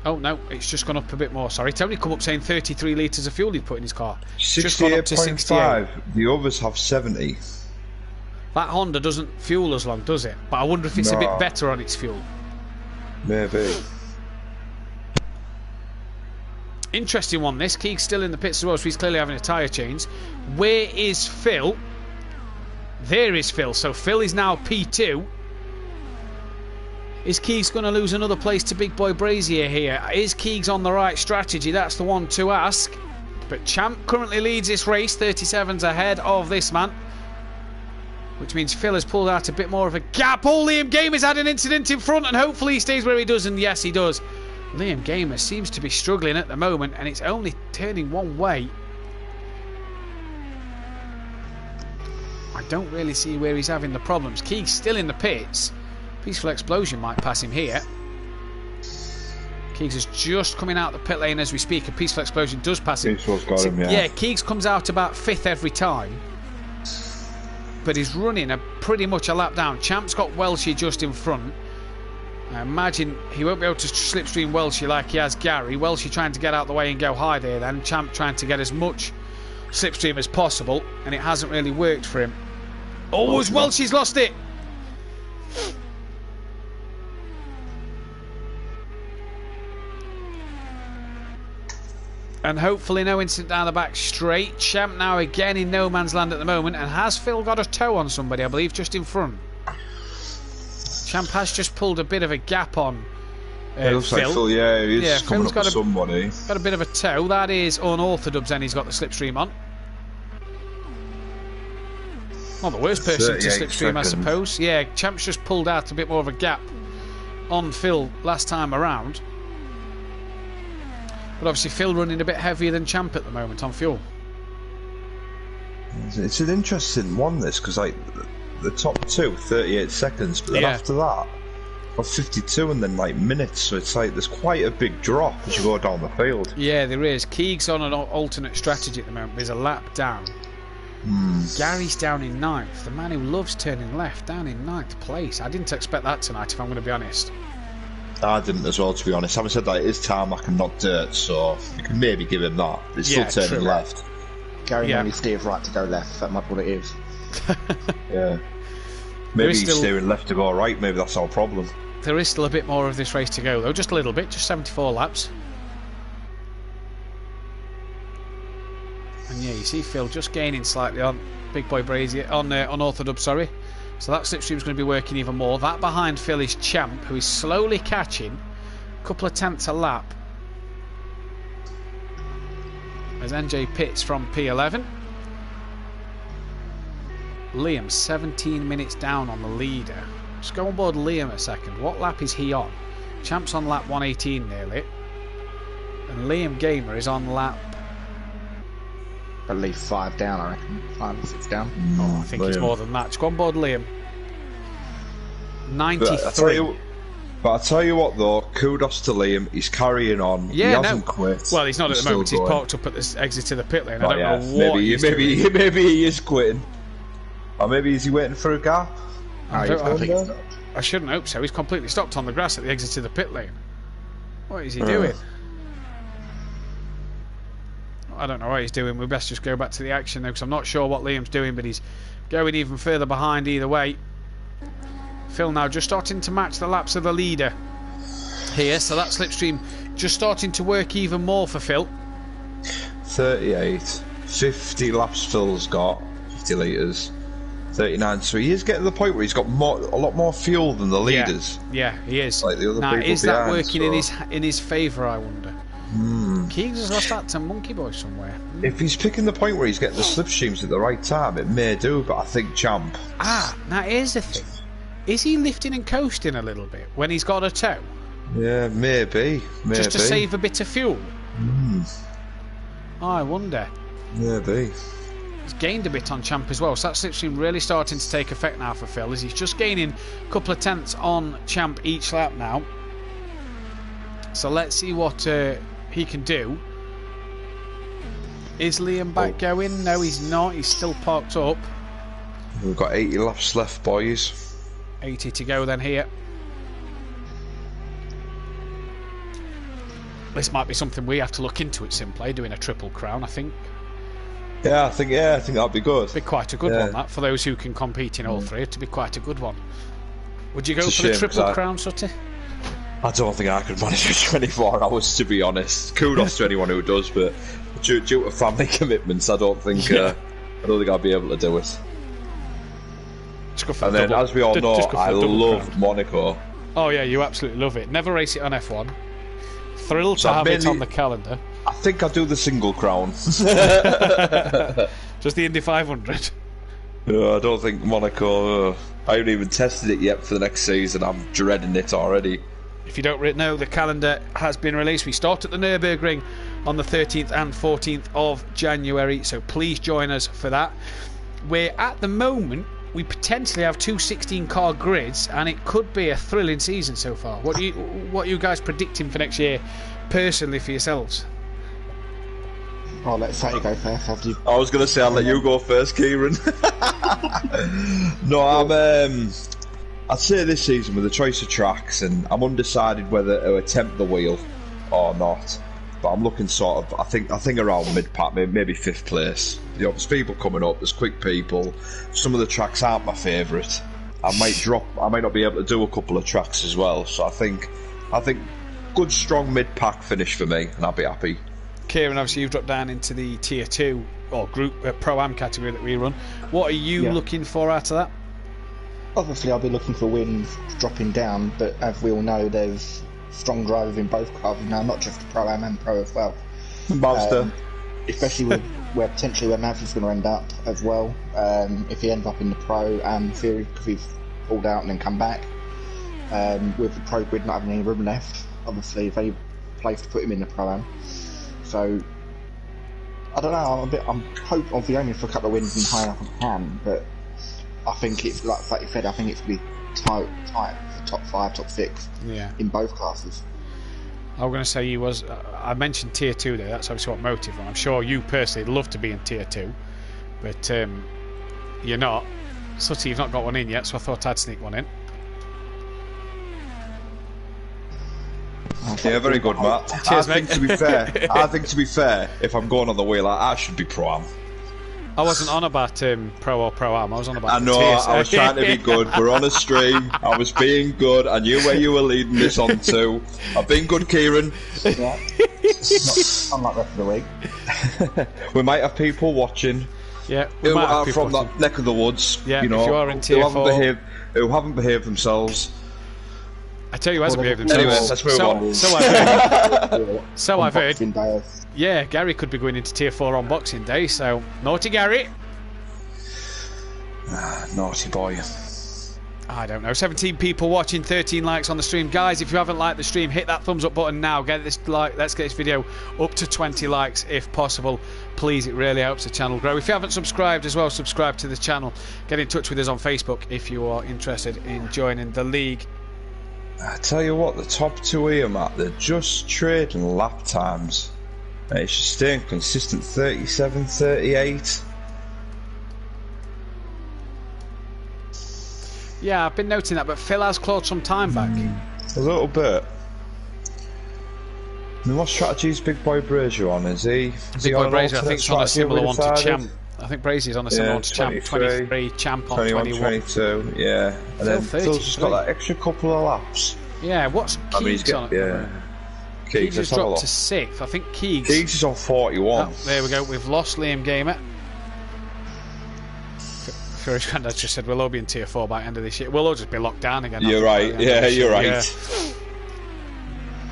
Oh no, it's just gone up a bit more. Sorry, it's only come up saying 33 litres of fuel he'd put in his car. Just gone up to 68. The others have 70. That Honda doesn't fuel as long, does it? But I wonder if it's a bit better on its fuel. Maybe. Interesting one, this. Keegs still in the pits as well, so he's clearly having a tyre change. Where is Phil? There is Phil. So Phil is now P2. Is Keegs going to lose another place to Big Boy Brazier here? Is Keegs on the right strategy? That's the one to ask. But Champ currently leads this race, 37's ahead of this man. Which means Phil has pulled out a bit more of a gap. Oh, Liam Gamer's had an incident in front, and hopefully he stays where he does, and yes, he does. Liam Gamer seems to be struggling at the moment, and it's only turning one way. I don't really see where he's having the problems. Keegs still in the pits. Peaceful Explosion might pass him here. Keegs is just coming out the pit lane as we speak, and Peaceful Explosion does pass him. Peaceful's got him, yeah. Keegs comes out about 5th every time, but he's running pretty much a lap down. Champ's got Welshie just in front. I imagine he won't be able to slipstream Welshie like he has Gary. Welshie trying to get out the way and go high there then. Champ trying to get as much slipstream as possible, and it hasn't really worked for him. Oh, Welshie's lost it! And hopefully no incident down the back straight. Champ now again in no man's land at the moment, and has Phil got a toe on somebody, I believe, just in front. Champ has just pulled a bit of a gap on it looks Phil. like Phil, he's coming Phil's up with somebody. Got a bit of a toe. That is Unorthodox, and he's got the slipstream on. Not the worst person to 38 slipstream, I seconds. suppose. Yeah, Champ's just pulled out a bit more of a gap on Phil last time around. But obviously Phil running a bit heavier than Champ at the moment on fuel. It's an interesting one, this, because like the top two, 38 seconds, but then after that, 52 and then like minutes. So it's like there's quite a big drop as you go down the field. Yeah, there is. Keeg's on an alternate strategy at the moment. There's a lap down. Gary's down in 9th. The man who loves turning left, down in 9th place. I didn't expect that tonight, if I'm going to be honest. I didn't as well, to be honest. Having said that, it is tarmac and not dirt, so you can maybe give him that. But it's still turning left. Gary normally steers right to go left. That might be what it is. Yeah. Maybe he's steering left to go right. Maybe that's our problem. There is still a bit more of this race to go, though. Just a little bit. Just 74 laps. And yeah, you see Phil just gaining slightly on Big Boy Brazier, on Orthodub, sorry. So that slipstream's going to be working even more. That behind Phil is Champ, who is slowly catching a couple of tenths a lap. There's NJ Pitts from P11. Liam 17 minutes down on the leader. Just go on board Liam a second. What lap is he on? Champ's on lap 118 nearly. And Liam Gamer is on lap... At least 5 down, I reckon. 5 or 6 down. Oh, I think it's more than that. Just go on board Liam. 93. But I tell you what, though, kudos to Liam. He's carrying on. Yeah, he hasn't quit. Well, he's not at the moment. He's parked up at the exit to the pit lane. I don't know what maybe he is quitting. Or maybe is he waiting for a gap? I shouldn't hope so. He's completely stopped on the grass at the exit to the pit lane. What is he doing? I don't know what he's doing. We best just go back to the action though, because I'm not sure what Liam's doing, but he's going even further behind either way. Phil now just starting to match the laps of the leader here, so that slipstream just starting to work even more for Phil. 38, 50 laps Phil's got, 50 litres, 39. So he is getting to the point where he's got a lot more fuel than the leaders. Yeah, he is. Like the other now, people is that behind, working in his favour? I wonder. Keegs has lost that to Monkey Boy somewhere. If he's picking the point where he's getting the slipstreams at the right time, it may do, but I think Champ. Now here's the thing. Is he lifting and coasting a little bit when he's got a tow? Yeah, maybe. Just to save a bit of fuel? I wonder. Maybe. He's gained a bit on Champ as well, so that slipstream really starting to take effect now for Phil, as he's just gaining a couple of tenths on Champ each lap now. So let's see what he can do. Is Liam back going? No, he's not. He's still parked up. We've got 80 laps left, boys. 80 to go then here. This might be something we have to look into at Simplay, doing a triple crown, I think. Yeah, I think that'd be good. Be quite a good one, that, for those who can compete in all three. It'd be quite a good one. Would you go for the triple crown, Sutty? I don't think I could manage for 24 hours, to be honest. Kudos to anyone who does, but due to family commitments, I don't think I'll be able to do it. And then, as we all know, I love Monaco. Oh yeah, you absolutely love it. Never race it on F1. Thrilled to have it on the calendar. I think I'll do the single crown. Just the Indy 500. No, I don't think Monaco. I haven't even tested it yet for the next season. I'm dreading it already. If you don't know, the calendar has been released. We start at the Nürburgring on the 13th and 14th of January, so please join us for that. We're at the moment, we potentially have two 16-car grids, and it could be a thrilling season so far. What are you guys predicting for next year, personally, for yourselves? Oh, let Fatty go first. After you. I was going to say I'll let you go first, Kieran. No, I'd say this season with the choice of tracks, and I'm undecided whether to attempt the wheel or not. But I'm looking sort of, I think around mid-pack, maybe 5th place. You know, there's people coming up, there's quick people. Some of the tracks aren't my favourite. I might not be able to do a couple of tracks as well. So I think good strong mid-pack finish for me, and I'll be happy. Kieran, obviously you've dropped down into the Tier 2 or Group Pro-Am category that we run. What are you looking for out of that? Obviously I'll be looking for wins dropping down, but as we all know, there's strong drivers in both cars now, not just Pro-Am and Pro as well. Mazda. especially with where potentially where Mavs is going to end up as well. If he ends up in the pro and Theory, because he's pulled out and then come back, with the pro grid not having any room left, obviously if any place to put him in the pro-am. So I don't know. I'm hoping obviously only for a couple of wins and high enough I can, but I think it's like you said. I think it's going to be tight for top 5, top 6 in both classes. I was going to say you was. I mentioned tier 2 there. That's obviously what motive. I'm sure you personally would love to be in tier 2, but you're not. Sutty, you've not got one in yet, so I thought I'd sneak one in. Yeah, very good, Matt. Cheers, I think to be fair, if I'm going on the wheel, I should be pro-am. I wasn't on about pro or pro-am. I was on about I know, tiers. I was trying to be good. We're on a stream. I was being good. I knew where you were leading this on to. I've been good, Kieran. Yeah. Unlike the rest of the week. We might have people watching. Yeah, who are from that neck of the woods. Yeah, you know, if you are in tier 4. Who haven't behaved themselves. I tell you, hasn't behaved himself. Anyway, let's move on. So I've heard. Yeah, Gary could be going into tier 4 on Boxing Day. So naughty Gary. Naughty boy. I don't know. 17 people watching, 13 likes on the stream, guys. If you haven't liked the stream, hit that thumbs up button now. Let's get this video up to 20 likes if possible. Please, it really helps the channel grow. If you haven't subscribed as well, subscribe to the channel. Get in touch with us on Facebook if you are interested in joining the league. I tell you what, the top 2 here, Matt, they're just trading lap times. It's just staying consistent, 37, 38. Yeah, I've been noting that, but Phil has clawed some time back. A little bit. I mean, what strategy is Big Boy Brazier on? Is he? Big Boy Brazier, I think, is on a similar one to Champ. I think Brazier's on a similar one to Champ. 23, Champ on 21. 22, yeah. And then Phil's just got that extra couple of laps. Yeah, what's Keegs on? Yeah. Keegs has dropped to 6th. I think Keegs is on 41. Oh, there we go. We've lost Liam Gamer. Fury's granddad just said we'll all be in tier 4 by the end of this year. We'll all just be locked down again. You're right. Yeah, you're right. Yeah.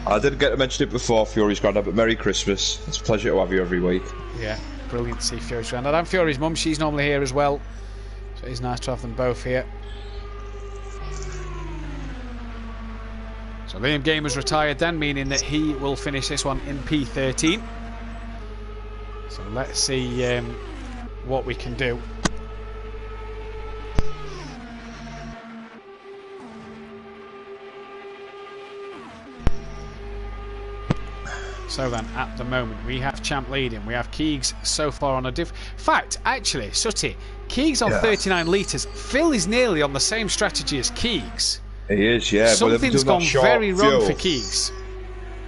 I didn't get to mention it before, Fury's granddad, but Merry Christmas. It's a pleasure to have you every week. Yeah, brilliant to see Fury's granddad and Fury's mum. She's normally here as well, so it's nice to have them both here. So Liam Gamer's retired then, meaning that he will finish this one in P13. So let's see what we can do. So then, at the moment, we have Champ leading. We have Keegs so far on a fact, actually, Sutty, Keegs on 39 litres. Phil is nearly on the same strategy as Keegs. He is, yeah. Something's gone very wrong for Keegs.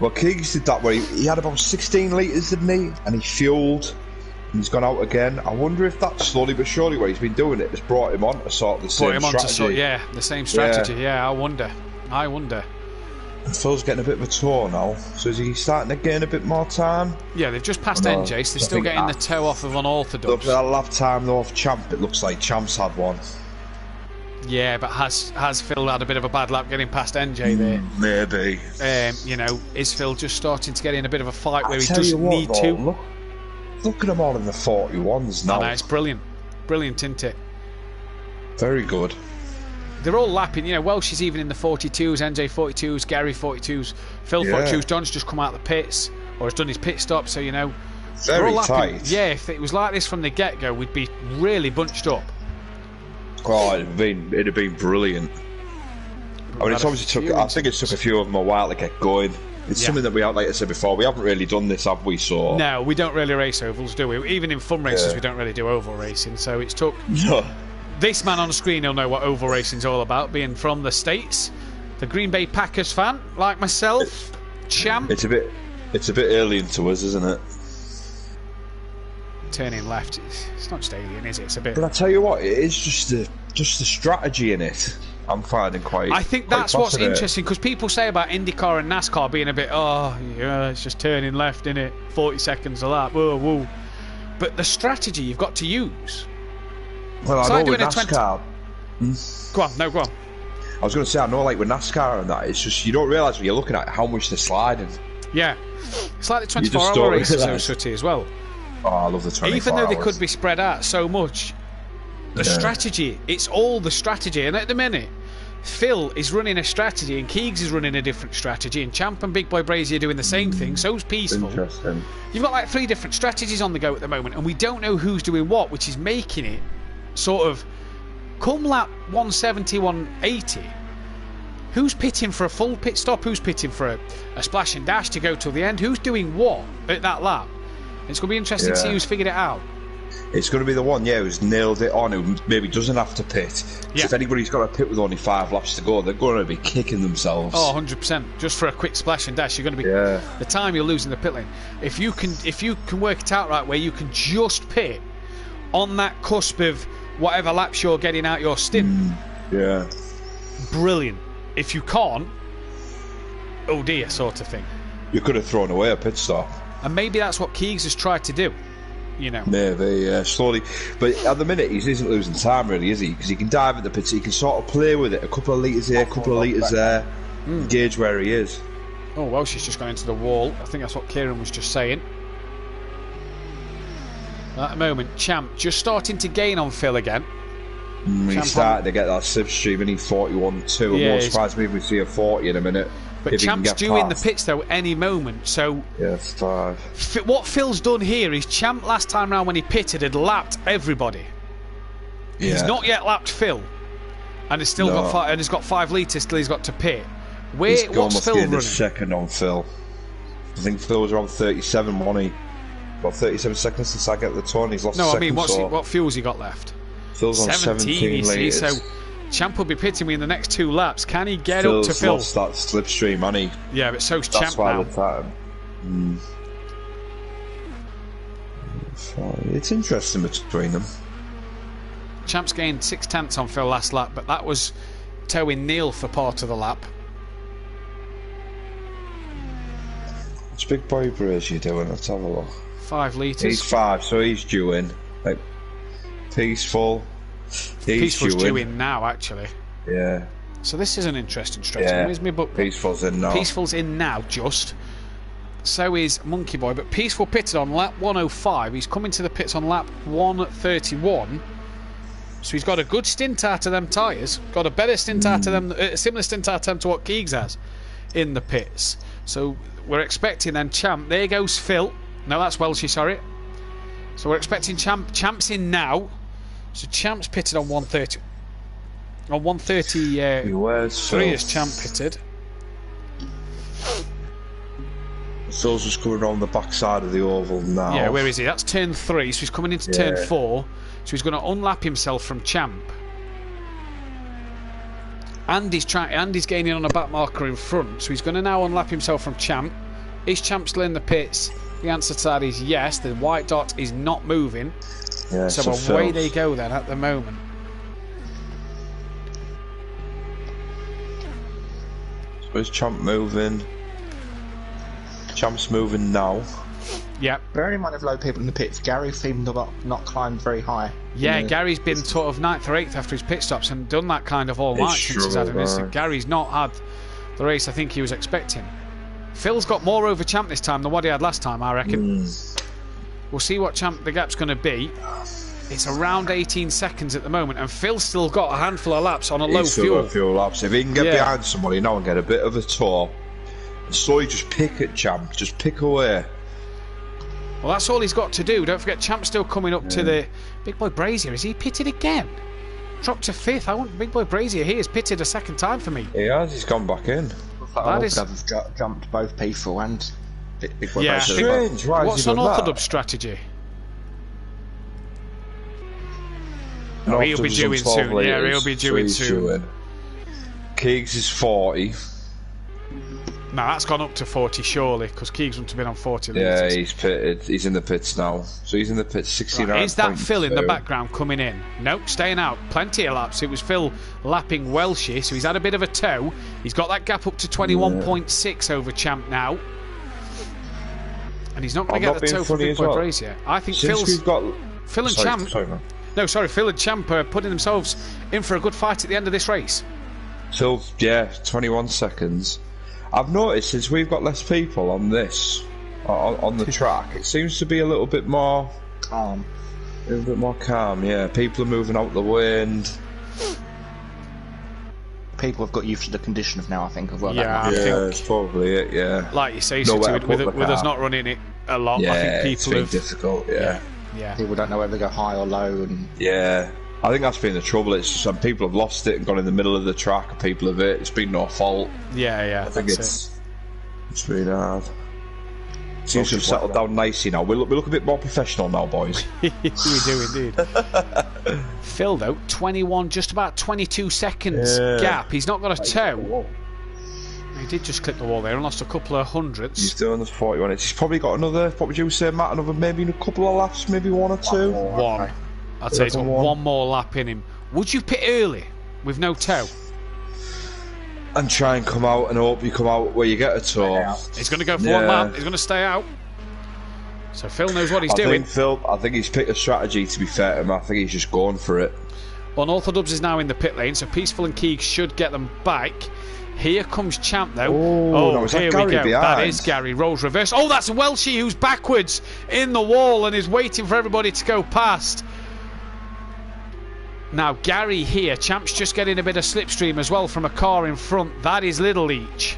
Well, Keegs did that way. He had about 16 litres, didn't he? And he fueled, and he's gone out again. I wonder if that slowly but surely, where he's been doing it, has brought him on to sort of the same strategy. The same strategy. Yeah, I wonder. And Phil's getting a bit of a tour now, so is he starting to gain a bit more time? Yeah, they've just passed NJ, so they're still getting the toe off of unorthodox. That lap time though of Champ, it looks like Champ's had one. Yeah, but has Phil had a bit of a bad lap getting past NJ there? Maybe. You know, is Phil just starting to get in a bit of a fight where he doesn't need to? Look at them all in the 41s now. I know, it's brilliant. Brilliant, isn't it? Very good. They're all lapping, you know, Welsh is even in the 42s, NJ 42s, Gary 42s, Phil 42s. John's just come out of the pits, or has done his pit stop, so, you know. Very tight. Yeah, if it was like this from the get-go, we'd be really bunched up. Oh, it'd have been brilliant. I mean, it's obviously I think it took a few of them a while to get going. It's something that like I said before, we haven't really done this, have we? So no, we don't really race ovals, do we? Even in fun races, we don't really do oval racing. So it's took this man on screen. He'll know what oval racing's all about, being from the States, the Green Bay Packers fan, like myself. Champ. It's a bit alien to us, isn't it? Turning left, it's not just alien, is it? It's a bit. But I tell you what, it is just the strategy in it. I'm finding quite. I think that's what's interesting, because people say about IndyCar and NASCAR being a bit, it's just turning left, innit? 40 seconds a lap, whoa, whoa. But the strategy you've got to use. Well, I know with NASCAR. Go on. I was going to say, I know, like with NASCAR and that, it's just you don't realise when you're looking at how much they're sliding. Yeah, it's like the 24-hour races, Sutty, as well. Oh, I love the 24 Even though they hours. could be spread out so much, the strategy, it's all the strategy. And at the minute, Phil is running a strategy and Keegs is running a different strategy, and Champ and Big Boy Brazy are doing the same thing. So's Peaceful. Interesting. You've got like 3 different strategies on the go at the moment, and we don't know who's doing what, which is making it sort of come lap 170, 180. Who's pitting for a full pit stop? Who's pitting for a splash and dash to go till the end? Who's doing what at that lap? It's going to be interesting to see who's figured it out. It's going to be the one, who's nailed it on, who maybe doesn't have to pit. Yeah. If anybody's got to pit with only 5 laps to go, they're going to be kicking themselves. Oh, 100%. Just for a quick splash and dash, you're going to be the time you're losing the pit lane. If you can work it out right, where you can just pit on that cusp of whatever laps you're getting out your stint. Yeah. Brilliant. If you can't, oh dear, sort of thing. You could have thrown away a pit stop. And maybe that's what Keegs has tried to do. You know. Maybe, slowly. But at the minute, he isn't losing time, really, is he? Because he can dive at the pits, he can sort of play with it. A couple of litres here, a couple of litres there. Gauge where he is. Oh, well, she's just gone into the wall. I think that's what Kieran was just saying. At the moment, Champ just starting to gain on Phil again. He's starting to get that slipstream, and he's 41-2. Yeah, It won't surprise me if we see a 40 in a minute. But Champ's due in the pits, though, any moment. So yeah, 5. What Phil's done here is Champ last time round when he pitted had lapped everybody. Yeah. He's not yet lapped Phil, and he's still got 5, and he's got 5 litres till he's got to pit. What's Phil running? A second on Phil. I think Phil was around 37, wasn't he? About 37 seconds since I get the turn. He's lost. No, a I mean, second, what fuel's he got left? Phil's on 17 you see, litres. so Champ will be pitting me in the next 2 laps. Can he get Phil's up to Phil? Lost that slipstream, hasn't he? Yeah, but so's That's Champ why now. It's interesting between them. Champ's gained 6/10 on Phil last lap, but that was towing Neil for part of the lap. What's Big Boy Brazy doing? Let's have a look. 5 litres. He's 5, so he's due in. Like, Peaceful. Peaceful's due in now, actually. Yeah. So this is an interesting strategy. Yeah. Where's my book? Peaceful's in now. Peaceful's in now, just. So is Monkey Boy, but Peaceful pitted on lap 105. He's coming to the pits on lap 131. So he's got a good stint out of them tyres. Got a better stint out of them, a similar stint out of them to what Keegs has in the pits. So we're expecting then Champ. There goes Phil. No, that's Welshie, sorry. So we're expecting Champ. Champ's in now. So Champ's pitted on 130. On 133 is Champ pitted. Phil's just coming around the backside of the oval now. Yeah, where is he? That's turn 3, so he's coming into turn 4. So he's going to unlap himself from Champ. And he's gaining on a back marker in front, so he's going to now unlap himself from Champ. Is Champ still in the pits? The answer to that is yes. The white dot is not moving. Yeah, so away they go then at the moment. So is Champ moving? Champ's moving now. Yep. Bearing in mind of low people in the pits, Gary seemed to not climbed very high. Yeah, Gary's been sort of 9th or 8th after his pit stops and done that kind of all night since he's had an incident. Gary's not had the race I think he was expecting. Phil's got more over Champ this time than what he had last time, I reckon. We'll see what Champ the gap's going to be. It's around 18 seconds at the moment, and Phil's still got a handful of laps on a low fuel. Laps. If he can get behind somebody now and get a bit of a tour, and slowly just pick at Champ, just pick away. Well, that's all he's got to do. Don't forget, Champ's still coming up to the Big Boy Brazier. Is he pitted again? Dropped to 5th. I want Big Boy Brazier. He has pitted a second time for me. He has. He's gone back in. That is jumped both Peaceful and Big Boy yeah, Brazier. Strange. What's unorthodox strategy? Oh, he'll be due in soon. Yeah, he'll be due in soon. Keegs is 40. No, that's gone up to 40 surely, because Keegs wouldn't have been on 40 Yeah, litres. he's pitted. He's in the pits now. So he's in the pits 69. Right, is that Phil in the background coming in? Nope, staying out. Plenty of laps. It was Phil lapping Welshie, so he's had a bit of a tow. He's got that gap up to 21.6 over Champ now. And he's not going to get the tow for Big Boy Brazier. I think Phil and Champ... No, sorry, Phil and Champ are putting themselves in for a good fight at the end of this race. Phil, 21 seconds. I've noticed since we've got less people on this on the track, it seems to be a little bit more Calm. a little bit more calm. Yeah, people are moving out the way, and People have got used to the conditions now, I think, as well. Yeah, That I might- think- that's probably it. Yeah, Like you say, Nowhere so to put the with us car. not running it a lot, yeah, I think it's people been have. difficult. Yeah. Yeah. People don't know whether to go high or low, and Yeah, I think that's been the trouble. It's some people have lost it and gone in the middle of the track, and people have it. It's been no fault. Yeah. I think That's it's been hard. Seems to have Most settled of down nicely now. We look a bit more professional now, boys. it. We do indeed. Phil, though, 21, just about 22 seconds Yeah. gap. He's not got a toe. He did just clip the wall there and lost a couple of He's hundredths. doing the 41. He's probably got another. What would you say, Matt? Another maybe a couple of laps, maybe one or two. One. Okay. I'd say he's got One. one more lap in him. Would you pit early with no toe? And try and come out and hope you come out where you get a toe. He's going to go for Yeah. one lap. He's going to stay out. So Phil knows what he's I doing. think he's picked a strategy. To be fair to him, I think he's just going for it. Unorthodox is now in the pit lane, so Peaceful and Keeg should get them back. Here comes Champ, though. Oh, no, is that here Gary we go. behind? That is Gary. Rolls reverse. Oh, that's Welshie, who's backwards in the wall and is waiting for everybody to go past. Now, Gary here. Champ's just getting a bit of slipstream as well from a car in front. That is Little Leach.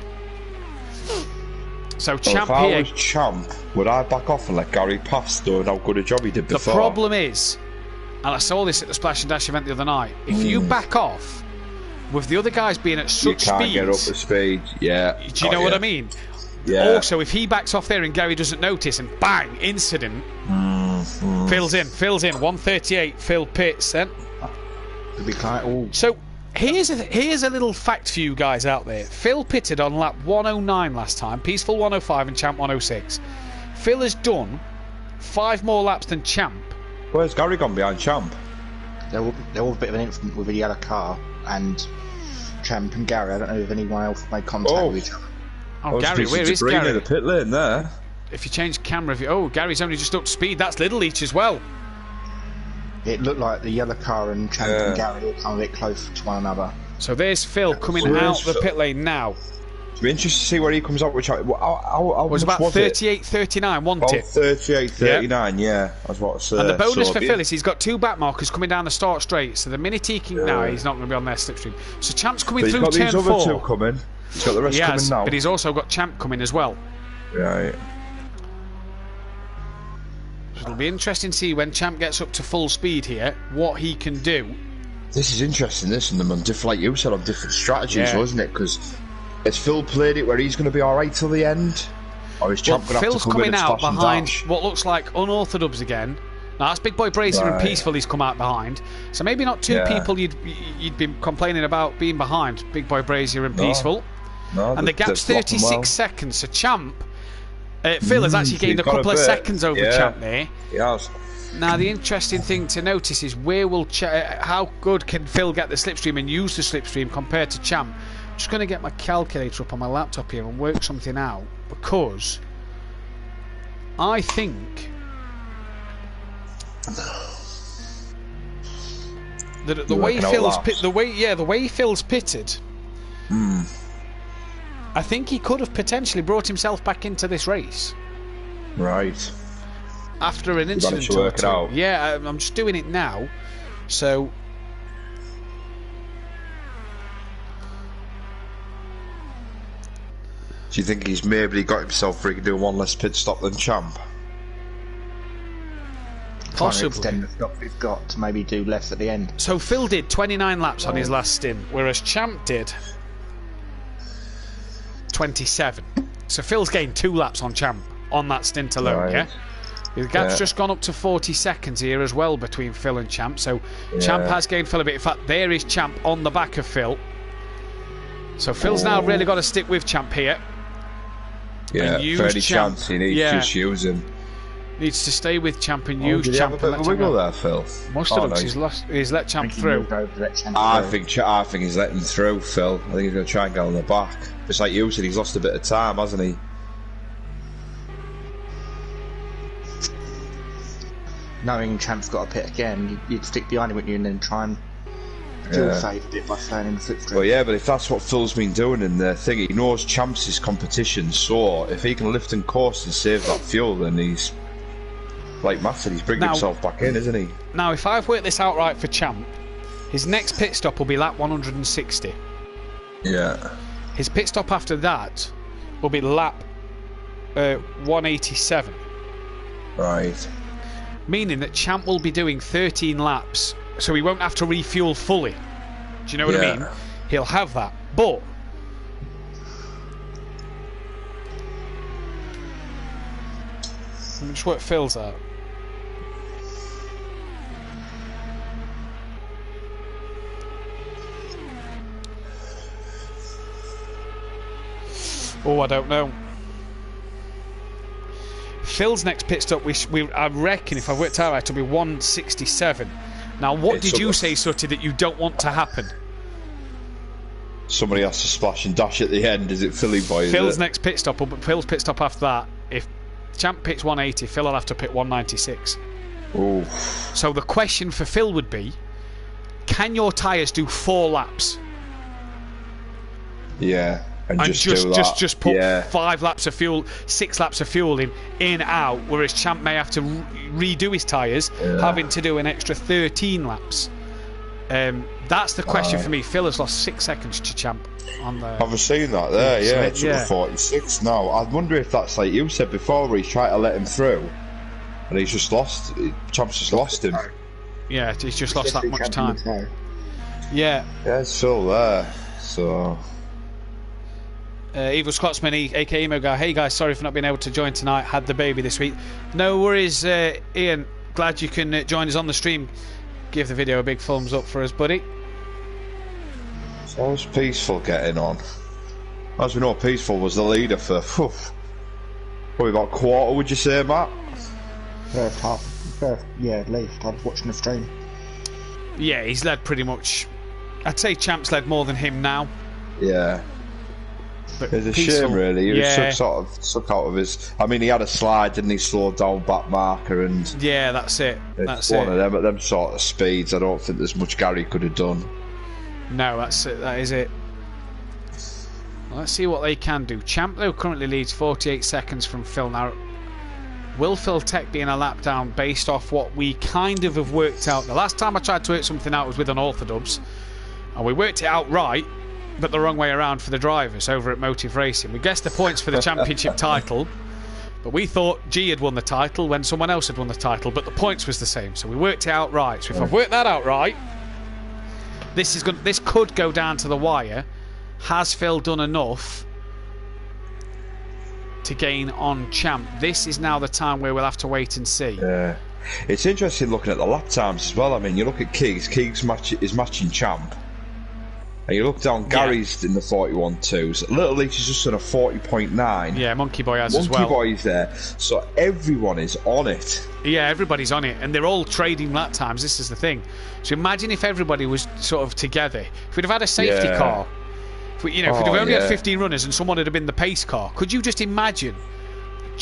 So Champ if I here. was Champ, would I back off and let Gary pass, knowing how good a job he did The before? problem is, and I saw this at the Splash and Dash event the other night, if you back off, with the other guys being at you such can't speed, get up to speed. Yeah. do you know what I mean? Yeah. Also, if he backs off there and Gary doesn't notice, and bang, incident, Phil's in, 138, Phil pits then. to be like, oh, So here's a little fact for you guys out there. Phil pitted on lap 109 last time, Peaceful 105 and Champ 106. Phil has done 5 more laps than Champ. Where's Gary gone behind Champ? there was a bit of an incident with a yellow car, and Champ and Gary, I don't know if anyone else made contact with each other. Oh, Gary, where is Gary? Gary? The pit lane there. If you change camera view, oh, Gary's only just up to speed. That's Little Leach as well. It looked like the yellow car and Champ Yeah. and Gary all come a bit close to one another. So there's Phil coming Where's out the Phil? pit lane now. It'll be interesting to see where he comes out with Champ. How It was much about was it? 38-39, wasn't Oh, it? 38, 39, yeah. I was about to say. And the bonus So for it'd Phil be- is he's got 2 back markers coming down the start straight. So the minute he can now, he's not going to be on their slipstream. So Champ's coming But he's through got turn these other 4. two coming. He's got the rest He coming has, now. but he's also got Champ coming as well. Right. So it'll be interesting to see when Champ gets up to full speed here, what he can do. This is interesting, this, and them on different, like you said, on different strategies, Yeah. wasn't it? Because has Phil played it where he's going to be alright till the end? Or is Well, Champ going to have Phil's to come in coming and out slash and behind dash? what looks like Unorthodox again. Now that's Big Boy Brazier and Right. Peaceful he's come out behind. So maybe not 2 Yeah. people you'd be complaining about being behind, Big Boy Brazier and No. Peaceful. No, And the gap's they're blocking 36 well. seconds. So Champ, Phil has actually so gained a he's got a couple of bit, seconds over yeah. Champ there. He has. Now the interesting thing to notice is how good can Phil get the slipstream and use the slipstream compared to Champ. I'm just going to get my calculator up on my laptop here and work something out, because I think that the You're way working out Phil's laps. the way Phil's pitted, I think he could have potentially brought himself back into this race Right. after an managed incident to or work it two. out. Yeah, I'm just doing it now. So Do you think he's maybe got himself free to do one less pit stop than Champ? Trying to possibly. extend the stop he's got to maybe do less at the end. So Phil did 29 laps on his last stint, whereas Champ did 27. So Phil's gained 2 laps on Champ on that stint alone, Right. yeah? The gap's Yeah. just gone up to 40 seconds here as well between Phil and Champ. So Champ has gained Phil a bit. In fact, there is Champ on the back of Phil. So Phil's now really got to stick with Champ here. Yeah, use for any Champ. chance he needs, Yeah. just use him. Needs to stay with Champ and Oh, use did he have Champ. a and bit let of a Champ wiggle go. there, Phil? Most Oh, of no, them, he's let Champ through. I think he's letting him through, Phil. I think he's going to try and get on the back. Just like you said, he's lost a bit of time, hasn't he? Knowing Champ's got a pit again, you'd stick behind him, wouldn't you, and then try and Still saved it by staying in the slipstream. Well, yeah, but if that's what Phil's been doing in the thing, he knows Champs is competition, so if he can lift and coast and save that fuel, then he's, like Matt said, he's bringing himself back in, isn't he? Now, if I've worked this out right for Champ, his next pit stop will be lap 160. Yeah. His pit stop after that will be lap 187. Right. Meaning that Champ will be doing 13 laps, so he won't have to refuel fully. Do you know what I mean? He'll have that. But let me just work Phil's out. Oh, I don't know. Phil's next pit stop, I reckon, if I worked out right, it'll be 167. Now, what did you say, Sutty, that you don't want to happen? Somebody has to splash and dash at the end. Is it Philly boy? Phil's next pit stop, but Phil's pit stop after that, if Champ pits 180, Phil will have to pit 196. Oh. So the question for Phil would be, can your tyres do 4 laps? Yeah. And just put 5 laps of fuel, 6 laps of fuel in, out, whereas Champ may have to redo his tyres, having to do an extra 13 laps. That's the question for me. Phil has lost 6 seconds to Champ on the. I've seen that there, yeah. It's up to 46 now. I wonder if that's like you said before, where he's trying to let him through, and he's just lost. Champ's just lost him. Yeah, he's just lost that much time. Yeah. Yeah, it's still there. So. Evil Scotsman, aka Emo Guy. Hey guys, sorry for not being able to join tonight. Had the baby this week. No worries, Ian. Glad you can join us on the stream. Give the video a big thumbs up for us, buddy. So how's Peaceful getting on? As we know, Peaceful was the leader for probably about a quarter, would you say, Matt? First half, at least. I was watching the stream. Yeah, he's led pretty much. I'd say Champ's led more than him now. Yeah. But it's a shame, really. He was sort of stuck out of his. I mean, he had a slide, didn't he? Slowed down back marker, and yeah, that's it. That's one of them at them sort of speeds. I don't think there's much Gary could have done. No, that's it. That is it. Well, let's see what they can do. Champ though currently leads 48 seconds from Phil. Now, will Phil Tech be in a lap down based off what we kind of have worked out? The last time I tried to work something out was with Unorthodox, and we worked it out right, but the wrong way around for the drivers over at Motive Racing. We guessed the points for the championship title, but we thought G had won the title when someone else had won the title, but the points was the same, so we worked it out right. So if I've worked that out right, this could go down to the wire. Has Phil done enough to gain on Champ? This is now the time where we'll have to wait and see. Yeah, it's interesting looking at the lap times as well. I mean, you look at Keegs is matching Champ. And you look down, Gary's in the 41.2s. Little Leach is just on a 40.9. Yeah, Monkey Boy has as well. Monkey Boy's there. So everyone is on it. Yeah, everybody's on it. And they're all trading lap times. This is the thing. So imagine if everybody was sort of together. If we'd have had a safety car. If we'd have only had 15 runners and someone had been the pace car. Could you just imagine?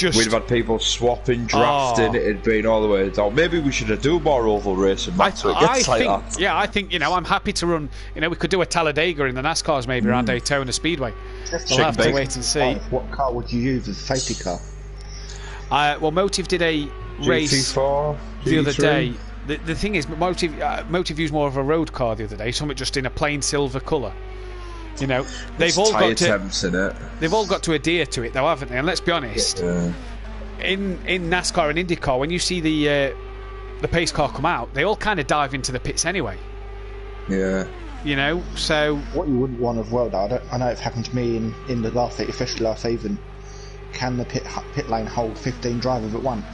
We'd have had people swapping, drafting, it had been all the way down. Maybe we should have done more oval racing, Matt, so it gets like that. Yeah, I think, I'm happy to run, we could do a Talladega in the NASCARs maybe around Daytona Speedway. We'll have to wait and see. What car would you use as a safety car? Well, Motive did a race GT4, the other day. The thing is, Motive used more of a road car the other day, something just in a plain silver colour. They've all got to adhere to it, though, haven't they? And let's be honest, in NASCAR and IndyCar, when you see the pace car come out, they all kind of dive into the pits anyway. Yeah. So what you wouldn't want as well, though, I know it's happened to me in the last, especially last season. Can the pit lane hold 15 drivers at once?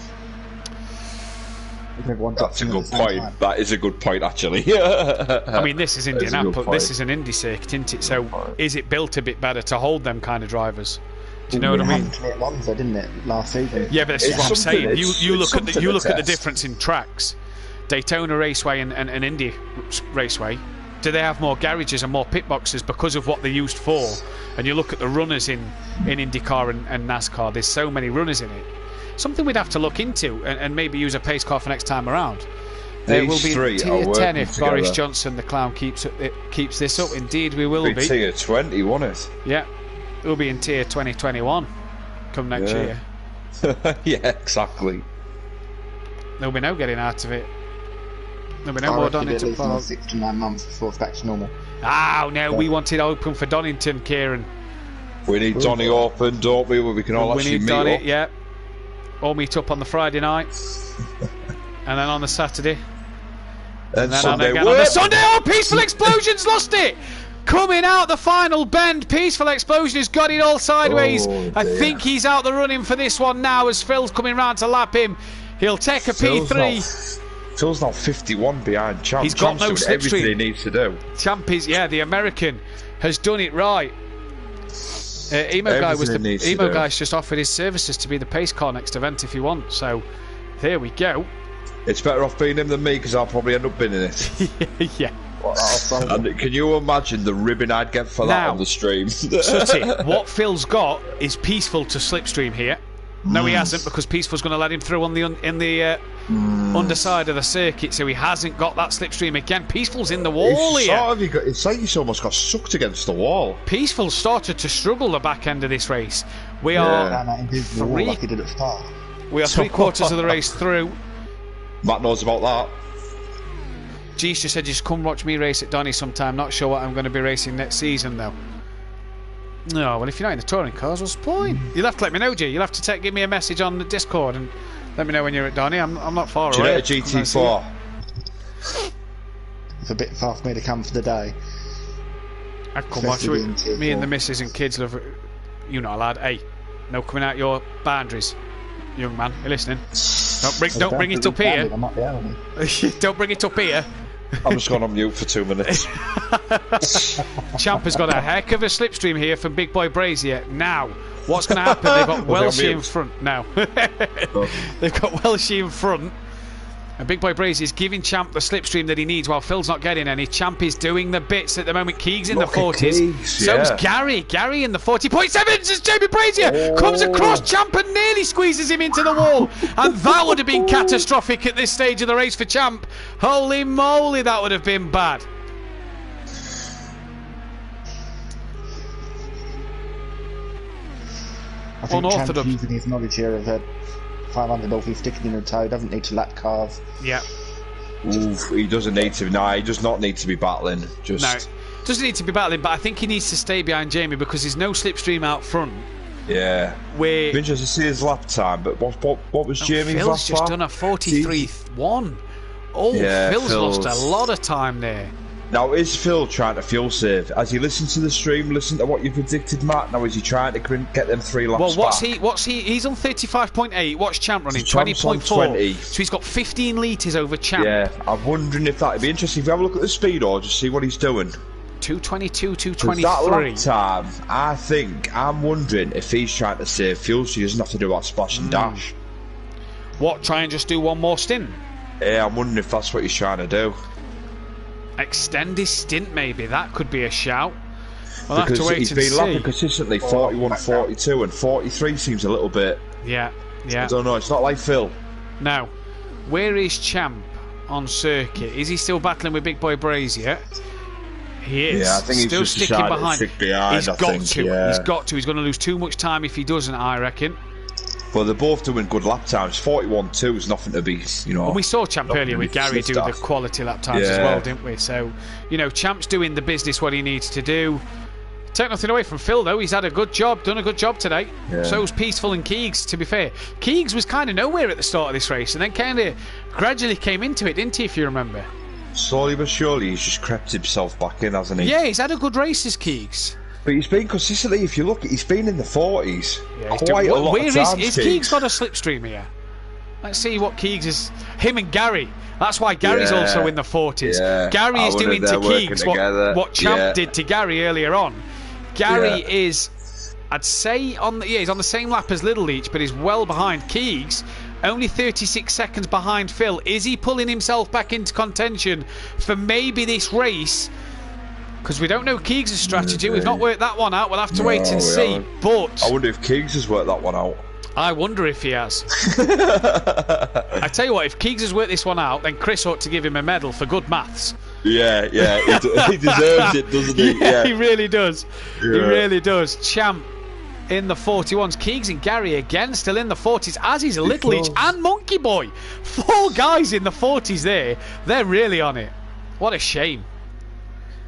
That's a good point. That is a good point, actually. I mean, this is Indianapolis. This is an Indy circuit, isn't it? So, is it built a bit better to hold them kind of drivers? Do you know what I mean? It happened to me at Monza, didn't it, last season? Yeah, but this is what I'm saying. You look at the difference in tracks. Daytona Raceway and Indy Raceway. Do they have more garages and more pit boxes because of what they're used for? And you look at the runners in IndyCar and NASCAR. There's so many runners in it. Something we'd have to look into and maybe use a pace car for next time around. It will These be three tier are 10 working if Boris together. Johnson, the clown, keeps this up. Indeed, we will Big be. tier 20, won't it? Yeah, we'll be in tier 2021 come next year. Yeah, exactly. There'll be no getting out of it. There'll be I no more reckon at Donington least another Park. 6 to 9 months before it's back to normal. Oh, no, we wanted open for Donington, Kieran. We need Donny open, don't we? Where we can all We actually need meet Donny, up. yeah. All meet up on the Friday night. And then on the Saturday. And Then Sunday, on the Sunday, oh, Peaceful Explosion's lost it! Coming out the final bend, Peaceful Explosion has got it all sideways. Oh, I dear. think he's out the running for this one now as Phil's coming round to lap him. He'll take a P3. Phil's now 51 behind Champ. He's got no Champ's doing everything slipstream. he needs to do. Champ is, yeah, the American has done it right. Emo Guy's just offered his services to be the pace car next event if you want. So there we go. It's better off being him than me because I'll probably end up binning it. Yeah. And can you imagine the ribbon I'd get for that Now, on the stream? Sutty, what Phil's got is Peaceful to slipstream here. No, he hasn't, because Peaceful's going to let him through on the underside of the circuit, so he hasn't got that slipstream again. Peaceful's in the wall here. It's like he's almost got sucked against the wall. Peaceful started to struggle the back end of this race. We are Like he did at the start. we are 3/4 of the race through. Matt knows about that. Geese just said, just come watch me race at Donny sometime. Not sure what I'm going to be racing next season, though. No, well, if you're not in the touring cars, what's the point? You'll have to let me know, G. You'll have to give me a message on the Discord and let me know when you're at Donny. I'm not far Do you away. know a GT4? It's a bit far for me to come for the day. I'd come watch Especially it. in Tier Me and the 4. missus and kids love it. You're not allowed. Hey, no coming out your boundaries, young man. You listening? Don't bring it up here. I might be out of it. Don't bring it up here. I'm just going on mute for 2 minutes. Champ has got a heck of a slipstream here from Big Boy Brazier. Now, what's going to happen? They've got Welshie in front now. They've got Welshie in front. And Big Boy Brazier is giving Champ the slipstream that he needs while Phil's not getting any. Champ is doing the bits at the moment. Keegs in Look the at 40s. Keegs, So's yeah. Gary. Gary in the 40.7 as Jamie Brazier comes across Champ and nearly squeezes him into the wall. And that would have been catastrophic at this stage of the race for Champ. Holy moly, that would have been bad. I think Unorthodox. Champ's using his knowledge here of 500 off, he's sticking in a toe, doesn't need to lap cars. Yeah. Oof, he doesn't need to. Nah, he does not need to be battling. Just No, doesn't need to be battling, but I think he needs to stay behind Jamie because there's no slipstream out front. yeah. Where Be interested to see his lap time. But what was Jamie's Phil's lap just time? done a 43.1. Oh, Yeah, Phil's lost Phil's- a lot of time there. Now, is Phil trying to fuel save? Has he listened to the stream, listened to what you predicted, Matt? Now, is he trying to get them 3 laps Well, back? he's on 35.8. What's Champ running? Champ's on 20.4. 20. So he's got 15 litres over Champ. Yeah, I'm wondering if that'd be interesting. If you have a look at the speed or just see what he's doing. 222, 'Cause that 223. lap time, I'm wondering if he's trying to save fuel so he doesn't have to do that splash and dash. What, try and just do one more stint? Yeah, I'm wondering if that's what he's trying to do. Extend his stint, maybe. That could be a shout. We'll have Because to wait he's and been see. lapping consistently 41, 42, and 43 seems a little bit. Yeah, yeah. I don't know, it's not like Phil. Now, where is Champ on circuit? Is he still battling with Big Boy Brazier? He is. Yeah, I think he's still just sticking decided to behind. stick behind, He's I got think, to. yeah. He's got to. He's going to lose too much time if he doesn't, I reckon. But they're both doing good lap times. 41.2 is nothing to be, And we saw Champ not earlier with really Gary do the stuff. quality lap times as Yeah. well, didn't we? So, Champ's doing the business what he needs to do. Take nothing away from Phil, though. He's had a good job, done a good job today. Yeah. So's Peaceful and Keegs, to be fair. Keegs was kind of nowhere at the start of this race and then kind of gradually came into it, didn't he, if you remember? Slowly but surely, he's just crept himself back in, hasn't he? Yeah, he's had a good race, this Keegs. But he's been consistently, if you look, he's been in the 40s. Yeah, he's Quite a lot where of is times, Keegs got a slipstream here? Let's see what Keegs is. Him and Gary. That's why Gary's Yeah. also in the 40s. Yeah. Gary I is wonder doing if to they're working Keegs together. what Champ Yeah. did to Gary earlier on. Gary Yeah. is, I'd say, he's on the same lap as Little Leach, but he's well behind Keegs. Only 36 seconds behind Phil. Is he pulling himself back into contention for maybe this race? Because we don't know Keegs' strategy. We've not worked that one out. We'll have to wait and we see. haven't. But I wonder if Keegs has worked that one out. I wonder if he has. I tell you what, if Keegs has worked this one out, then Chris ought to give him a medal for good maths. Yeah, he deserves it, doesn't he? Yeah, he really does. Yeah. He really does. Champ in the 41s. Keegs and Gary again still in the 40s, as is Little Leach and Monkey Boy. 4 guys in the 40s there. They're really on it. What a shame.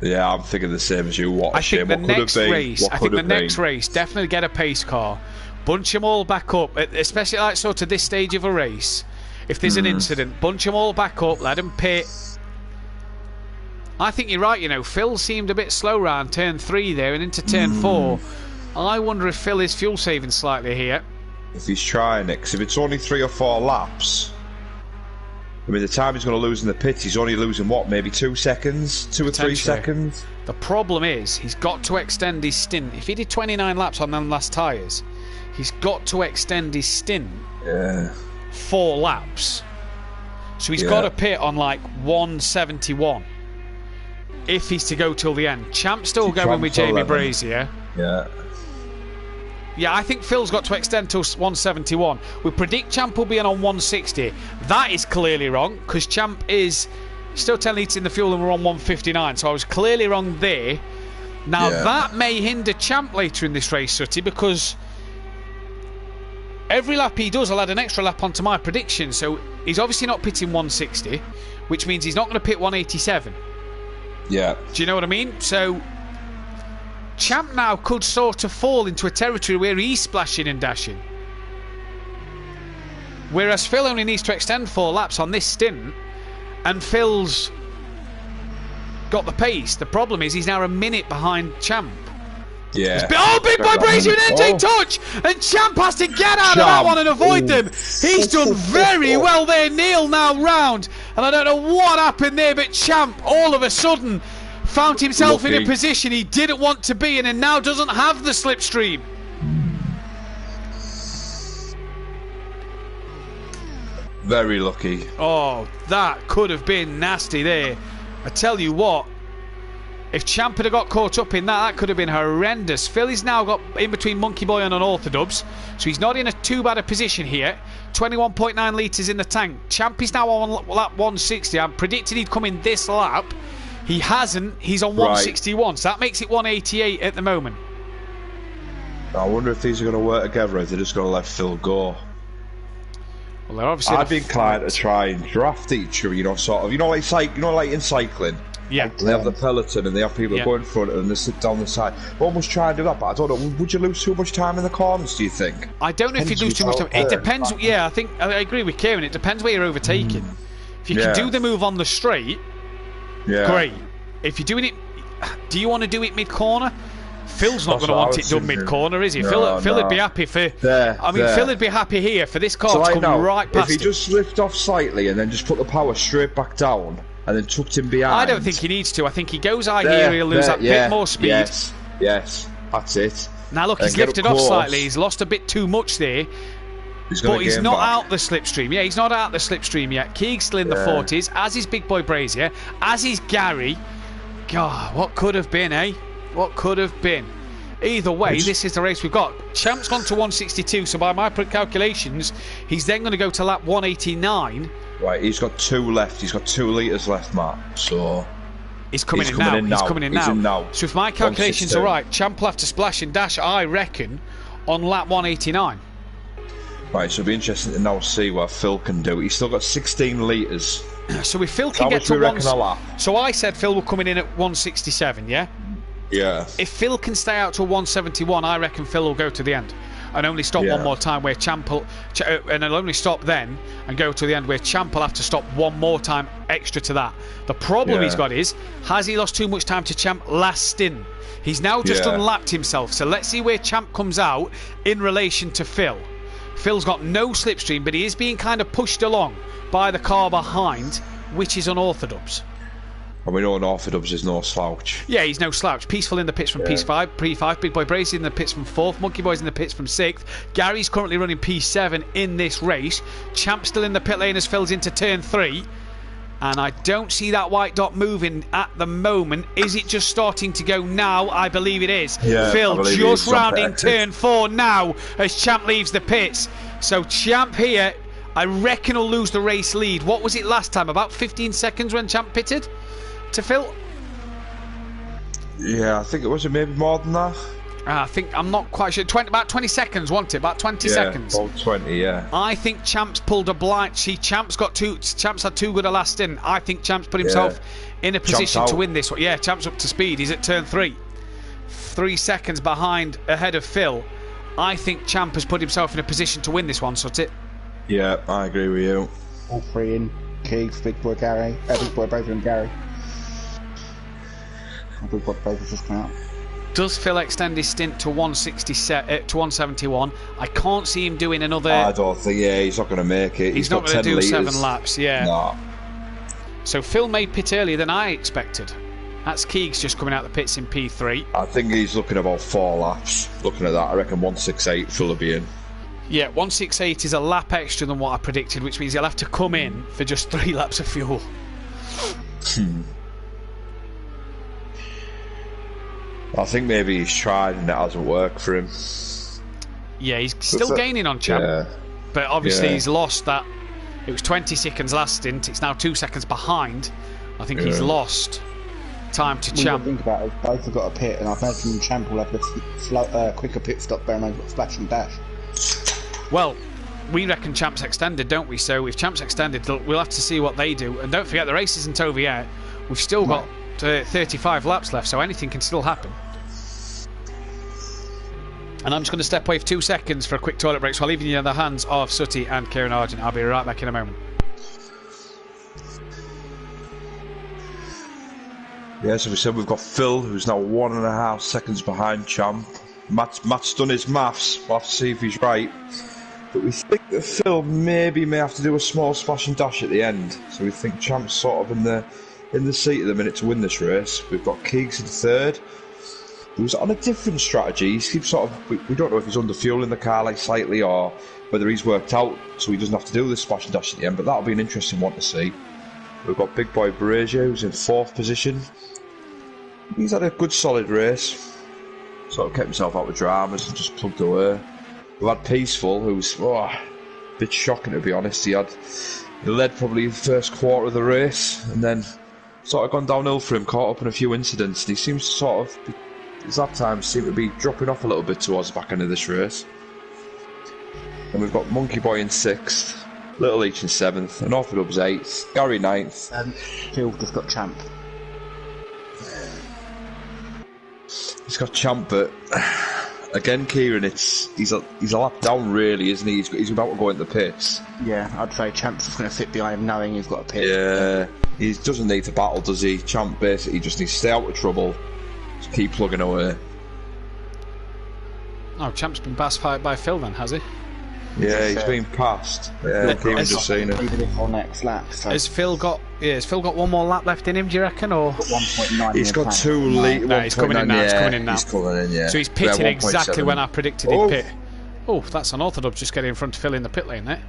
Yeah, I'm thinking the same as you. What a I shame. think the What next could have been? race, What I could think the have been? next race, definitely get a pace car. Bunch them all back up, especially like sort of this stage of a race. If there's an incident, bunch them all back up, let them pit. I think you're right, you know. Phil seemed a bit slow round turn 3 there and into turn 4. I wonder if Phil is fuel saving slightly here. If he's trying it, because if it's only 3 or 4 laps, I mean, the time he's going to lose in the pits, he's only losing what, maybe 2 seconds, 2 or 3 seconds. The problem is he's got to extend his stint. If he did 29 laps on them last tyres, he's got to extend his stint 4 laps. So he's got to pit on like 171 if he's to go till the end. Champ's still going with Jamie Brazier. Yeah. Yeah, I think Phil's got to extend till 171. We predict Champ will be on 160. That is clearly wrong, because Champ is still 10 litres in the fuel and we're on 159. So I was clearly wrong there. Now that may hinder Champ later in this race, Sooty, because every lap he does, I'll add an extra lap onto my prediction. So he's obviously not pitting 160, which means he's not going to pit 187. Yeah. Do you know what I mean? So Champ now could sort of fall into a territory where he's splashing and dashing. Whereas Phil only needs to extend 4 laps on this stint, and Phil's got the pace. The problem is he's now a minute behind Champ. Yeah. Oh, Big Boy Brazier and NJ touch! And Champ has to get out of that one and avoid them. He's done very well there. Neil now round. And I don't know what happened there, but Champ all of a sudden found himself in a position he didn't want to be in and now doesn't have the slipstream. Very lucky. Oh, that could have been nasty there. I tell you what, if Champ had got caught up in that, that could have been horrendous. Philly's now got in between Monkey Boy and Unorthodox, so he's not in a too bad a position here. 21.9 litres in the tank. Champ is now on lap 160. I predicted he'd come in this lap. He hasn't. He's on 161, so that makes it 188 at the moment. I wonder if these are going to work together, or if they're just going to let Phil go. Well, they're obviously I'd be inclined to try and draft each other, you know, sort of, like in cycling. Yeah. They have the peloton and they have people go in front and they sit down the side. Almost try and do that, but I don't know. Would you lose too much time in the corners, do you think? I don't know if you'd lose too much time. It depends. Yeah, I agree with Kieran. It depends where you're overtaking. If you can do the move on the straight, great. If you're doing it, do you want to do it mid-corner? Phil's not going to want it done mid-corner, is he? No, Phil would be happy for... Phil would be happy here for this car to come right past him. If he just lift off slightly and then just put the power straight back down and then tucked him behind... I don't think he needs to. I think he goes high here, he'll lose that bit more speed. Yes, that's it. Now look, he's lifted off slightly. He's lost a bit too much there. But he's not out the slipstream. Yeah, he's not out the slipstream yet. Keeg's still in the 40s, as is Big Boy Brazier, as is Gary. God, what could have been, eh? What could have been? Either way, this is the race we've got. Champ's gone to 162, so by my calculations, he's then going to go to lap 189. Right, he's got 2 left. He's got 2 litres left, Matt. So he's coming in now. He's coming in now. So if my calculations are right, Champ will have to splash and dash, I reckon, on lap 189. Right, so it'll be interesting to now see what Phil can do. He's still got 16 litres. So if Phil can get to so I said Phil will come in at 167, yeah? Yeah. If Phil can stay out to 171, I reckon Phil will go to the end and only stop one more time where Champ will, and he'll only stop then and go to the end where Champ will have to stop one more time extra to that. The problem he's got is, has he lost too much time to Champ last stint? He's now just unlapped himself, so let's see where Champ comes out in relation to Phil. Phil's got no slipstream, but he is being kind of pushed along by the car behind, which is unorthodox. And we know unorthodox is no slouch. Yeah, he's no slouch. Peaceful in the pits from P5. Big Boy Brazy in the pits from 4th. Monkey Boy's in the pits from 6th. Gary's currently running P7 in this race. Champ's still in the pit lane as Phil's into turn 3. And I don't see that white dot moving at the moment. Is it just starting to go now? I believe it is. Yeah, Phil just rounding exit. turn 4 now as Champ leaves the pits. So Champ here, I reckon will lose the race lead. What was it last time? About 15 seconds when Champ pitted to Phil? Yeah, I think it was maybe more than that. I think, I'm not quite sure. About 20 seconds, wasn't it? About 20 Yeah, seconds. about 20, yeah. I think Champ's pulled a blind. See, Champ's had too good a last stint. I think Champ's put himself in a position to win this one. Yeah, Champ's up to speed. He's at turn 3. 3 seconds ahead of Phil. I think Champ has put himself in a position to win this one, Suttit. Yeah, I agree with you. All three in. Keegs, Big Boy Gary, Big Boy Baker and Gary. Big Boy Baker's just come out. Does Phil extend his stint to 171? I can't see him doing another. I don't think. Yeah, he's not going to make it. He's not going to do litres. 7 laps. Yeah. No. So Phil made pit earlier than I expected. That's Keegs just coming out the pits in P3. I think he's looking about 4 laps. Looking at that, I reckon 168 Phil will be in. Yeah, 168 is a lap extra than what I predicted, which means he'll have to come in for just 3 laps of fuel. I think maybe he's tried and it hasn't worked for him. Yeah, he's still gaining on Champ. Yeah. But obviously he's lost that. It was 20 seconds last stint. It's now 2 seconds behind. I think he's lost time to Champ. Think about it. Both have got a pit, and I imagine Champ will have the quicker pit stop there, and they've got splash and dash. Well, we reckon Champ's extended, don't we? So if Champ's extended, we'll have to see what they do. And don't forget, the race isn't over yet. We've still got 35 laps left, so anything can still happen. And I'm just going to step away for 2 seconds for a quick toilet break, so I'll leave you in the hands of Sutty and Kieran Argent. I'll be right back in a moment. Yeah, so we said we've got Phil, who's now 1.5 seconds behind Champ. Matt's done his maths. We'll have to see if he's right. But we think that Phil may have to do a small splash and dash at the end. So we think Champ's sort of in the seat at the minute to win this race. We've got Keegs in 3rd. He was on a different strategy. He's sort of, we don't know if he's under fueling the car like slightly or whether he's worked out so he doesn't have to do this splash and dash at the end. But that'll be an interesting one to see. We've got Big Boy Brazier, who's in 4th position. He's had a good solid race. Sort of kept himself out of dramas and just plugged away. We've had Peaceful, who's a bit shocking to be honest. He led probably the first quarter of the race and then sort of gone downhill for him, caught up in a few incidents. And he seems to sort of, his lap times seem to be dropping off a little bit towards the back end of this race. And we've got Monkey Boy in 6th, Little Leach in 7th, and Orthodub's 8th, Gary 9th. And Phil just got Champ. He's got Champ, but again, Kieran, he's a lap down, really, isn't he? He's about to go into the pits. Yeah, I'd say Champ's just going to sit behind him knowing he's got a pit. Yeah, he doesn't need to battle, does he? Champ basically just needs to stay out of trouble, just keep plugging away. Oh, Champ's been passed by Phil then, has he? Yeah, he's been passed. Yeah, Kieran's just seen it. Even if on next lap. So Has Phil got one more lap left in him, do you reckon? Or 1.9. He's got 2 litres. No, he's coming in now. He's coming in now. He's coming in, yeah. So he's pitted Yeah, exactly 1.7. when I predicted he'd pit. Oh, that's unorthodox, just getting in front of Phil in the pit lane there.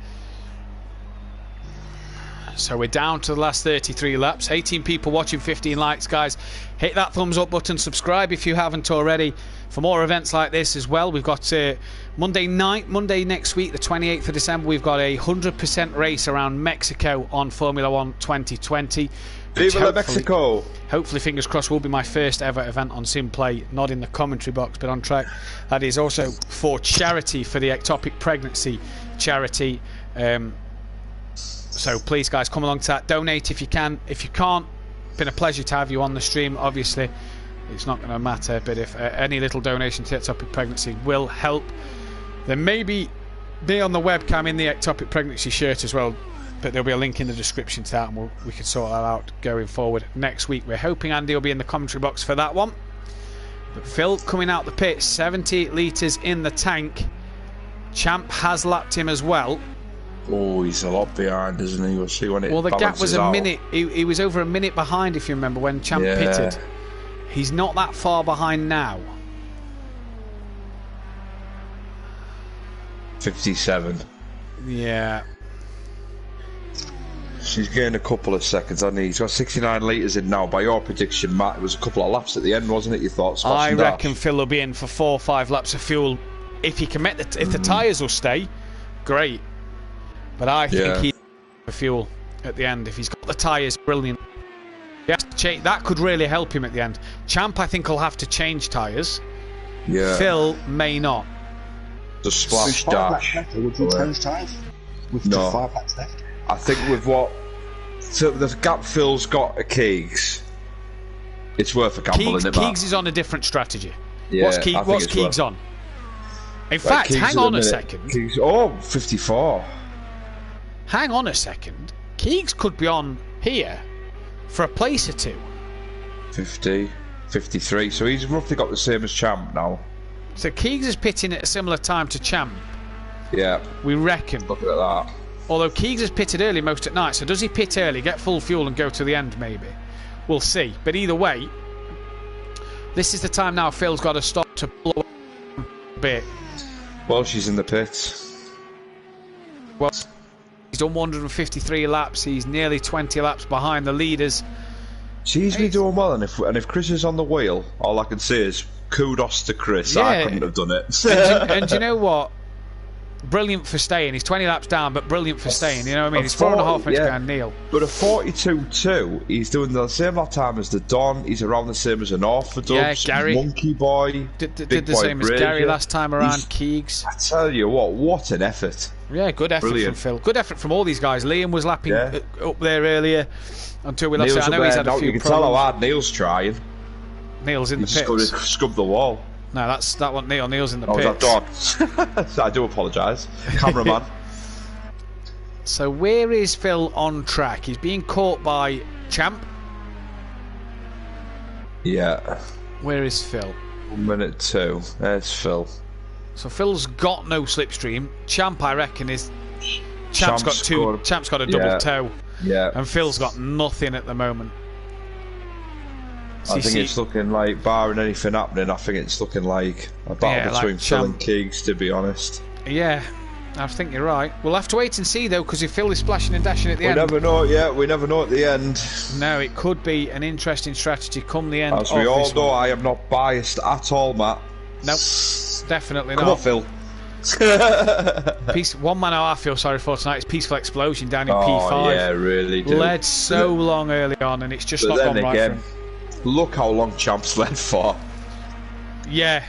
So we're down to the last 33 laps. 18 people watching, 15 likes, guys. Hit that thumbs up button, subscribe if you haven't already for more events like this as well. We've got Monday next week, the 28th of December, we've got a 100% race around Mexico on Formula 1 2020. Viva Mexico! Hopefully, fingers crossed, will be my first ever event on Simplay, not in the commentary box, but on track. That is also for charity, for the ectopic pregnancy charity. So please, guys, come along to that. Donate if you can. If you can't, been a pleasure to have you on the stream. Obviously, it's not going to matter, but if any little donation to ectopic pregnancy will help, then maybe be on the webcam in the ectopic pregnancy shirt as well. But there'll be a link in the description to that, and we can sort that out going forward next week. We're hoping Andy will be in the commentary box for that one. But Phil coming out the pit, 70 litres in the tank. Champ has lapped him as well. Oh, he's a lot behind, isn't he? We'll see when it Well, the gap was balances out. minute. He was over a minute behind, if you remember, when Champ pitted. He's not that far behind now. 57. Yeah. She's gained a couple of seconds, hasn't he? He's got 69 litres in now. By your prediction, Matt, it was a couple of laps at the end, wasn't it? You thought? I reckon Phil will be in for 4 or 5 laps of fuel. If he can make if the tyres will stay, great. But I think he's for fuel at the end. If he's got the tyres, brilliant. He has to change. That could really help him at the end. Champ, I think, will have to change tyres. Yeah. Phil may not. The splash dash. Would you change tyres? With just 5 laps left? I think with the gap Phil's got at Keegs, it's worth a gamble, isn't it, Matt? Keegs is on a different strategy. Yeah, what's Keegs on? In fact, Keegs hang on a second. Keegs, 54. Hang on a second. Keegs could be on here for a place or two. 50, 53. So he's roughly got the same as Champ now. So Keegs is pitting at a similar time to Champ. Yeah. We reckon. Look at that. Although Keegs has pitted early most at night, so does he pit early, get full fuel and go to the end maybe? We'll see. But either way, this is the time now Phil's got to stop to blow a bit. Well, she's in the pits. Well, he's done 153 laps. He's nearly 20 laps behind the leaders. She's been doing well, and if Chris is on the wheel, all I can say is kudos to Chris. Yeah. I couldn't have done it. And you know what? Brilliant for staying. He's 20 laps down, but brilliant for staying. You know what I mean? He's 4.5 minutes behind Neil. But a 42.2, he's doing the same lap time as the Don. He's around the same as an Orford. Yeah, Gary. Monkey Boy. Did the same as Gary last time around. Keegs. I tell you what an effort. Yeah, good effort from Phil. Good effort from all these guys. Liam was lapping up there earlier until we lost it. I know he's had a few You can problems. tell how hard Neil's trying. Neil's in the pits. He's got to scrub the wall. No, that wasn't Neil. Neil's in the Was pits. that Don? I do apologise. Cameraman. So where is Phil on track? He's being caught by Champ. Yeah. Where is Phil? 1 minute 2. There's Phil. So Phil's got no slipstream. Champ, I reckon, is Champ's got a double toe. Yeah. And Phil's got nothing at the moment. I think it's looking like, barring anything happening, I think it's looking like a battle between Phil and Keegs, to be honest. Yeah, I think you're right. We'll have to wait and see, though, because if Phil is splashing and dashing at the end... We never know yet. We never know at the end. No, it could be an interesting strategy come the end of this As we all know, one. I am not biased at all, Matt. Nope, definitely not. Come on, Phil. One man I feel sorry for tonight is Peaceful Explosion down in P5. P5. Yeah, really do. Led so long early on, and it's just not gone right for him. Look how long Champ's led for. Yeah,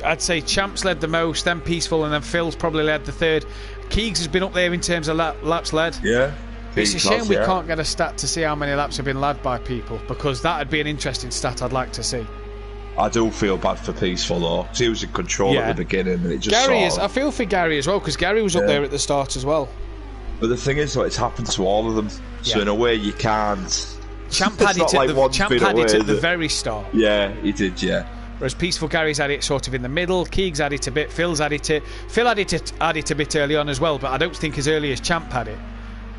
I'd say Champ's led the most, then Peaceful, and then Phil's probably led the third. Keegs has been up there in terms of laps led. Yeah. It's a shame we can't get a stat to see how many laps have been led by people, because that'd be an interesting stat I'd like to see. I do feel bad for Peaceful though, because he was in control at the beginning, and it just I feel for Gary as well, because Gary was up there at the start as well. But the thing is, it's happened to all of them, so in a way you can't. Champ had it at the very start. Yeah, he did, yeah. Whereas Peaceful Gary's had it sort of in the middle, Keegs had it a bit, Phil's had it Phil had it a bit early on as well, but I don't think as early as Champ had it.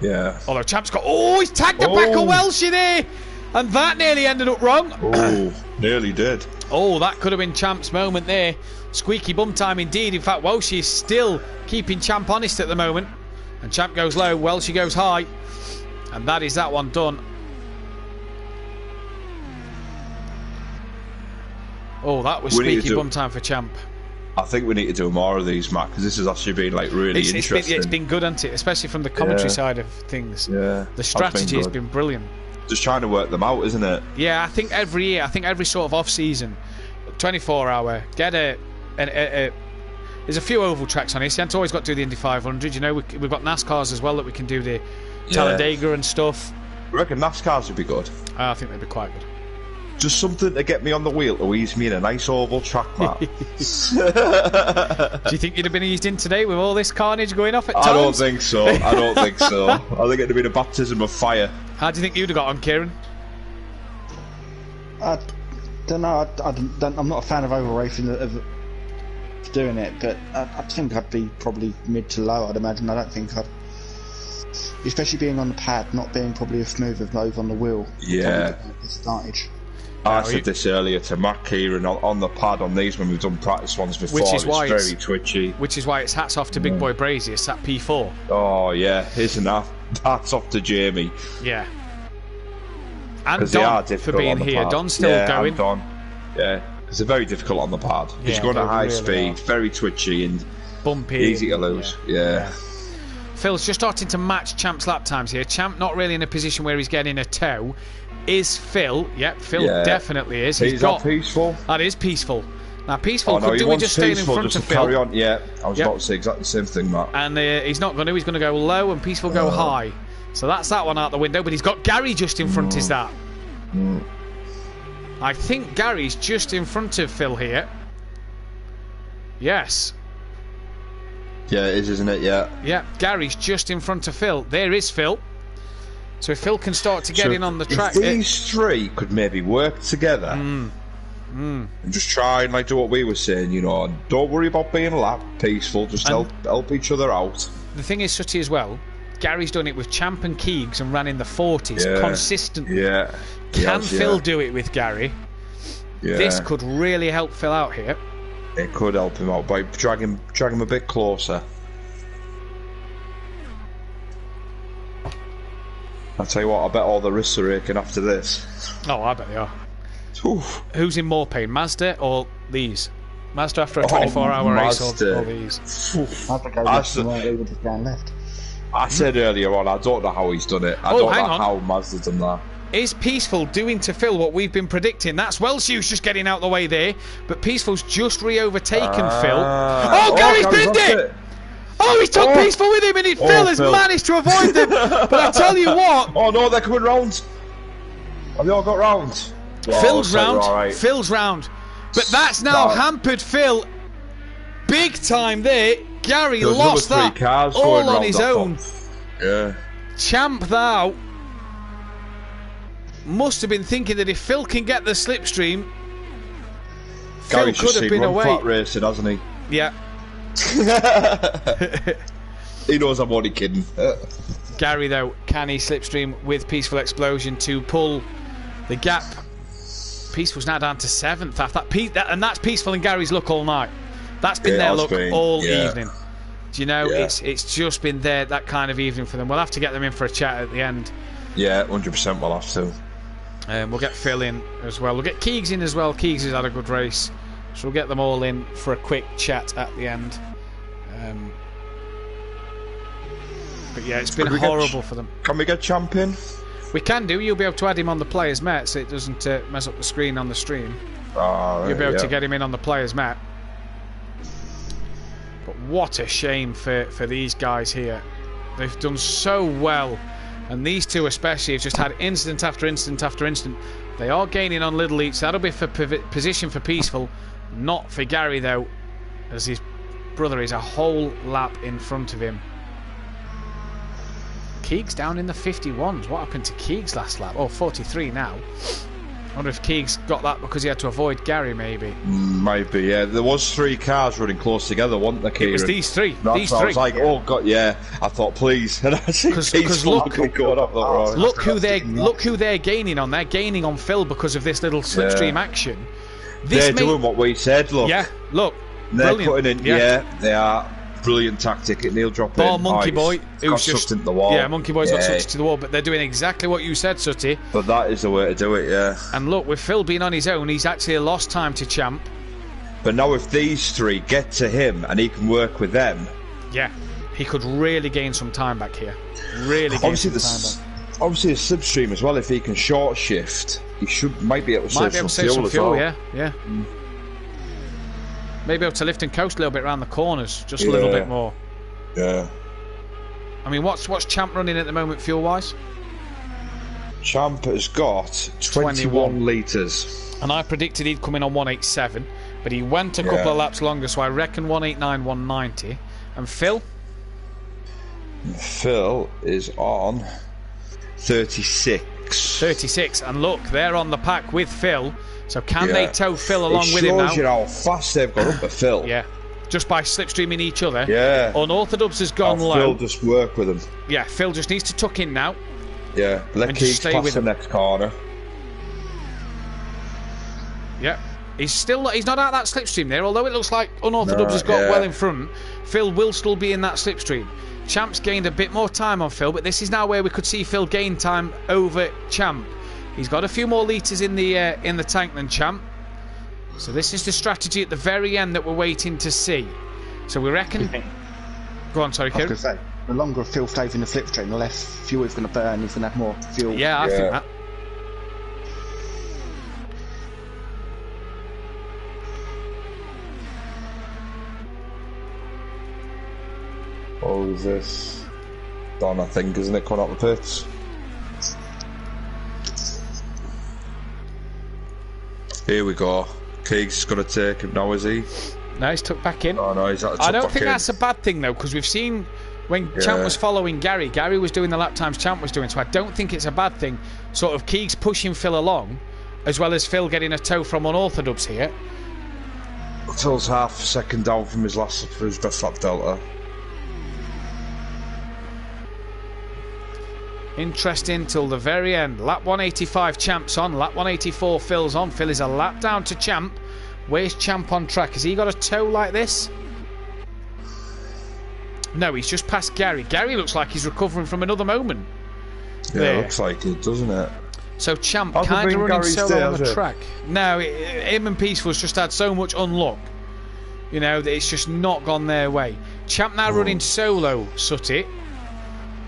Yeah. Although Champ's got... Oh, he's tagged the back of Welshie there! And that nearly ended up wrong. Oh, nearly did. Oh, that could have been Champ's moment there. Squeaky bum time indeed. In fact, Welshie is still keeping Champ honest at the moment. And Champ goes low, Welshie goes high. And that is that one done. Oh, that was squeaky bum time for Champ. I think we need to do more of these, Matt, because this has actually been like really interesting. It's been good, hasn't it? Especially from the commentary side of things. Yeah. The strategy has been brilliant. Just trying to work them out, isn't it? Yeah, I think every year, every sort of off-season, 24-hour, get there's a few oval tracks on it. You haven't always got to do the Indy 500. You know, we've got NASCARs as well that we can do the Talladega and stuff. I reckon NASCARs would be good. I think they'd be quite good. Just something to get me on the wheel to ease me in a nice oval track, Matt. Do you think you'd have been eased in today with all this carnage going off at times? I don't think so. I think it'd have been a baptism of fire. How do you think you'd have got on, Kieran? I don't know. I'm not a fan of oval racing of doing it, but I think I'd be probably mid to low. I'd imagine. I don't think I'd, especially being on the pad, not being probably as smooth as those on the wheel. Yeah. Disadvantage. I said this earlier to Matt Kieran on the pad on these when we've done practice ones before. It's very twitchy. Which is why it's hats off to Big Boy Brazy. It's at P4. Oh yeah, isn't that? That's up to Jamie. Yeah. And 'Cause they are Don for difficult being on the here. pad. Don's still yeah, going. And Don. Yeah, because they're very difficult on the pad. He's Yeah, going they at high really speed, are. very twitchy and Bumpy. easy to lose. Yeah. Phil's just starting to match Champ's lap times here. Champ not really in a position where he's getting a toe. Is Phil? Yep, Phil definitely is. He's got peaceful. That is peaceful. Now, peaceful Oh, no, could he do with wants just staying in peaceful front just of to Phil. carry on. Yeah, I was about to say exactly the same thing, Matt. And he's not going to. He's going to go low and peaceful go high. So that's that one out the window. But he's got Gary just in front. Is that? I think Gary's just in front of Phil here. Yes. Yeah, it is, isn't it? Yeah. Yeah, Gary's just in front of Phil. There is Phil. So if Phil can start to get So in on the if track. these three could maybe work together and just try and do what we were saying, don't worry about being a lap, peaceful, just help each other out. The thing is, Sutty, as well, Gary's done it with Champ and Keegs and ran in the 40s consistently. Yeah. Can Phil do it with Gary? Yeah. This could really help Phil out here. It could help him out by drag him a bit closer. I'll tell you what, I bet all the wrists are aching after this. Oh, I bet they are. Oof. Who's in more pain, Mazda or these? Mazda after a 24-hour race or these? I think I was just down left. I said earlier on, I don't know how he's done it. I don't know how Mazda's done that. Is Peaceful doing to Phil what we've been predicting? That's Welsh's just getting out the way there, but Peaceful's just re-overtaken Phil. Oh, Gary's binned it! Oh, he's took Peaceful with him, and Phil has managed to avoid them. But I tell you what... Oh no, they're coming round. Have they all got round? Phil's round. Phil's round. But that's now hampered Phil big time there. Gary lost that all on his own. Yeah. Champ, thou must have been thinking that if Phil can get the slipstream, Phil could have been away. Flat racing, hasn't he? Yeah. He knows I'm only kidding. Gary, though, can he slipstream with Peaceful Explosion to pull the gap? Peaceful's now down to 7th. And that's Peaceful and Gary's luck all night. That's been their luck all evening. Do you know, it's just been that kind of evening for them. We'll have to get them in for a chat at the end. Yeah, 100% we'll have to. We'll get Phil in as well. We'll get Keegs in as well. Keegs has had a good race. So we'll get them all in for a quick chat at the end. But yeah, it's been horrible for them. Can we get Champ in? We can do. You'll be able to add him on the players' mat so it doesn't mess up the screen on the stream. You'll be able to get him in on the players' mat. But what a shame for these guys here. They've done so well. And these two especially have just had incident after incident after incident. They are gaining on Little Eats. That'll be for position for Peaceful. Not for Gary, though, as his brother is a whole lap in front of him. Keegs down in the 51s. What happened to Keegs last lap? Oh, 43 now. I wonder if Keegs got that because he had to avoid Gary, maybe. Maybe, yeah. There was 3 cars running close together, wasn't there, Kieran? It was these 3. I was like, oh god, yeah. I thought, please. And I see Peaceful going up the road. Look who they're gaining on. They're gaining on Phil because of this little slipstream action. They're doing what we said. Look. Yeah. Look. They're Brilliant. putting in. Yeah, they are. Brilliant tactic. Neil drop in. Monkey Boy, who's just into the wall. Yeah, Monkey Boy's got sucked to the wall, but they're doing exactly what you said, Sutty. But that is the way to do it, yeah. And look, with Phil being on his own, he's actually lost time to Champ. But now if these 3 get to him and he can work with them, yeah, he could really gain some time back here. Really gain some time back. Obviously, a slipstream as well. If he can short shift, he might be able to save some fuel as well. Yeah. Maybe able to lift and coast a little bit around the corners, just a little bit more. Yeah. I mean, what's Champ running at the moment, fuel-wise? Champ has got 21 litres. And I predicted he'd come in on 187, but he went a couple of laps longer, so I reckon 189, 190. And Phil? Phil is on 36. 36, and look, they're on the pack with Phil. So can they tow Phil along with him now? It shows you how fast they've got up at Phil. Yeah, just by slipstreaming each other. Yeah. Unorthodox has gone low. Phil just work with him. Yeah, Phil just needs to tuck in now. Yeah, let Keegs pass the next corner. Yeah, he's not out that slipstream there, although it looks like Unorthodox has got well in front. Phil will still be in that slipstream. Champ's gained a bit more time on Phil, but this is now where we could see Phil gain time over Champ. He's got a few more litres in the tank than Champ. So this is the strategy at the very end that we're waiting to see. So we reckon... Go on, sorry, Kieran. I was going to say, the longer Phil stays in the slipstream, the less fuel he's going to burn, he's going to have more fuel. Yeah, I think that. Oh, is this Don, I think, isn't it, coming out the pits? Here we go. Keegs is going to take him now, is he? No, he's tucked back in. Oh, no, he's I don't think that's a bad thing, though, because we've seen when Champ was following Gary was doing the lap times Champ was doing, so I don't think it's a bad thing. Sort of Keegs pushing Phil along, as well as Phil getting a tow from unorthodox here. Phil's half a second down from his best lap delta. Interesting till the very end. Lap 185 Champ's on, lap 184 Phil's on. Phil is a lap down to Champ. Where's Champ on track? Has he got a toe like this? No, he's just past Gary. Gary looks like he's recovering from another moment. Yeah, it looks like it, doesn't it? So Champ kind of running solo on the track. No, him and Peaceful's just had so much unluck. You know, that it's just not gone their way. Champ now running solo, Sutty.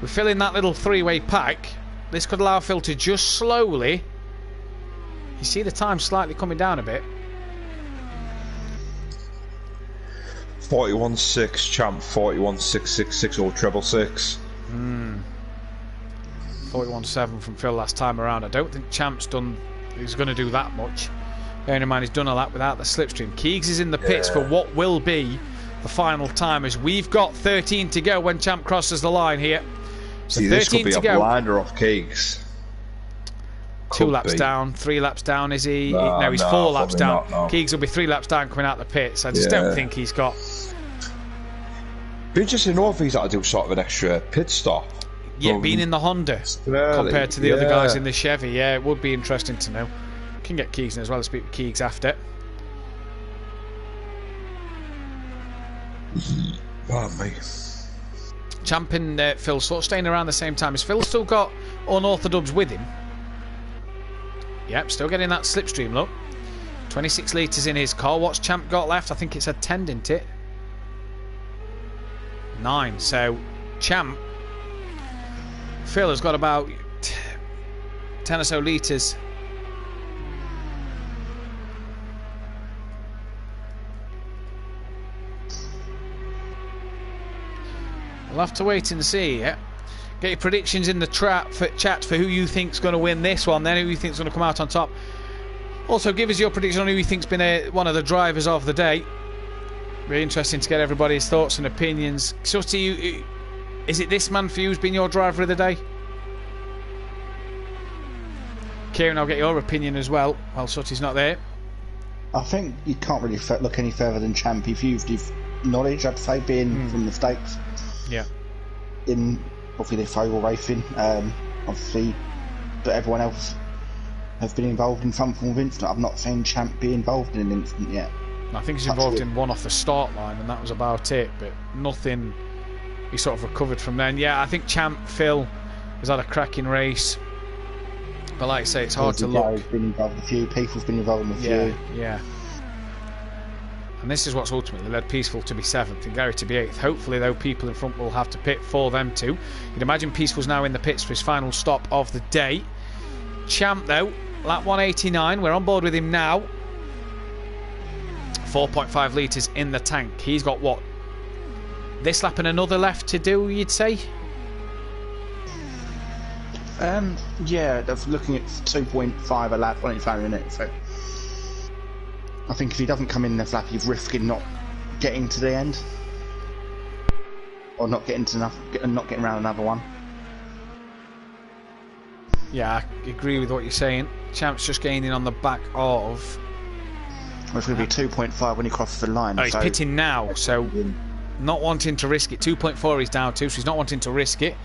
We're filling that little three-way pack. This could allow Phil to just slowly... You see the time slightly coming down a bit. 41.6 Champ, 41.666 or treble six. 41.7 from Phil last time around. I don't think Champ's done. He's going to do that much. Bearing in mind he's done a lap without the slipstream. Keegs is in the pits for what will be the final time, as we've got 13 to go when Champ crosses the line here. So see, 13 this could be to a go. blinder off Keegs. 2 laps down, 3 laps down, is he? No, he's 4 laps down. Keegs will be 3 laps down coming out the pits. I just don't think he's got... Be interesting to know if he's had to do sort of an extra pit stop. Yeah, being in the Honda compared to the other guys in the Chevy. Yeah, it would be interesting to know. Can get Keegs in as well. I'll speak with Keegs after. Pardon me. Champ and Phil sort of staying around the same time. Has Phil still got unorthodox with him? Yep, still getting that slipstream look. 26 litres in his car. What's Champ got left? I think it's a 10, didn't it? 9. So Champ, Phil has got about 10 or so litres. We'll have to wait and see. Yeah? Get your predictions in the chat for who you think's going to win this one, then who you think's going to come out on top. Also, give us your prediction on who you think's been one of the drivers of the day. Really interesting to get everybody's thoughts and opinions. Sutty, is it this man for you who's been your driver of the day? Kieran, I'll get your opinion as well while Sutty's not there. I think you can't really look any further than Champ. He's used his knowledge, I'd say, being from mistakes. Yeah. In obviously this oval racing, obviously, but everyone else has been involved in some form of incident. I've not seen Champ be involved in an incident yet. I think he's involved in one off the start line, and that was about it. But nothing. He sort of recovered from then. Yeah, I think Champ Phil has had a cracking race. But like I say, it's hard to look. Gary's been involved with a few. Peaceful's been involved with a few. Yeah. And this is what's ultimately led Peaceful to be 7th and Gary to be 8th. Hopefully, though, people in front will have to pit for them too. You'd imagine Peaceful's now in the pits for his final stop of the day. Champ, though, lap 189. We're on board with him now. 4.5 litres in the tank. He's got what? This lap and another left to do, you'd say? Yeah, that's looking at 2.5 a lap when it's only in it, so I think if he doesn't come in this lap, he's risking not getting to the end, or not getting to not getting around another one. Yeah, I agree with what you're saying. Champ's just gaining on the back of. Well, it's going to be 2.5 when he crosses the line. Oh, he's pitting now, so not wanting to risk it. 2.4 he's down to, so he's not wanting to risk it.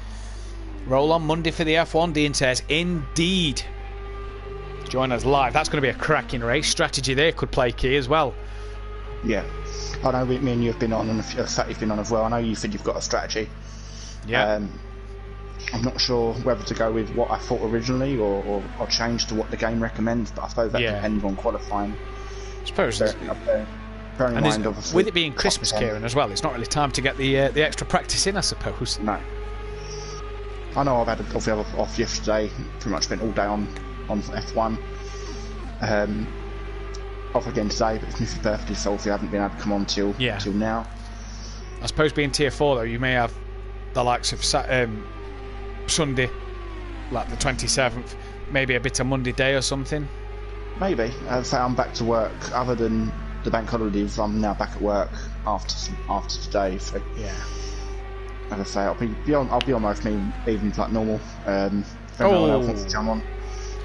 Roll on Monday for the F1, Dean says. Indeed. Join us live. That's going to be a cracking race. Strategy there could play key as well. Yeah. I know me and you have been on, and Satty's been on as well. I know you said you've got a strategy. Yeah. I'm not sure whether to go with what I thought originally or change to what the game recommends, but I suppose that depends on qualifying. I suppose. Bearing in mind, obviously, with it being Christmas, Kieran, as well, it's not really time to get the extra practice in, I suppose. No. I know I've had obviously off yesterday, pretty much spent all day on F1. Off again today, but it's Mrs. birthday, so obviously I haven't been able to come on till now. I suppose being tier 4 though, you may have the likes of Sunday, like the 27th, maybe a bit of Monday day or something. Maybe. As I say, I'm back to work. Other than the bank holidays, I'm now back at work after today. So yeah, as I say, I'll be on most evenings like normal. If anyone else wants to come on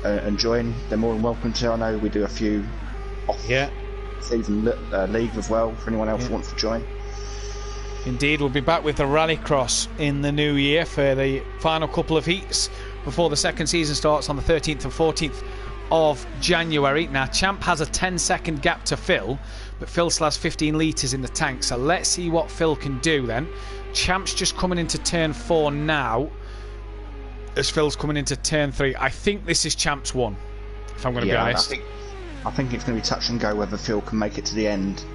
and join, they're more than welcome to. I know we do a few off-season league as well for anyone else who wants to join. Indeed, we'll be back with the Rallycross in the new year for the final couple of heats before the second season starts on the 13th and 14th of January. Now, Champ has a 10-second gap to Phil, but Phil still has 15 litres in the tank, so let's see what Phil can do then. Champ's just coming into turn 4 now, as Phil's coming into turn 3. I think this is Champ's one, if I'm going to be honest. I think it's going to be touch and go whether Phil can make it to the end.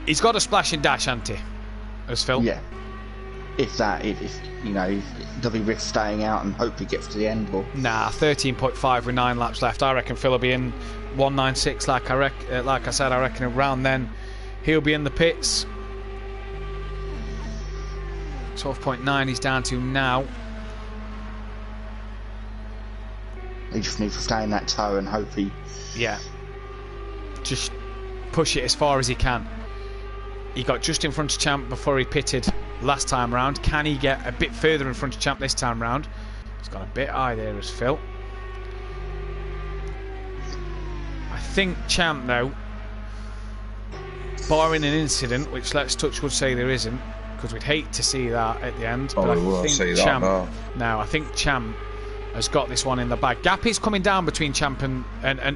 He's got a splash and dash, hasn't he, as Phil? Yeah. If you know, does he risk staying out and hope he gets to the end? Or nah, 13.5 with 9 laps left. I reckon Phil will be in 196. Like I said, I reckon around then he'll be in the pits. 12.9 he's down to now. He just needs to stay in that toe and hope he... Yeah. Just push it as far as he can. He got just in front of Champ before he pitted last time round. Can he get a bit further in front of Champ this time round? He's got a bit high there as Phil. I think Champ, though, barring an incident, which Let's Touch would say there isn't, because we'd hate to see that at the end. Oh, but I think Champ, I think Champ has got this one in the bag. Gap is coming down between Champ and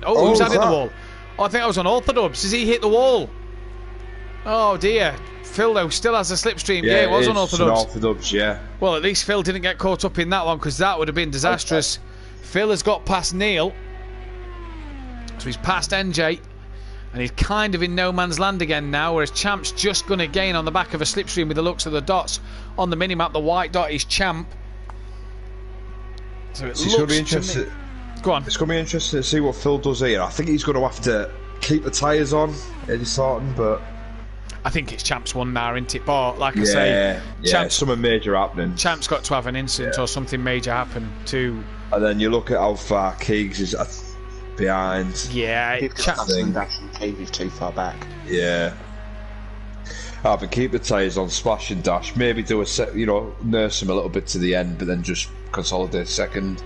who's that in the wall? Oh, I think I was on Orthodubs. Has he hit the wall? Oh dear. Phil though still has a slipstream. Yeah, it was on Orthodubs. Yeah. Well, at least Phil didn't get caught up in that one, because that would have been disastrous. Okay. Phil has got past Neil, so he's past NJ, and he's kind of in no man's land again now, whereas Champ's just going to gain on the back of a slipstream with the looks of the dots on the minimap. The white dot is Champ. So it's going to be interesting. Go on. It's going to be interesting to see what Phil does here. I think he's going to have to keep the tyres on, Eddie Sarton, but I think it's Champ's one now, isn't it? But like I say, something major happening. Champ's got to have an incident or something major happen too. And then you look at how far Keegs is behind. Yeah, Keegs is too far back. Yeah. But keep the tyres on, splash and dash. Maybe do a set, nurse him a little bit to the end, but then just consolidate second.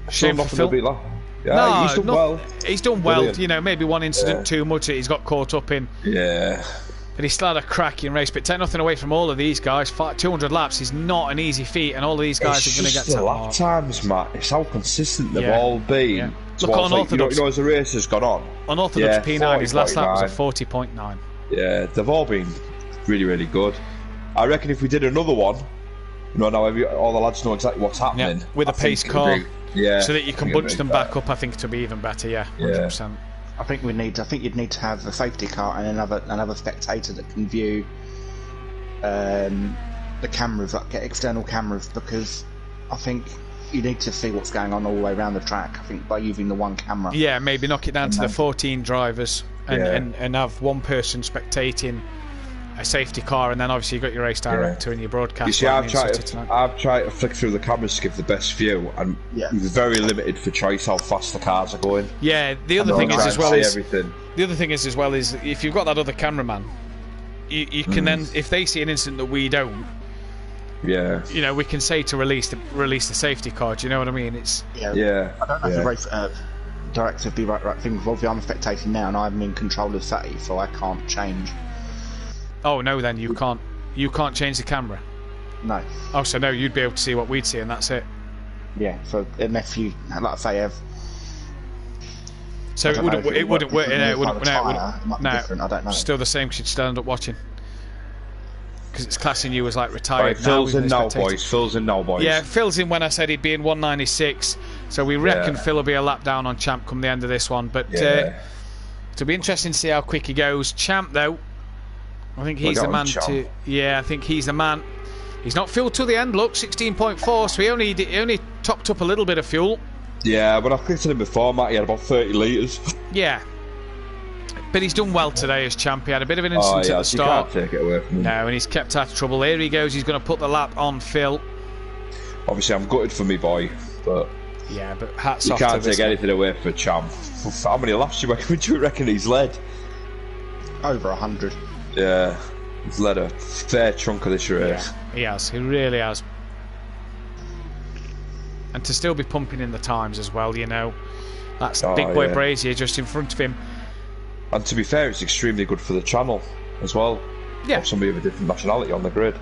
Shame for Phil. Yeah, he's done well. He's done well. Maybe one incident too much that he's got caught up in. Yeah. But he still had a cracking race. But take nothing away from all of these guys. 200 laps is not an easy feat, and all of these guys are going to get to the lap times, Matt. It's how consistent they've all been. Yeah. Look on Orthodox. As the race has gone on. On Orthodox P9, his last lap was a 40.9. Yeah, they've all been really, really good. I reckon if we did another one, now all the lads know exactly what's happening. With a pace car. So that you can bunch them back up, I think it'll be even better. 100%. I think you'd need to have a safety car and another spectator that can view the cameras, get external cameras, because I think you need to see what's going on all the way around the track. I think by using the one camera. Yeah, maybe knock it down to the 14 drivers and have one person spectating a safety car, and then obviously you've got your race director and your broadcast. You see, I've tried to flick through the cameras to give the best view, and it's very limited for choice how fast the cars are going. Yeah, the other thing is as well is if you've got that other cameraman, you can then, if they see an incident that we don't, we can say to release the safety car. Do you know what I mean? It's I don't know if the race director would be right thing. Obviously, I'm spectating now, and I'm in control of SATI, so I can't change. Oh no, then you can't change the camera. No. Oh, so no, you'd be able to see what we'd see, and that's it. Yeah. So unless you, like I say, have. So it wouldn't work. It wouldn't. It might be different. I don't know. Still the same, because you'd still end up watching. because it's classing you as like Right, retired now. Phil's even in the now, spectator. boys. Phil's in now, boys. Yeah, Phil's in when I said he'd be in 196. So we reckon Phil will be a lap down on Champ come the end of this one. But it'll be interesting to see how quick he goes. Champ, though, I think he's the man to... Yeah, I think he's the man. He's not fueled to the end, look, 16.4, so he only topped up a little bit of fuel. Yeah, when I clicked on him before, Matt, he had about 30 litres. Yeah. But he's done well today as Champ. He had a bit of an incident at the start. You can't take it away from him. No, and he's kept out of trouble. Here he goes. He's going to put the lap on Phil. Obviously, I'm gutted for me boy, but... Yeah, but hats you off to can't this take anything away from Champ. How many laps do you reckon he's led? Over 100. Yeah, he's led a fair chunk of this race. Yeah, he has. He really has. And to still be pumping in the times as well, you know. That's big boy Brazier just in front of him. And to be fair, it's extremely good for the channel as well. Yeah. Have somebody of a different nationality on the grid.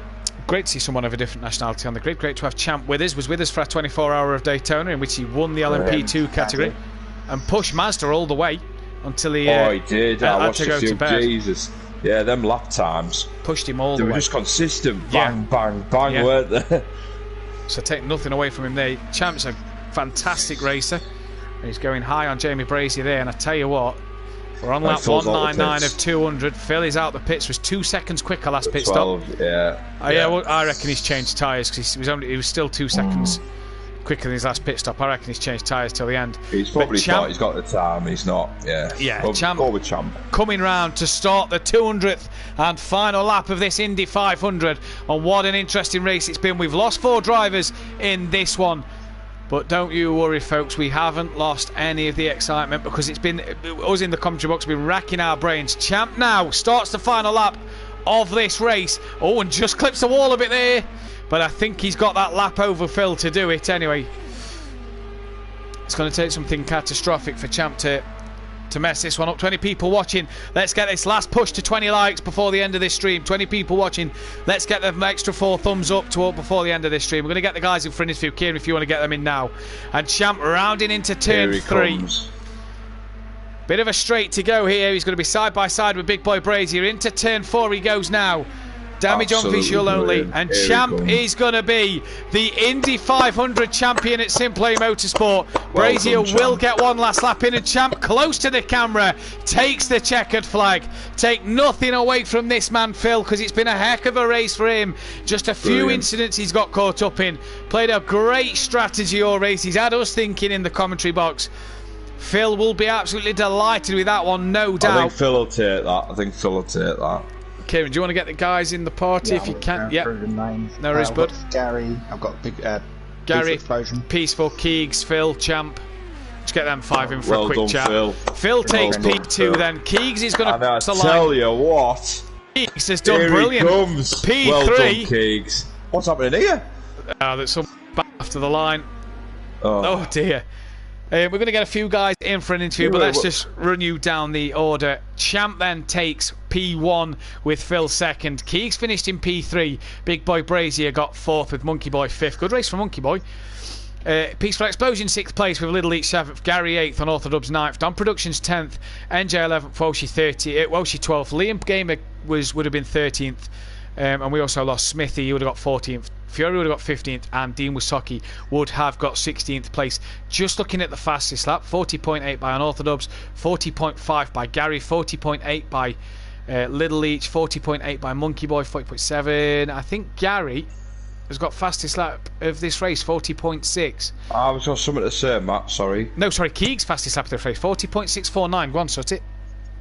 Great to see someone of a different nationality on the grid. Great to have Champ with us. Was with us for a 24-hour of Daytona in which he won the LMP2 category and pushed Mazda all the way until he... he did. I watched to go a few. to bed. Jesus. Yeah, them lap times. Pushed him all They the were way. just consistent. Bang, bang, bang, Yeah. weren't they? So take nothing away from him there. Champ's a fantastic racer. He's going high on Jamie Brazier there, and I tell you what, we're on lap 199 of 200. Phil is out the pits. Was 2 seconds quicker last pit 12, stop. Yeah. I reckon he's changed tyres because he was still 2 seconds quicker than his last pit stop. I reckon he's changed tyres till the end. He's probably thought he's got the time. He's not. Yeah. Yeah. Champ, go with Champ. Coming round to start the 200th and final lap of this Indy 500. And what an interesting race it's been. We've lost 4 drivers in this one. But don't you worry, folks, we haven't lost any of the excitement because it's been, us in the commentary box, been racking our brains. Champ now starts the final lap of this race. Oh, and just clips the wall a bit there. But I think he's got that lap over Phil to do it anyway. It's going to take something catastrophic for Champ to mess this one up. 20 people watching. Let's get this last push to 20 likes before the end of this stream. 20 people watching. Let's get the extra 4 thumbs up before the end of this stream. We're going to get the guys in for an interview. Kieran, if you want to get them in now. And Champ rounding into turn 3. Comes. Bit of a straight to go here. He's going to be side by side with Big Boy Brazier. Into turn 4 he goes now. Damage Absolutely on visual only. brilliant. And Here Champ is going to be the Indy 500 champion at Simply Motorsport. Brazier will get one last lap in, and Champ, close to the camera, takes the checkered flag. Take nothing away from this man, Phil, because it's been a heck of a race for him. Just a few incidents he's got caught up in. Played a great strategy all race. He's had us thinking in the commentary box. Phil will be absolutely delighted with that one, no doubt. I think Phil will take that. Kieran, do you want to get the guys in the party if you can? Yeah. No worries, bud. Gary, I've got big Gary, Explosion. Peaceful, Keegs, Phil, Champ. Let's get them 5 in for a quick done, chat. Phil takes done, P2 Phil. then. Keegs is going to I cross the line. tell you what. Keegs has done Here brilliant. He comes. P3. Well done, Keegs. What's happening here? That's some back after the line. Oh, Oh dear. We're going to get a few guys in for an interview, but let's just run you down the order. Champ then takes P1 with Phil second. Keegs finished in P3. Big Boy Brazier got 4th with Monkey Boy 5th. Good race for Monkey Boy. Peaceful Explosion 6th place with Little Each 7th. Gary 8th on Orthodubs 9th. Don Productions 10th. NJ 11th. Welshie 12th. Liam Gamer would have been 13th. And we also lost Smithy. He would have got 14th. Fiore would have got 15th, and Dean Wasocki would have got 16th place. Just looking at the fastest lap, 40.8 by Unorthodox, 40.5 by Gary, 40.8 by Little Leach, 40.8 by Monkey Boy, 40.7. I think Gary has got fastest lap of this race, 40.6. I was got something to say, Matt. Sorry. No, sorry, Keegs fastest lap of the race, 40.649. Go on, sort it.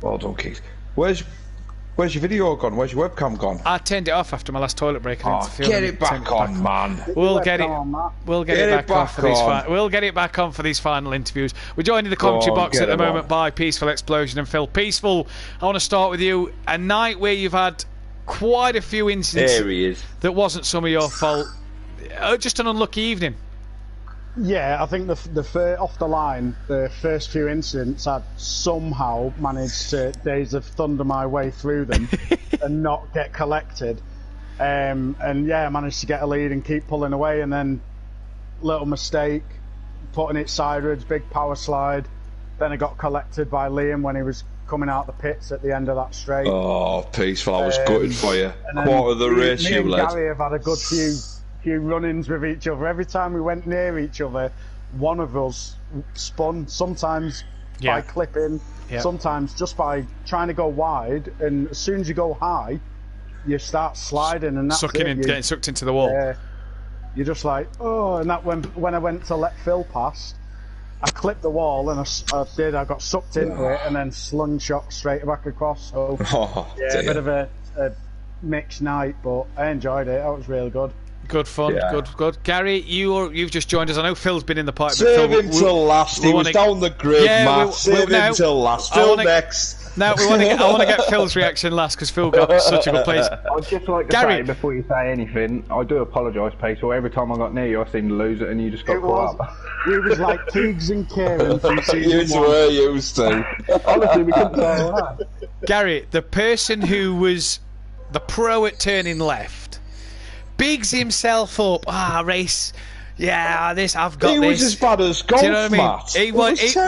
Well done, Keegs. Where's your video gone? Where's your webcam gone? I turned it off after my last toilet break. Get it back on, man. We'll get it back on for these. We'll get it back on for these final interviews. We're joining the commentary box at the moment by Peaceful Explosion and Phil. Peaceful, I want to start with you. A night where you've had quite a few incidents. There he is. That wasn't some of your fault. Just an unlucky evening. Yeah, I think off the line, the first few incidents, I'd somehow managed to Days of Thunder my way through them and not get collected. And yeah, I managed to get a lead and keep pulling away, and then little mistake, putting it sideways, big power slide, Then I got collected by Liam when he was coming out the pits at the end of that straight. Oh, peaceful. I was gutted for you. And then Quarter of the race me you and led. Gary have had a good few run-ins with each other. Every time we went near each other, one of us spun, sometimes by clipping, sometimes just by trying to go wide, and as soon as you go high, you start sliding, and that's getting sucked into the wall. Yeah. You're just like, oh, and that when I went to let Phil past, I clipped the wall and I got sucked into it and then slingshot straight back across. So a bit of a mixed night, but I enjoyed it. That was really good. Good fun, good. Gary, you've just joined us. I know Phil's been in the party. Save him till last. He was down the grid, Matt. Save him till last. Phil next. No, I want to get Phil's reaction last because Phil got such a good place. I'd just like to say before you say anything, I do apologise, Peter. Every time I got near you, I seemed to lose it, and you just got caught up. It was like Teagues and Kieran from season 1. You were used to. Honestly, we couldn't say all that. Gary, the person who was the pro at turning left, bigs himself up. Race. Yeah, I've got this. He was as bad as golf, Do you know what I mean? Matt. It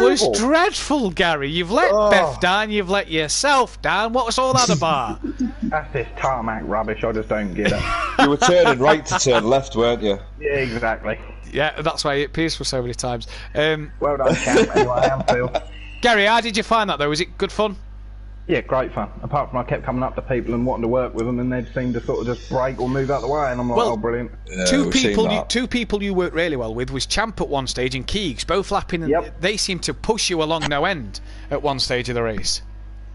was dreadful, Gary. You've let Beth down, you've let yourself down. What was all that about? That's this tarmac rubbish, I just don't get it. You were turning right to turn left, weren't you? Yeah, exactly. Yeah, that's why it peaceful so many times. Well done, champ. Anyway, I am Phil. Gary, how did you find that, though? Was it good fun? Yeah, great fun. Apart from I kept coming up to people and wanting to work with them, and they'd seem to sort of just break or move out the way, and I'm like, oh, brilliant. Yeah, two people you worked really well with was Champ at one stage and Keegs, both lapping, and they seemed to push you along no end at one stage of the race.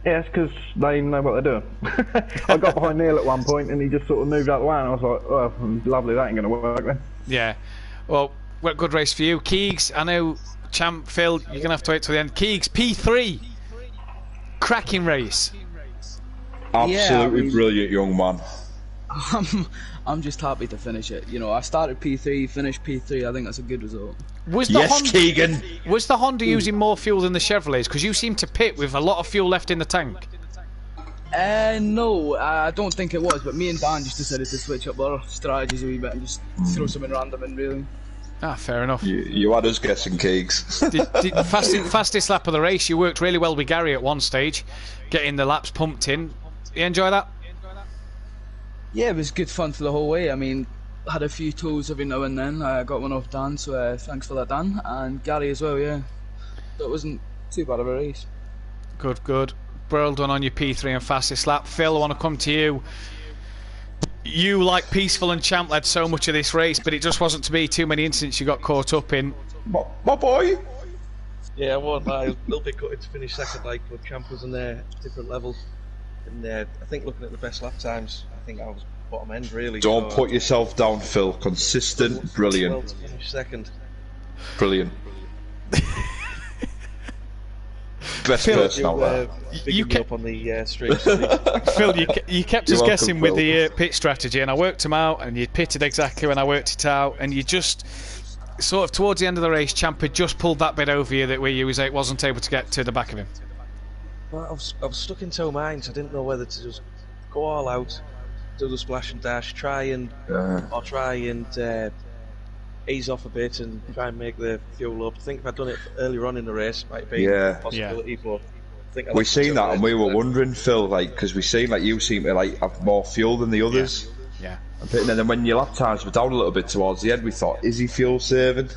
Yeah, it's because they know what they're doing. I got behind Neil at one point, and he just sort of moved out the way, and I was like, oh, lovely, that ain't going to work then. Yeah. Well, good race for you. Keegs, I know, Champ, Phil, you're going to have to wait till the end. Keegs, P3. Cracking race. Absolutely brilliant young man. I'm just happy to finish it. You know, I started P3, finished P3. I think that's a good result. Was the Honda using more fuel than the Chevrolets? Because you seem to pit with a lot of fuel left in the tank. No, I don't think it was. But me and Dan just decided to switch up our strategies a wee bit and just throw something random in, really. Fair enough. You had us guessing, Keegs. Fastest lap of the race. You worked really well with Gary at one stage, getting the laps pumped in. You enjoy that? Yeah, it was good fun for the whole way. I mean, had a few tolls every now and then. I got one off Dan, so thanks for that, Dan. And Gary as well, yeah. So it wasn't too bad of a race. Good. Well done on your P3 and fastest lap. Phil, I want to come to you. You, like Peaceful and Champ, led so much of this race, but it just wasn't to be too many incidents you got caught up in. My boy? Yeah, I won't lie, I was a little bit gutted to finish second, like, but Champ was in there different levels. And I think looking at the best lap times, I think I was bottom end, really. Don't put yourself down, Phil. Consistent, brilliant. Well to finish second. Brilliant. Best person out there. You kept up on the streets. Phil, you kept us guessing with the pit strategy, and I worked them out, and you pitted exactly when I worked it out, and you just sort of towards the end of the race, Champ had just pulled that bit over you that where you wasn't able to get to the back of him. Well, I was stuck in two minds. I didn't know whether to just go all out, do the splash and dash, try and ease off a bit and try and make the fuel up. I think if I'd done it earlier on in the race, it might be a possibility. But I think we seen that, and we were wondering, Phil, like, because we seen like you seem to like have more fuel than the others. Yeah. And then when your lap times were down a little bit towards the end, we thought, is he fuel saving?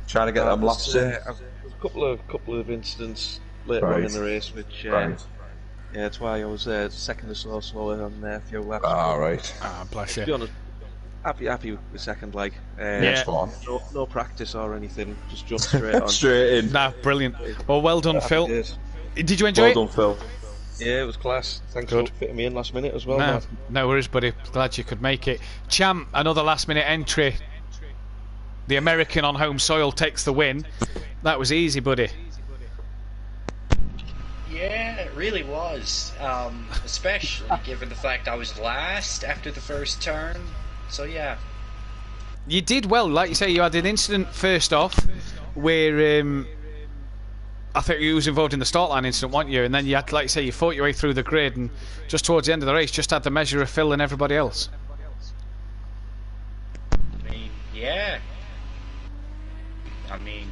Trying to get them laps in. A couple of incidents later on in the race, which yeah, that's why I was second or so slower on fuel laps. Right. Bless you. To be honest, happy with second, like no practice or anything, just jump straight on. Straight in. Nah, brilliant. Well done, Phil. Did you enjoy it? Well done, Phil. Yeah, it was class. Thanks for fitting me in last minute as well. No worries, buddy. Glad you could make it. Champ, another last minute entry. The American on home soil takes the win. That was easy, buddy. Yeah, it really was. Especially given the fact I was last after the first turn. So yeah. You did well, like you say. You had an incident first off where I think you was involved in the start line incident, weren't you? And then you had, like you say, you fought your way through the grid, and just towards the end of the race, just had the measure of Phil and everybody else. I mean, yeah. I mean,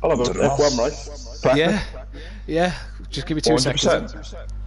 I'll have a F1 race. Practice. Yeah, yeah. Just give me 2 seconds. 100%.